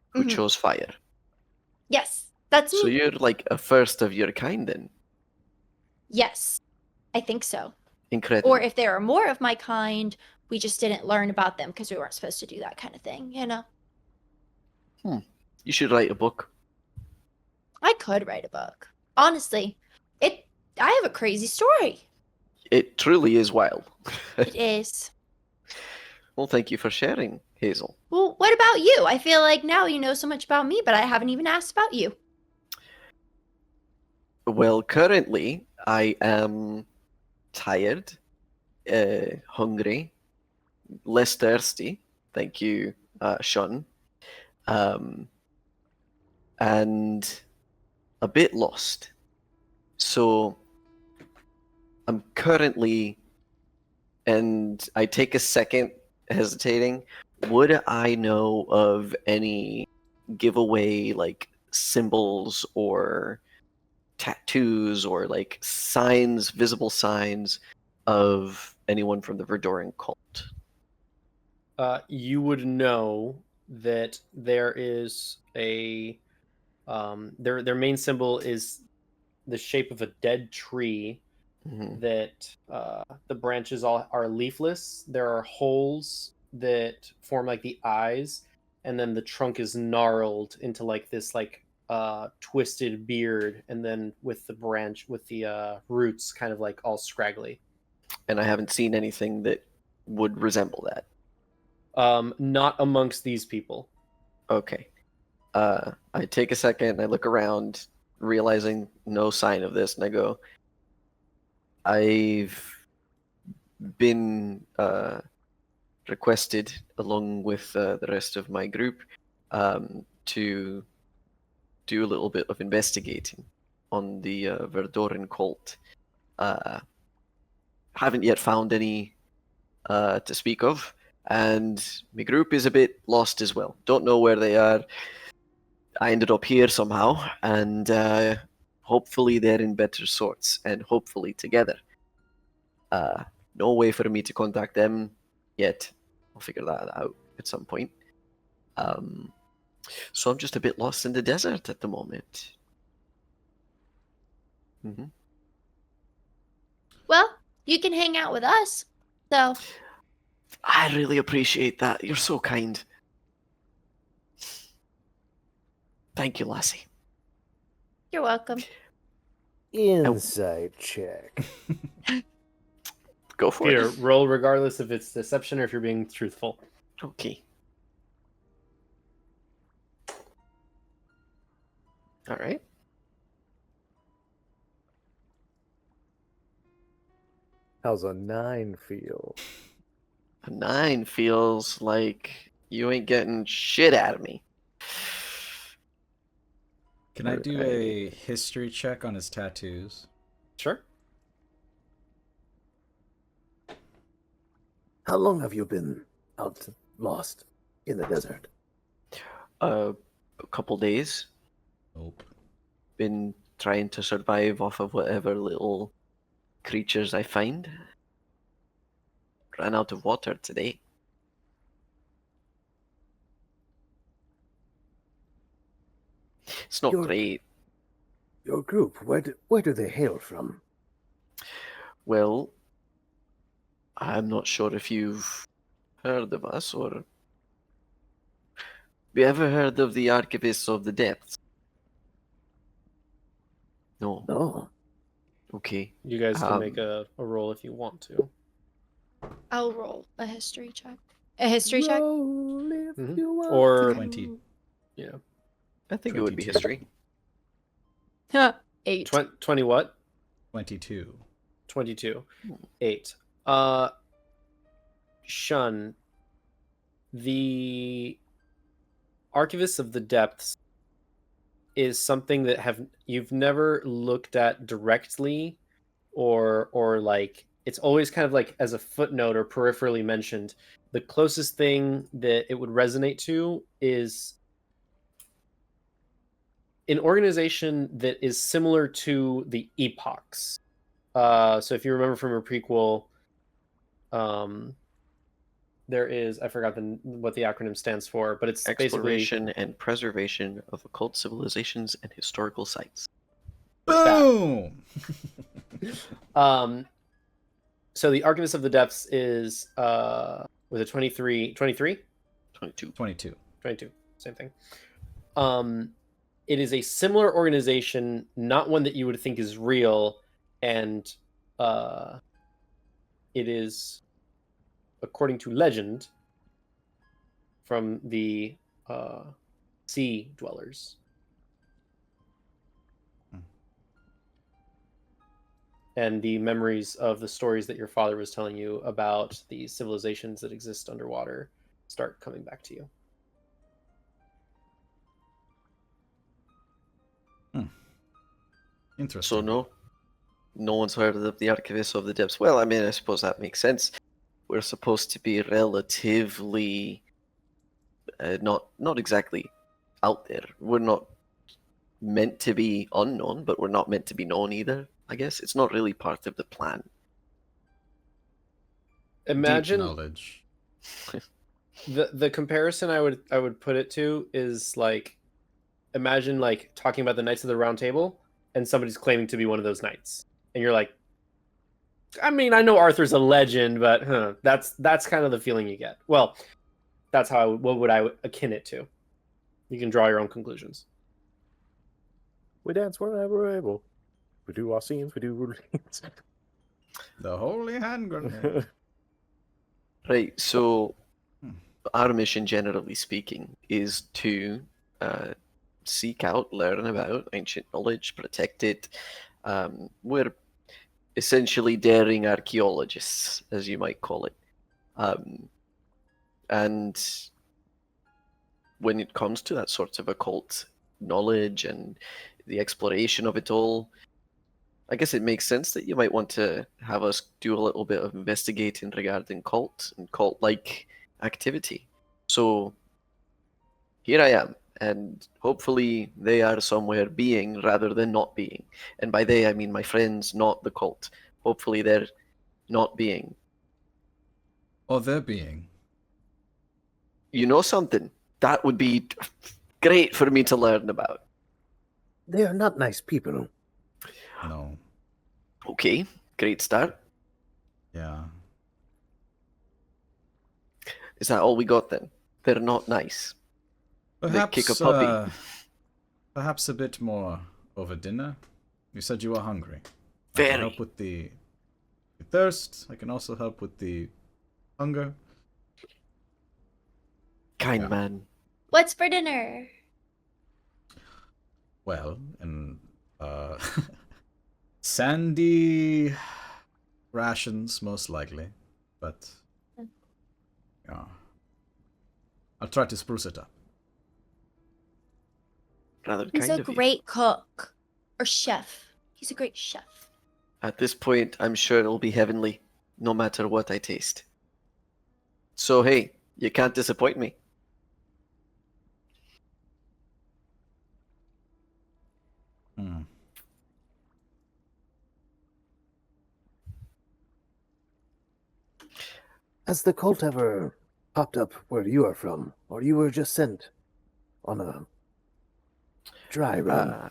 who Hmm. chose fire. Yes, that's So me. you're like a first of your kind then. Yes, I think so. Or Incredible. if there are more of my kind, we just didn't learn about them because we weren't supposed to do that kind of thing, you know? Hmm. You should write a book. I could write a book. Honestly, I have a crazy story. It truly is wild. It is. Well, thank you for sharing, Hazel. Well, what about you? I feel like now you know so much about me, but I haven't even asked about you. Well, currently I am tired, hungry, less thirsty. Thank you, Sean. Um, and a bit lost. So I'm currently, and I take a second hesitating. Would I know of any giveaway like symbols or tattoos or like signs, visible signs of anyone from the Verdoran cult? You would know that there is their main symbol is the shape of a dead tree Mhm. that the branches all are leafless. There are holes that form like the eyes, and then the trunk is gnarled into like this twisted beard, and then with the branch with the roots kind of like all scraggly. And I haven't seen anything that would resemble that. Not amongst these people. Okay. I take a second, I look around, realizing no sign of this, and I go, I've been requested, along with the rest of my group, to do a little bit of investigating on the Verdoran cult. Haven't yet found any to speak of, and my group is a bit lost as well. Don't know where they are. I ended up here somehow, and hopefully they're in better sorts, and hopefully together. No way for me to contact them yet. I'll figure that out at some point. Um, so I'm just a bit lost in the desert at the moment. Hmm. Well, you can hang out with us. So, I really appreciate that. You're so kind. Thank you, Lassie. you're welcome. Insight check. Go for Peter, it. roll regardless if it's deception or if you're being truthful. Okay. All right. How's a 9 feel? A 9 feels like you ain't getting shit out of me. Can I do a Alright. history check on his tattoos? Sure. How long have you been out lost in the desert? A couple days. Nope. Been trying to survive off of whatever little creatures I find. Ran out of water today. It's not Your- great. Your group, where do they hail from? Well, I'm not sure if you've heard of us or. Have you ever heard of the Archivists of the Depths? No. No. Okay. You guys can make Um, a roll if you want to. I'll roll a history check. A history check? Roll if Mhm. you want Or- to. 20. Yeah. I think it would be 22. history. 8. 20 what? 22. 22. 8. Shun, the Archivists of the Depths is something that you've never looked at directly, or like it's always kind of like as a footnote or peripherally mentioned. The closest thing that it would resonate to is an organization that is similar to the Epochs. So if you remember from your prequel, there is, I forgot what the acronym stands for, but it's basically Exploration and preservation of occult civilizations and historical sites. Boom! So the Archivist of the Depths is with a 23 23 22. 22. 22, same thing. It is a similar organization, not one that you would think is real, and it is, according to legend, from the sea dwellers. And the memories of the stories that your father was telling you about the civilizations that exist underwater start coming back to you. Interesting. So no one's heard of the Archivists of the Depths. Well, I mean, I suppose that makes sense. We're supposed to be relatively not exactly out there. We're not meant to be unknown, but we're not meant to be known either. I guess it's not really part of the plan. Imagine Deep knowledge. the comparison I would put it to is like, imagine like talking about the Knights of the Round Table and somebody's claiming to be one of those knights, and you're like, I mean, I know Arthur's a legend, but that's kind of the feeling you get. Well, that's how what would I akin it to. You can draw your own conclusions. We dance whenever we're able. We do our scenes, we do routines. The holy hand grenade. Right. So Hmm. our mission, generally speaking, is to seek out, learn about ancient knowledge, protect it. We're essentially daring archaeologists, as you might call it. And when it comes to that sort of occult knowledge and the exploration of it all, I guess it makes sense that you might want to have us do a little bit of investigating regarding cult and cult-like activity. So here I am, and hopefully they are somewhere being rather than not being. And by they, I mean my friends, not the cult. Hopefully they're not being. Or their being. You know something? That would be great for me to learn about. They are not nice people. No. Okay, great start. Yeah. Is that all we got then? They're not nice. They kick a Perhaps, puppy. perhaps a bit more over dinner. You said you were hungry. I can help Very with the thirst. I can also help with the hunger. kind Yeah. man. What's for dinner? Well, and sandy rations most likely, but yeah, I'll try to spruce it up. Rather He's kind a of you. great cook. Or chef. He's a great chef. At this point, I'm sure it'll be heavenly, no matter what I taste. So hey, you can't disappoint me. Hmm. Has the cult ever popped up where you are from, or you were just sent on a dry run?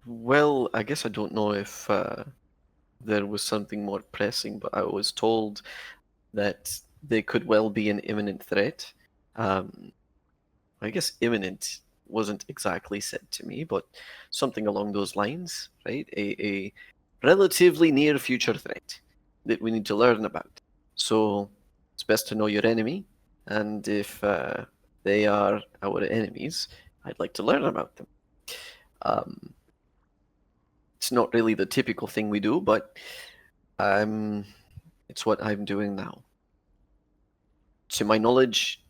Well, I guess I don't know if there was something more pressing, but I was told that they could well be an imminent threat. I guess imminent wasn't exactly said to me, but something along those lines, right? A relatively near future threat that we need to learn about. So it's best to know your enemy, and if they are our enemies, I'd like to learn about them. Um, it's not really the typical thing we do, but it's what I'm doing now. To my knowledge,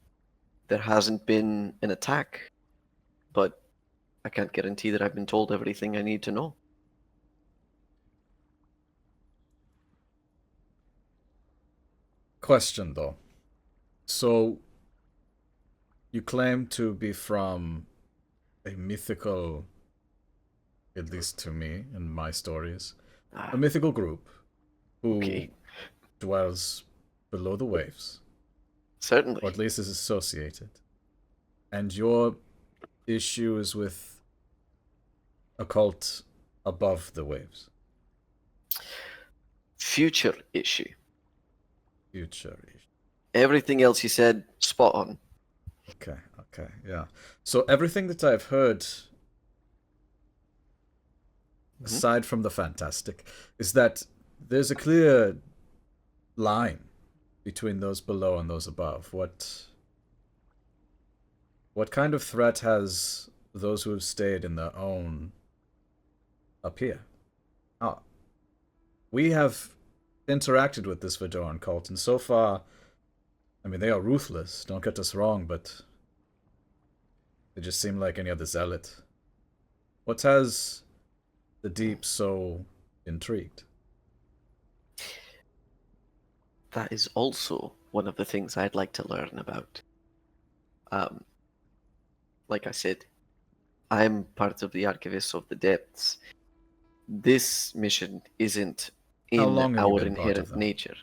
there hasn't been an attack, but I can't guarantee that I've been told everything I need to know. Question though. So you claim to be from a mythical, at least to me in my stories, a Ah, mythical group who okay, dwells below the waves, or certainly. at least is associated. And your issue is with a cult above the waves. Future issue. Future issue. Everything else you said, spot on. Okay, okay, yeah. So everything that I've heard, Mhm. aside from the fantastic, is that there's a clear line between those below and those above. What kind of threat has those who have stayed in their own up here? Ah, we have interacted with this Vidoran cult, and so far, I mean, they are ruthless, don't get us wrong, but they just seem like any other zealot. What has the deep so intrigued? That is also one of the things I'd like to learn about. Um, like I said, I'm part of the Archivists of the Depths. This mission isn't How in long have you our been part of inherent them? nature.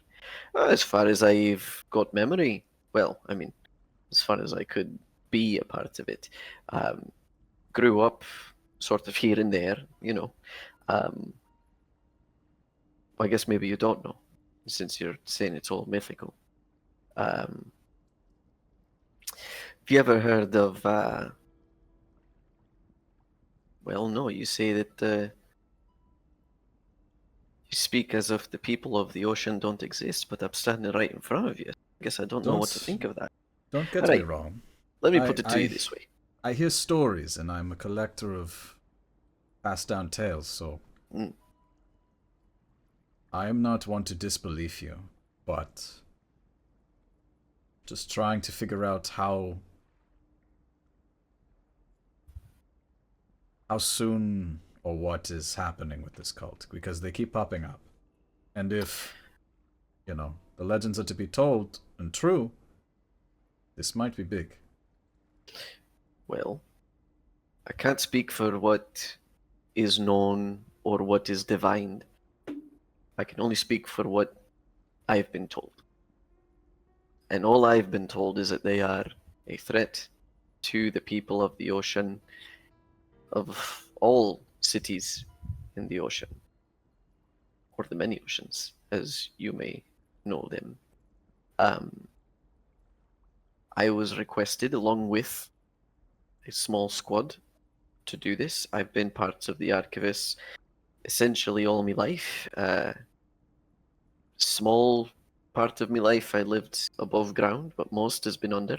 As far as I've got memory, well, I mean, as far as I could be a part of it. Um, grew up sort of here and there, you know. Um, I guess maybe you don't know, since you're saying it's all mythical. Um, have you ever heard of? Well, no. You say that you speak as if the people of the ocean don't exist, but I'm standing right in front of you. I guess I don't know what to Don't think of that. don't All get me right, wrong. let me I put it to you I this way. I hear stories, and I'm a collector of passed down tales, so Mm, I am not one to disbelieve you, but just trying to figure out how soon or what is happening with this cult, because they keep popping up. And if, the legends are to be told and true, this might be big. well, I can't speak for what is known or what is divined. I can only speak for what I've been told. And all I've been told is that they are a threat to the people of the ocean, of all cities in the ocean, or the many oceans, as you may know them. I was requested along with a small squad to do this. I've been part of the Archivists essentially all my life. Small part of my life I lived above ground, but most has been under.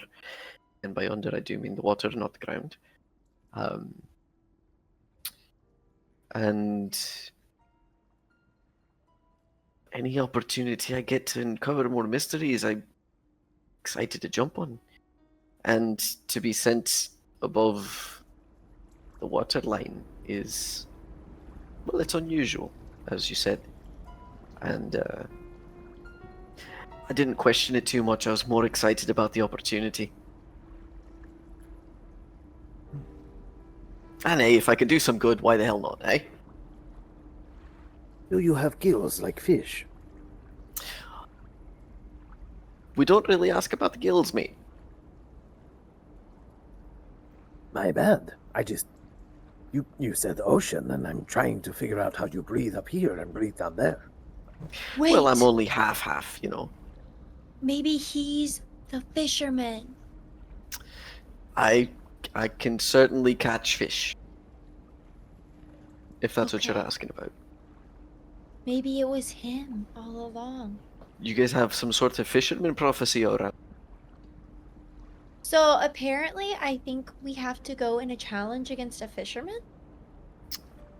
And by under I do mean the water, not the ground. And any opportunity I get to uncover more mysteries, I'm excited to jump on. And to be sent above the water line is, well, it's unusual, as you said. And I didn't question it too much. I was more excited about the opportunity. And hey, if I can do some good, why the hell not, eh? Do you have gills like fish? We don't really ask about the gills, mate. My bad. You said ocean, and I'm trying to figure out how you breathe up here and breathe down there. Wait, Well, I'm only half, you know. maybe he's the fisherman. I can certainly catch fish. If that's what you're Okay. asking about. Maybe it was him all along. You guys have some sort of fisherman prophecy around. So apparently, I think we have to go in a challenge against a fisherman.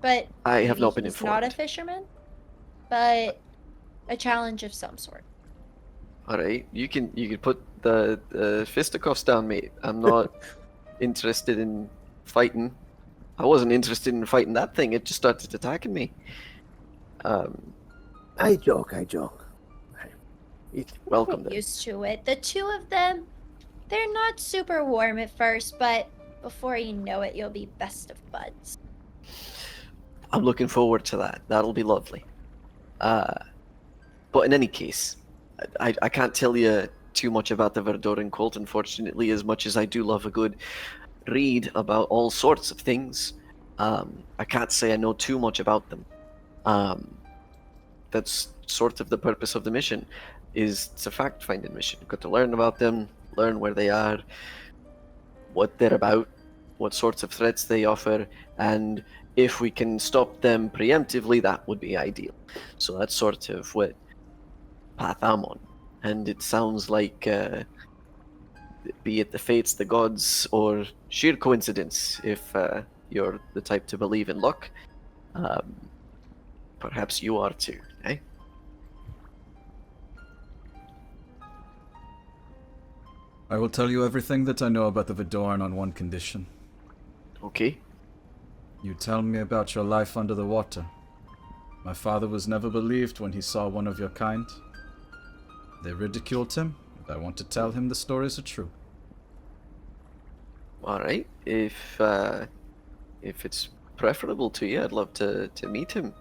But I have maybe not been he's not a informed. fisherman, but a challenge of some sort. Alright, you can put the fisticuffs down, mate. I'm not interested in fighting. I wasn't interested in fighting that thing. It just started attacking me. I joke. Welcome Get then. used to it. The two of them, they're not super warm at first, but before you know it, you'll be best of buds. I'm looking forward to that. That'll be lovely. But in any case, I can't tell you too much about the Verdoran cult, unfortunately, as much as I do love a good read about all sorts of things. I can't say I know too much about them. That's sort of the purpose of the mission. It's a fact-finding mission. You've got to learn about them, learn where they are, what they're about, what sorts of threats they offer, and if we can stop them preemptively, that would be ideal. So that's sort of what path I'm on. And it sounds like, be it the fates, the gods, or sheer coincidence, if you're the type to believe in luck, perhaps you are too, eh? I will tell you everything that I know about the Vidorn on one condition. Okay. You tell me about your life under the water. My father was never believed when he saw one of your kind. They ridiculed him, and I want to tell him the stories are true. Alright. If it's preferable to you, I'd love to meet him.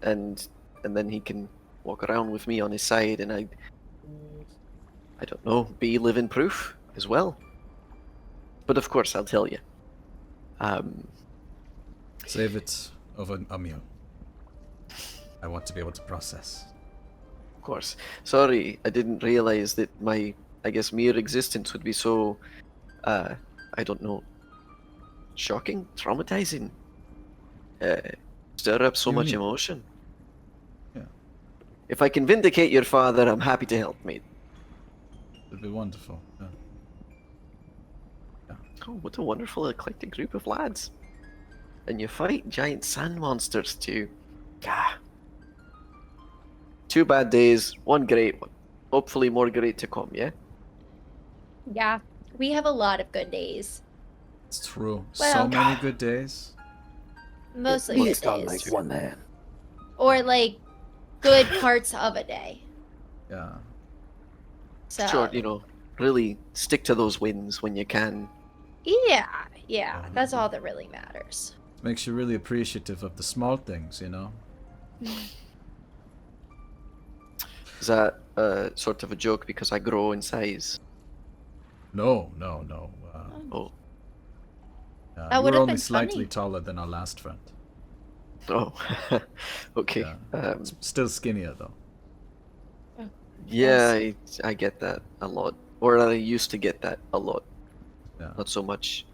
And then he can walk around with me on his side, and I don't know, be living proof as well. But of course, I'll tell you. Save it over a meal. I want to be able to process. Of course. Sorry, I didn't realize that my, I guess, mere existence would be so, I don't know, shocking, traumatizing, stir up so much Unique. emotion. Yeah. If I can vindicate your father, I'm happy to help, mate. It'd be wonderful. Yeah. Oh, what a wonderful, eclectic group of lads. And you fight giant sand monsters too. Ah. 2 bad days, 1 great one. Hopefully more great to come, yeah? Yeah, we have a lot of good days. It's true. Well- So many good days. Mostly At good least on days. like one hand. Or like good parts of a day. Yeah. So Sure, you know, really stick to those wins when you can. yeah, that's all that really matters. It makes you really appreciative of the small things, you know? Is that sort of a joke because I grow in size? No. Oh, That you would were have only been slightly funny. taller than our last friend. Oh, okay. Yeah. Still skinnier though. Yeah, I get that a lot. Or I used to get that a lot. Yeah. Not so much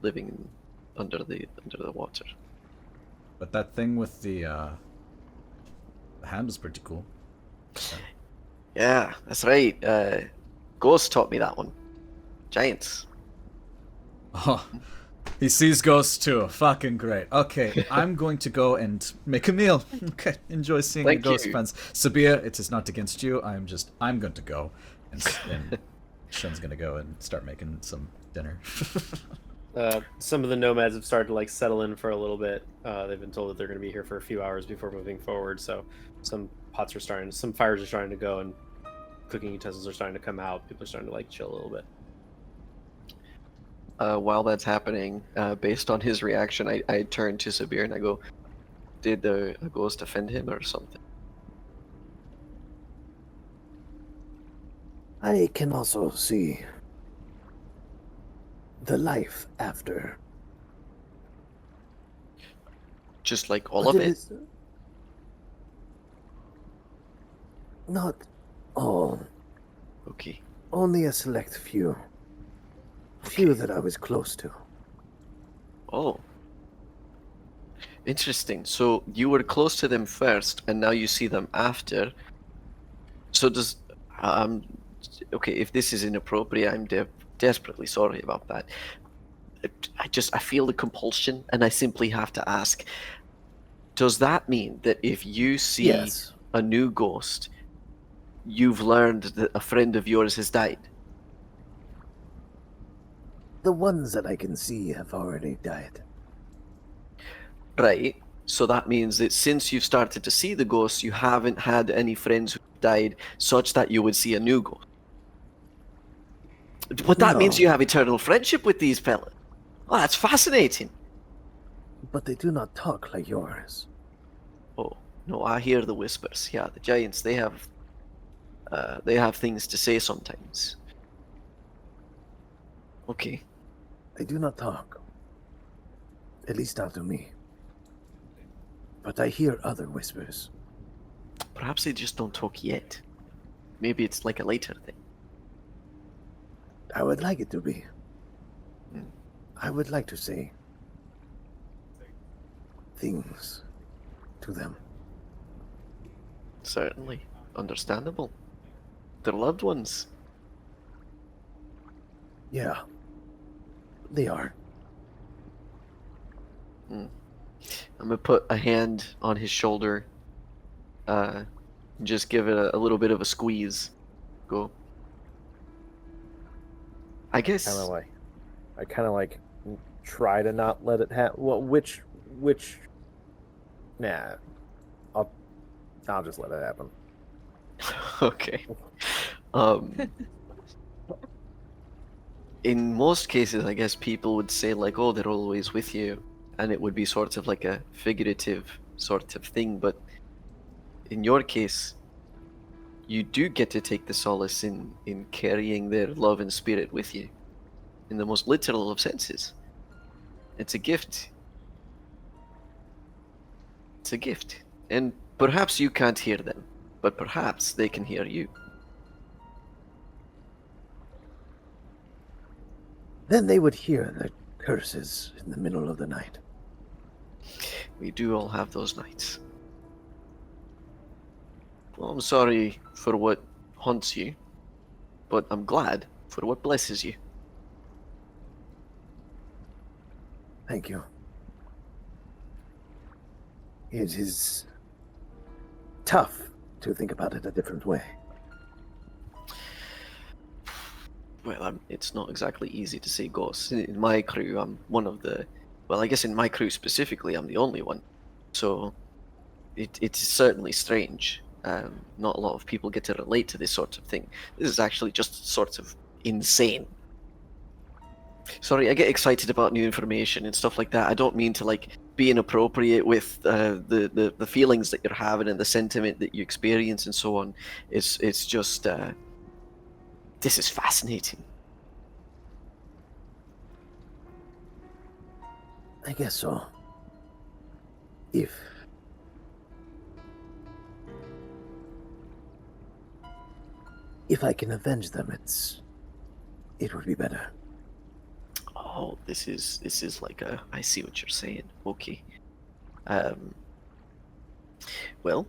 living under the water. But that thing with the hand was pretty cool. Yeah, that's right. Ghost taught me that one. Giants. Oh, he sees ghosts too. Fucking great. Okay, I'm going to go and make a meal. Okay, enjoy seeing Thank the ghost you. friends. Sabir, it is not against you. I'm going to go, and Shun's gonna go and start making some dinner. Some of the nomads have started to like settle in for a little bit. They've been told that they're going to be here for a few hours before moving forward. So some some fires are starting to go, and cooking utensils are starting to come out. People are starting to like chill a little bit. While that's happening, based on his reaction, I turn to Sabir and I go, "Did a ghost offend him or something?" I can also see the life after. Just like all But of it? is not all. Okay. Only a select few. Few that I was close to. Oh. Interesting. So you were close to them first, and now you see them after. So does okay, if this is inappropriate, I'm desperately sorry about that. I feel the compulsion, and I simply have to ask: does that mean that if you see Yes. a new ghost, you've learned that a friend of yours has died? The ones that I can see have already died. Right. So that means that since you've started to see the ghosts, you haven't had any friends who died such that you would see a new ghost. But that means No. you have eternal friendship with these fellas. Oh, that's fascinating. But they do not talk like yours. Oh, no, I hear the whispers. Yeah, the giants, they have things to say sometimes. Okay. They do not talk. At least not to me. But I hear other whispers. Perhaps they just don't talk yet. Maybe it's like a later thing. I would like it to be. Hmm. I would like to say things to them. Certainly. Understandable. They're loved ones. Yeah. They are. I'm gonna put a hand on his shoulder. Just give it a little bit of a squeeze. Go. I guess. I kind of like try to not let it happen. Well, which, nah, I'll just let it happen. Okay. In most cases, I guess people would say like, "Oh, they're always with you," and it would be sort of like a figurative sort of thing. But in your case, you do get to take the solace in carrying their love and spirit with you, in the most literal of senses. It's a gift. It's a gift, and perhaps you can't hear them, but perhaps they can hear you. Then they would hear the curses in the middle of the night. We do all have those nights. Well, I'm sorry for what haunts you, but I'm glad for what blesses you. Thank you. It is tough to think about it a different way. Well, it's not exactly easy to say ghosts. In my crew, I'm one of the... Well, I guess in my crew specifically, I'm the only one. So, it's certainly strange. Not a lot of people get to relate to this sort of thing. This is actually just sort of insane. Sorry, I get excited about new information and stuff like that. I don't mean to like be inappropriate with the feelings that you're having and the sentiment that you experience and so on. It's just this is fascinating. I guess so. If if I can avenge them, it would be better. Oh, this is like a. I see what you're saying. Okay. Well,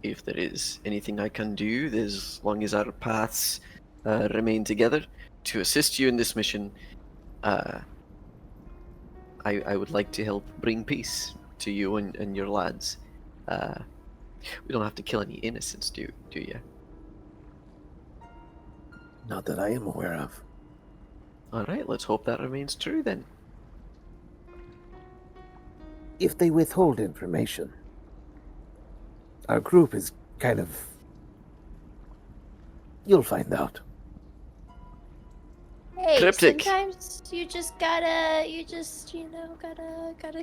if there is anything I can do, as long as our paths remain together, to assist you in this mission, I would like to help bring peace to you and your lads. We don't have to kill any innocents, do you? Not that I am aware of. All right, let's hope that remains true then. If they withhold information, our group is kind of... You'll find out. Hey, Cryptic. sometimes you just gotta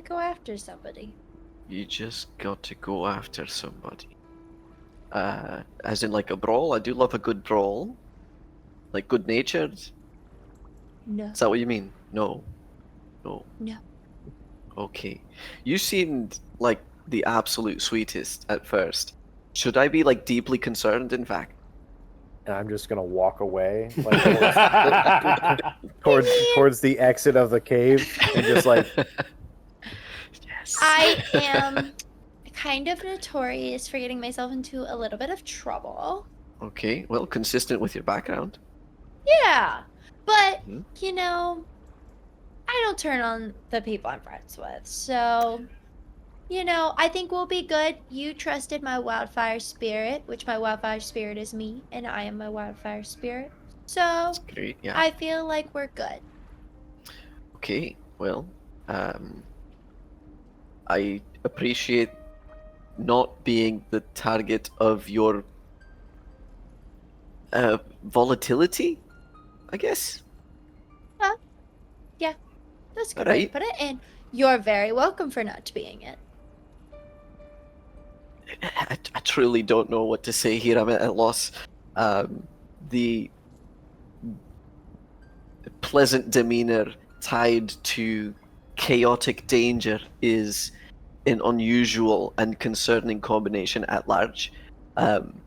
go after somebody. You just got to go after somebody. As in like a brawl? I do love a good brawl. Like good-natured? No. Is that what you mean? No. No. No. Okay. You seemed like the absolute sweetest at first. Should I be like deeply concerned, in fact? And I'm just gonna walk away, like towards the exit of the cave, and just like Yes. I am kind of notorious for getting myself into a little bit of trouble. Okay, well, consistent with your background. Yeah, but Mhm. I don't turn on the people I'm friends with, so I think we'll be good. You trusted my wildfire spirit, which my wildfire spirit is me, and I am my wildfire spirit. So That's great, yeah. I feel like we're good. Okay, well, I appreciate not being the target of your volatility, I guess. That's good way to Alright. put it, and you're very welcome for not being it. I truly don't know what to say here. I'm at a loss. The pleasant demeanor tied to chaotic danger is an unusual and concerning combination at large. And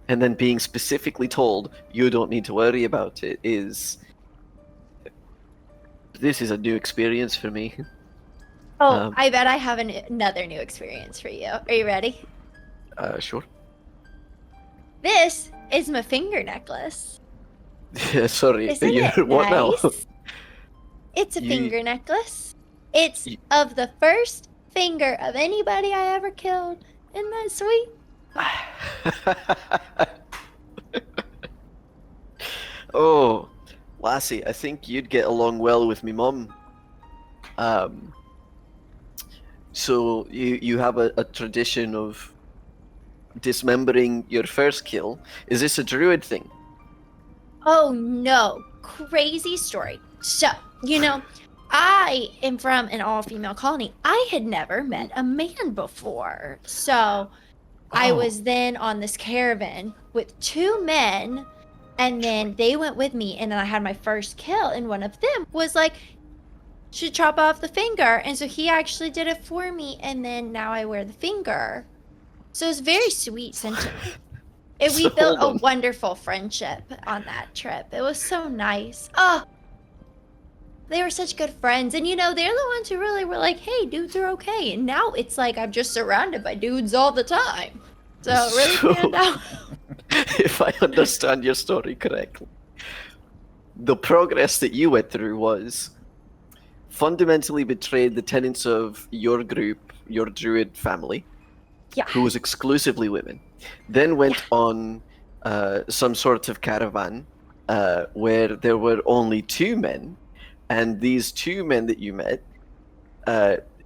then being specifically told you don't need to worry about it is... This is a new experience for me. Oh, I bet I have another new experience for you. Are you ready? Sure. This is my finger necklace. Sorry, Isn't you're it what now? nice? It's a You- finger necklace. It's You- of the first finger of anybody I ever killed. Isn't that sweet? Oh, Lassie, I think you'd get along well with me mum. So you have a tradition of dismembering your first kill. Is this a druid thing? Oh no, crazy story. So, I am from an all-female colony. I had never met a man before. So, I Oh. was then on this caravan with two men, and then they went with me, and then I had my first kill, and one of them was like, should chop off the finger, and so he actually did it for me, and then now I wear the finger. So it's very sweet sentiment. And we So built a hold on. wonderful friendship on that trip. It was so nice. Oh, they were such good friends. And they're the ones who really were like, hey, dudes are okay. And now it's like I'm just surrounded by dudes all the time. So it really So- panned out. If I understand your story correctly, the progress that you went through was fundamentally betrayed the tenets of your group, your druid family, Yeah. who was exclusively women, then went on some sort of caravan where there were only two men, and these two men that you met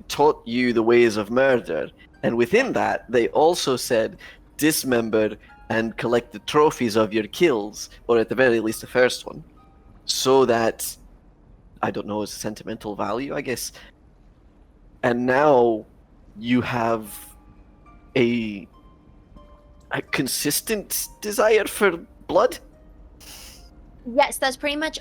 taught you the ways of murder, and within that they also said dismember and collect the trophies of your kills, or at the very least the first one, so that, I don't know, it's sentimental value, I guess. And now you have a consistent desire for blood? Yes, that's pretty much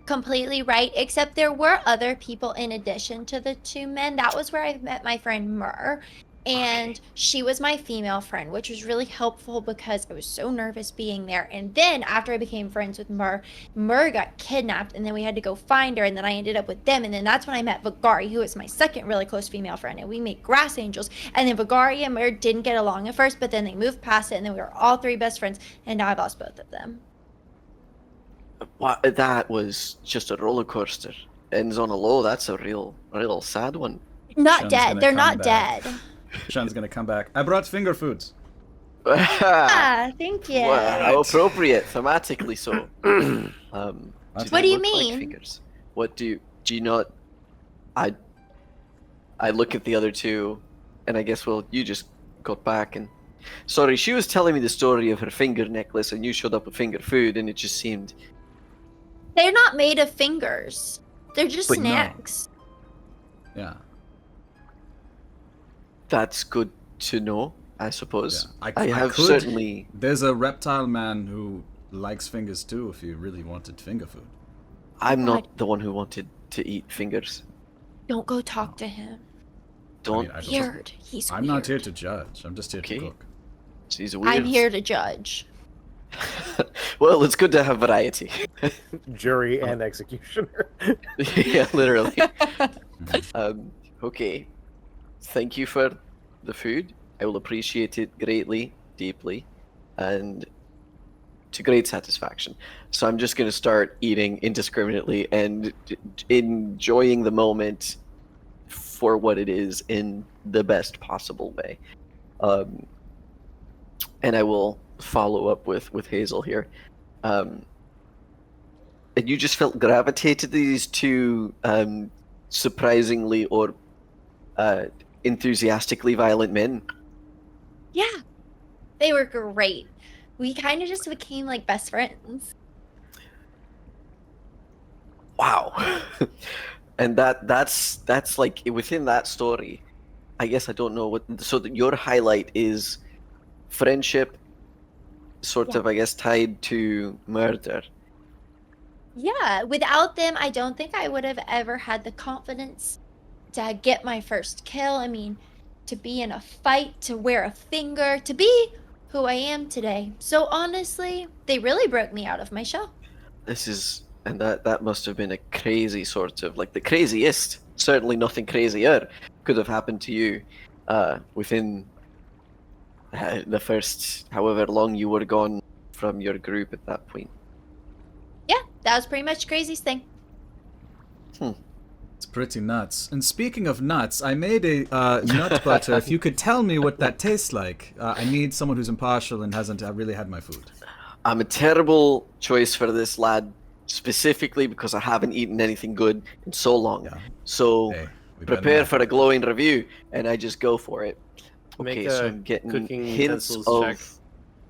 completely right. Except there were other people in addition to the two men. That was where I met my friend Myrrh. And she was my female friend, which was really helpful because I was so nervous being there. And then after I became friends with Mur got kidnapped, and then we had to go find her, and then I ended up with them. And then that's when I met Vagari, who was my second really close female friend, and we made grass angels. And then Vagari and Mur didn't get along at first, but then they moved past it, and then we were all three best friends, and now I've lost both of them. Wow, that was just a roller coaster. Ends on a low. That's a real sad one. Not Shun's dead. gonna They're come not back. dead. Sean's gonna come back. I brought finger foods. Ah, thank you. Wow, how appropriate, thematically so. What do you look like mean? fingers? What do you not? I look at the other two, and I guess you just got back and. Sorry, she was telling me the story of her finger necklace, and you showed up with finger food, and it just seemed. They're not made of fingers. They're just But no. snacks. Yeah. That's good to know, I suppose. Yeah. I have could- certainly. There's a reptile man who likes fingers too. If you really wanted finger food. I'm God. not the one who wanted to eat fingers. Don't go talk to him. Don't. I don't- Weird. He's I'm weird. not here to judge. I'm just here Okay. to cook. He's weird. I'm here to judge. Well, it's good to have variety. Jury and executioner. Yeah, literally. Okay. Thank you for the food. I will appreciate it greatly, deeply, and to great satisfaction. So I'm just going to start eating indiscriminately and enjoying the moment for what it is in the best possible way. And I will follow up with Hazel here. And you just felt gravitated to these two surprisingly or enthusiastically violent men. Yeah. They were great. We kind of just became like best friends. Wow. And that's like within that story. I guess I don't know what. So your highlight is friendship, sort Yeah. of, I guess, tied to murder. Yeah. Without them, I don't think I would have ever had the confidence to get my first kill. I mean, to be in a fight, to wear a finger, to be who I am today. So honestly, they really broke me out of my shell. And that must have been a crazy sort of, like, the craziest, certainly nothing crazier could have happened to you within the first however long you were gone from your group at that point. Yeah, that was pretty much the craziest thing. It's pretty nuts. And speaking of nuts, I made a nut butter. If you could tell me what that tastes like. I need someone who's impartial and hasn't really had my food. I'm a terrible choice for this, lad, specifically because I haven't eaten anything good in so long. Yeah. So Hey, we better prepare not. for a glowing review, and I just go for it. Make Okay, a so I'm getting cooking hints utensils check. of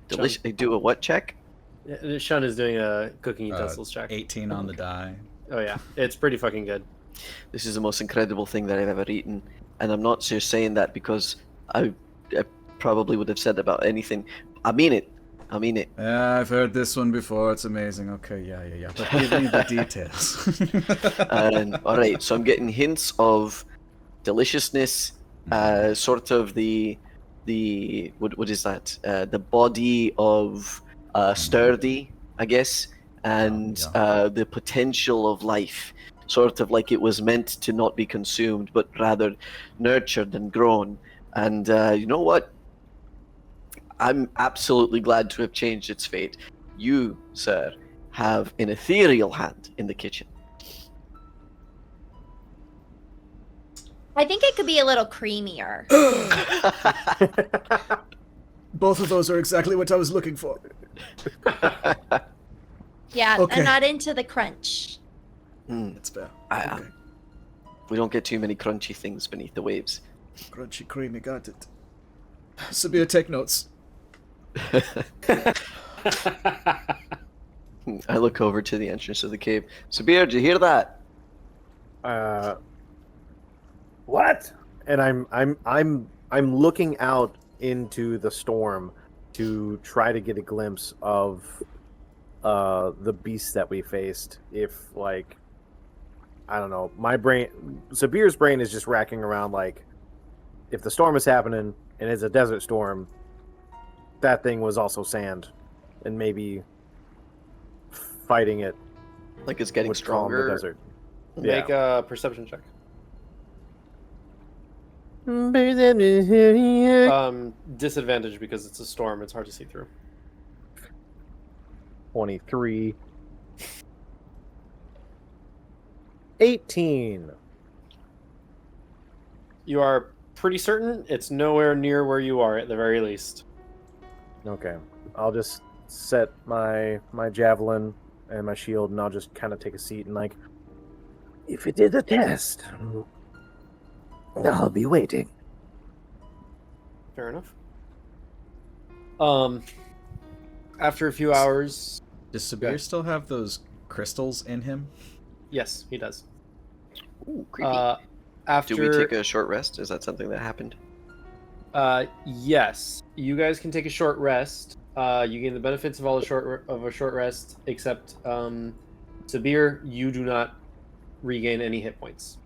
delicious. They do a what check? Yeah, Sean is doing a cooking utensils check. 18 on the die. Oh yeah, it's pretty fucking good. This is the most incredible thing that I've ever eaten, and I'm not just saying that because I probably would have said about anything. I mean it. I mean it. Yeah, I've heard this one before. It's amazing. Okay, yeah. But give me the details. And all right, so I'm getting hints of deliciousness, sort of the what is that? The body of sturdy, I guess, and Yeah. the potential of life, sort of like it was meant to not be consumed, but rather nurtured and grown. And you know what? I'm absolutely glad to have changed its fate. You, sir, have an ethereal hand in the kitchen. I think it could be a little creamier. Both of those are exactly what I was looking for. Yeah, Okay. I'm not into the crunch. That's fair. Okay. We don't get too many crunchy things beneath the waves. Crunchy, creamy, got it. Sabir, take notes. I look over to the entrance of the cave. Sabir, did you hear that? What? And I'm looking out into the storm to try to get a glimpse of the beast that we faced. If, like, I don't know, my brain, Sabir's brain is just racking around, like, if the storm is happening and it's a desert storm, that thing was also sand, and maybe fighting it Like it's getting would calm the stronger. desert. Make a perception check. Disadvantage because it's a storm. It's hard to see through. 23. 18. You are pretty certain it's nowhere near where you are at the very least. Okay. I'll just set my javelin and my shield, and I'll just kind of take a seat and like, If it is a test, I'll be waiting. Fair enough. After a few hours, Does Sabir Okay. still have those crystals in him? yes, he does. Ooh, creepy. After Do we take a short rest? Is that something that happened? yes, you guys can take a short rest. You gain the benefits of a short rest, except Sabir, you do not regain any hit points.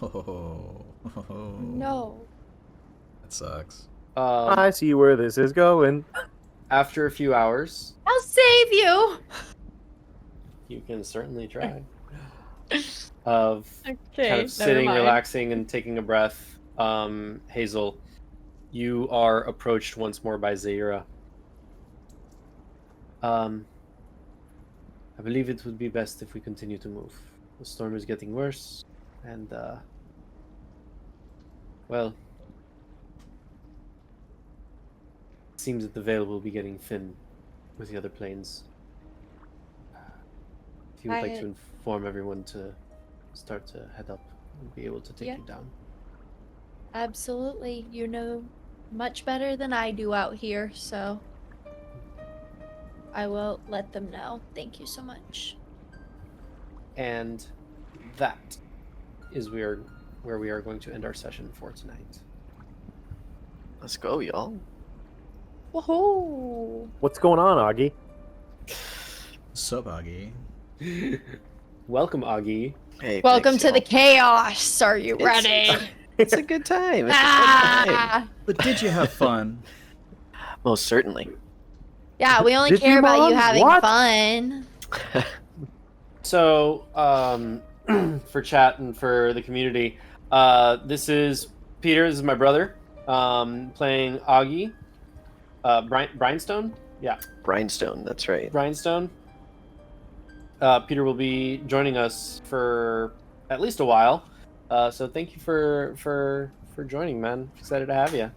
Oh, No. that sucks. I see where this is going. After a few hours, I'll save you. you can certainly try. Of Okay. kind of sitting, relaxing, and taking a breath, Hazel, you are approached once more by Zaira. I believe it would be best if we continue to move. The storm is getting worse, and well, it seems that the veil will be getting thin with the other planes. If you would like to inform everyone to start to head up, we'll be able to take Yeah. you down. Absolutely. You know much better than I do out here, so I will let them know. Thank you so much. And that is where we are going to end our session for tonight. Let's go, y'all. Woohoo! What's going on, Augie? Sup, Augie? Welcome, Augie. Hey, Welcome thanks, to the y'all. chaos. Are you It's- ready? It's a good time. It's a fun time. Ah! But did you have fun? Most certainly. Yeah, we only Did care you, about you Mom? having What? fun. So, for chat and for the community, this is Peter. This is my brother, playing Augie. Brinestone? Yeah, Rhinestone, that's right. Brinestone. Peter will be joining us for at least a while. So thank you for joining, man. Excited to have you.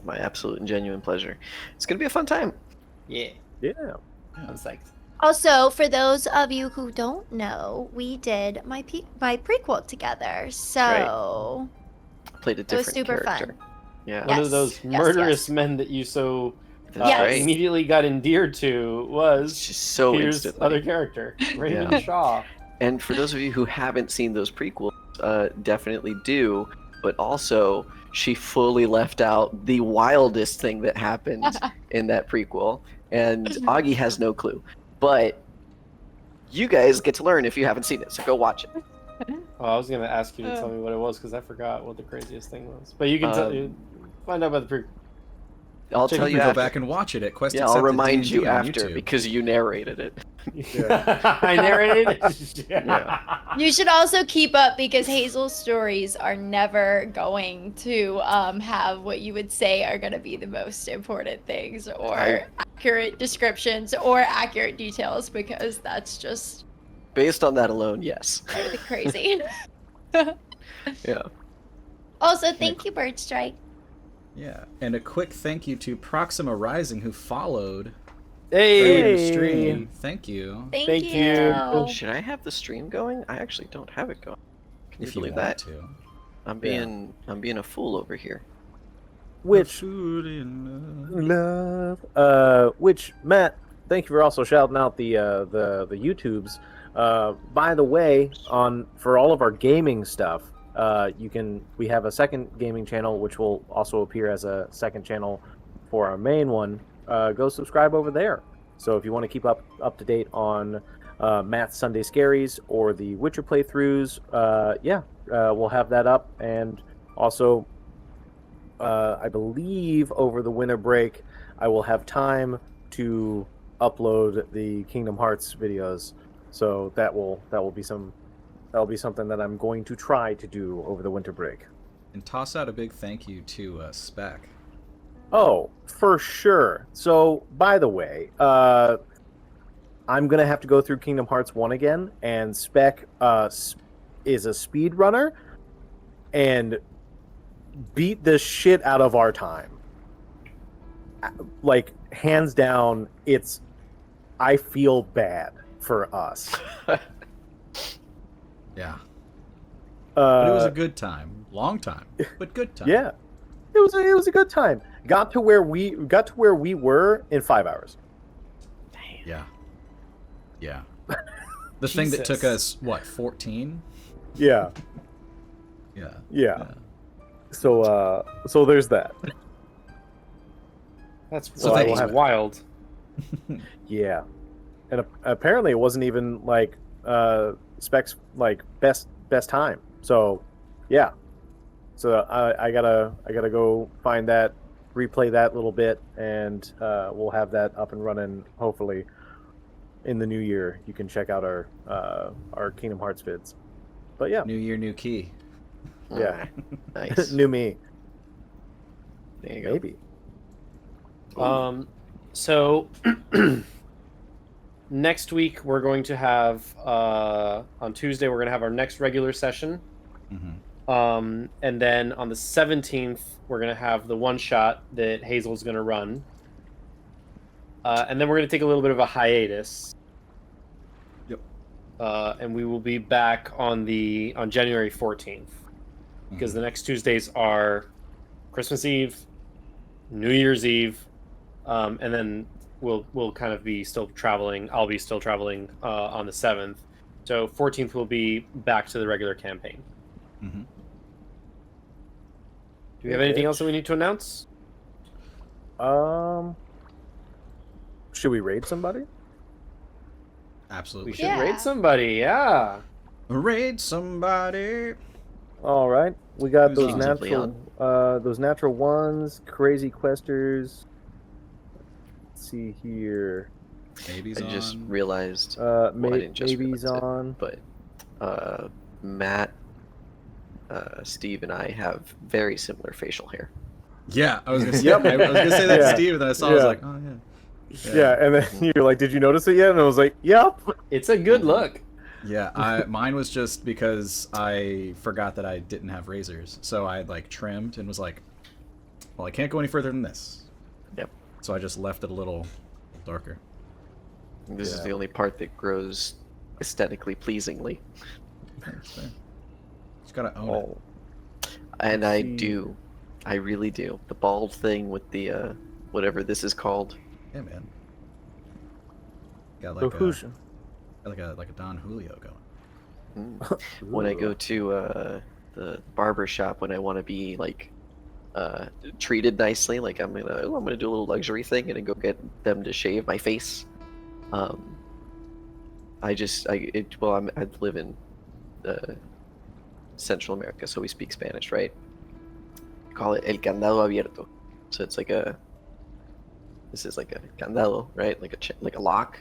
My absolute and genuine pleasure. It's going to be a fun time. Yeah, Yeah. I'm psyched. Also, for those of you who don't know, we did my prequel together. So Played a It was different super fun. character. Yeah. Yeah. One of those Yes, murderous yes. men that you so That's Yes. right. immediately got endeared to was It's just so Peter's instantly. other character, Raymond Yeah. Shaw. And for those of you who haven't seen those prequels, definitely do. But also, she fully left out the wildest thing that happened in that prequel, and Augie has no clue. But you guys get to learn if you haven't seen it, so go watch it. Oh, I was gonna ask you to tell me what it was because I forgot what the craziest thing was. But you can find out about the I'll Check tell if You you can go after. back and watch it at Quest Yeah, I'll Accepted remind D&D you on after YouTube. because you narrated it. I narrated. you should also keep up because Hazel's stories are never going to have what you would say are going to be the most important things or accurate descriptions or accurate details because that's just Based on that alone, yes. really crazy. Yeah. Also, thank you, Bird Strike. Yeah, and a quick thank you to Proxima Rising who followed Hey, earlier in the stream. Thank you. Thank you. you. Should I have the stream going? I actually don't have it going. Can If you you believe want that? to. I'm being a fool over here. Which Food in love. love. Which Matt, thank you for also shouting out the YouTubes. By the way, for all of our gaming stuff, we have a second gaming channel which will also appear as a second channel for our main one. Go subscribe over there. So if you want to keep up to date on Matt's Sunday Scaries or the Witcher playthroughs, we'll have that up, and also, I believe over the winter break, I will have time to upload the Kingdom Hearts videos. So that will be something that I'm going to try to do over the winter break. And toss out a big thank you to Spec. Oh, for sure. So, by the way, I'm gonna have to go through Kingdom Hearts 1 again, and Spec is a speed runner and beat the shit out of our time. Like, hands down, I feel bad for us. Yeah. But it was a Uh, good time. Long time, but good time. yeah, it was a good time. Got to where we were in 5 hours. Yeah. Yeah. The thing that took Jesus. us, what, 14? Yeah, Yeah. yeah. So there's that. That's So thanks, that's man. wild. Yeah, and apparently it wasn't even like Spec's like best time. So yeah, so I gotta go find that, replay that little bit, and we'll have that up and running hopefully in the new year. You can check out our Kingdom Hearts vids. But yeah, New year, new key. yeah. Nice. New me, There you go. maybe. So next week we're going to have on Tuesday we're going to have our next regular session. Mm-hmm. And then on the 17th we're going to have the one shot that Hazel's going to run. And then we're going to take a little bit of a hiatus. Yep. And we will be back on January 14th. Because the next Tuesdays are Christmas Eve, New Year's Eve, and then we'll kind of be still traveling. I'll be still traveling on the 7th. So 14th we'll be back to the regular campaign. Mm-hmm. Do we have anything else that we need to announce? Should we raid somebody? Absolutely. We should Yeah. raid somebody, yeah. Raid somebody. All right, we got Who's those on? those natural ones, crazy questers. Let's see here. Maybe's I on. just realized, Uh, well, I didn't just maybe's realize it, on. but Matt, Steve, and I have very similar facial hair. Yeah, I was gonna say. Yep. I was gonna say that to Yeah. Steve, and then I saw. I was Yeah. like, oh yeah. Yeah, and then you're like, "Did you notice it yet?" And I was like, "Yep." It's a good look. Yeah, mine was just because I forgot that I didn't have razors, so I like trimmed and was like, well, I can't go any further than this. Yep. So I just left it a little darker. This is Yeah. the only part that grows aesthetically pleasingly, Just gotta own Oh, and I see. do, I really do. The bald thing with the whatever this is called. it. Yeah, man. Got so like who's a Don Julio going. When I go to the barber shop, when I want to be like treated nicely, like I'm gonna do a little luxury thing and go get them to shave my face. I live in Central America, so we speak Spanish, right? We call it el candado abierto. So it's like this is like a candado, right? Like a lock,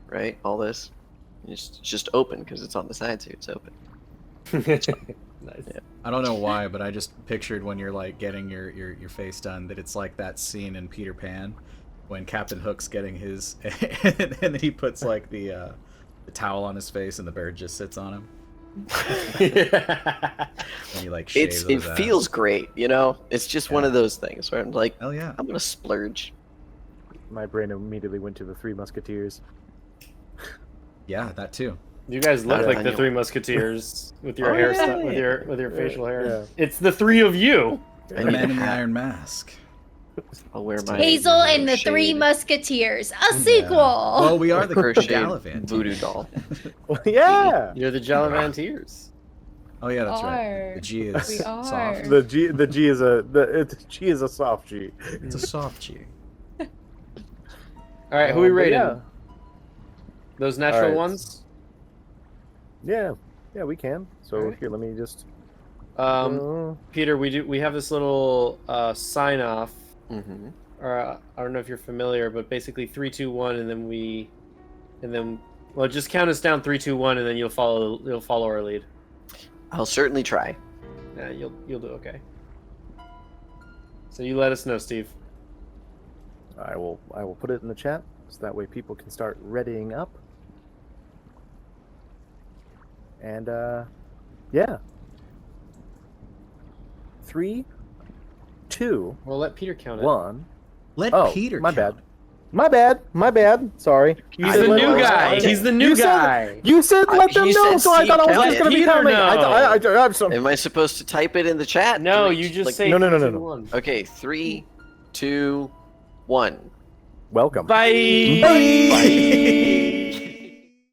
right? All this. And it's just open because it's on the side, so it's open. Nice. Yeah. I don't know why, but I just pictured when you're like getting your face done that it's like that scene in Peter Pan when Captain Hook's getting his and then he puts like the towel on his face and the bird just sits on him. And he like shaves It his ass. feels great, you know. It's just one Yeah. of those things where I'm like, Hell yeah. I'm gonna splurge. My brain immediately went to the Three Musketeers. Yeah, that too. You guys look Yeah. like the Three Musketeers with your Oh, hairstyle, yeah. with your facial hair. Yeah. It's the three of you. The I need Man a in the hat. Iron Mask. I'll wear my Hazel and the Three shade Musketeers, a Yeah. sequel. Well, we are the crocheted Gallivant. voodoo doll. Yeah. You're the Jalavantiers. Oh yeah, that's right. Are. The G is We are. soft. The G is a soft G. It's a soft G. All right, who we But rating? Yeah. Those natural Alright. ones? Yeah, we can. So Alright. here, let me just Peter, we have this little sign off. Mm-hmm. Or I don't know if you're familiar, but basically 3, 2, 1, and then well, just count us down 3, 2, 1, and then you'll follow our lead. I'll certainly try. Yeah, you'll do okay. So you let us know, Steve. I will put it in the chat so that way people can start readying up. And yeah. 3, 2, Well, let Peter count it. 1. Let Oh, Peter my count. bad. My bad. Sorry. He's the new guy. He's the new guy. You said let them You know, said so I thought I was Steve just going to be Peter coming. know. I have some. Am I supposed to type it in the chat? No, Three- you just like- say No. 3, 2, 1. Okay, 3, 2, 1. Welcome. Bye. Bye.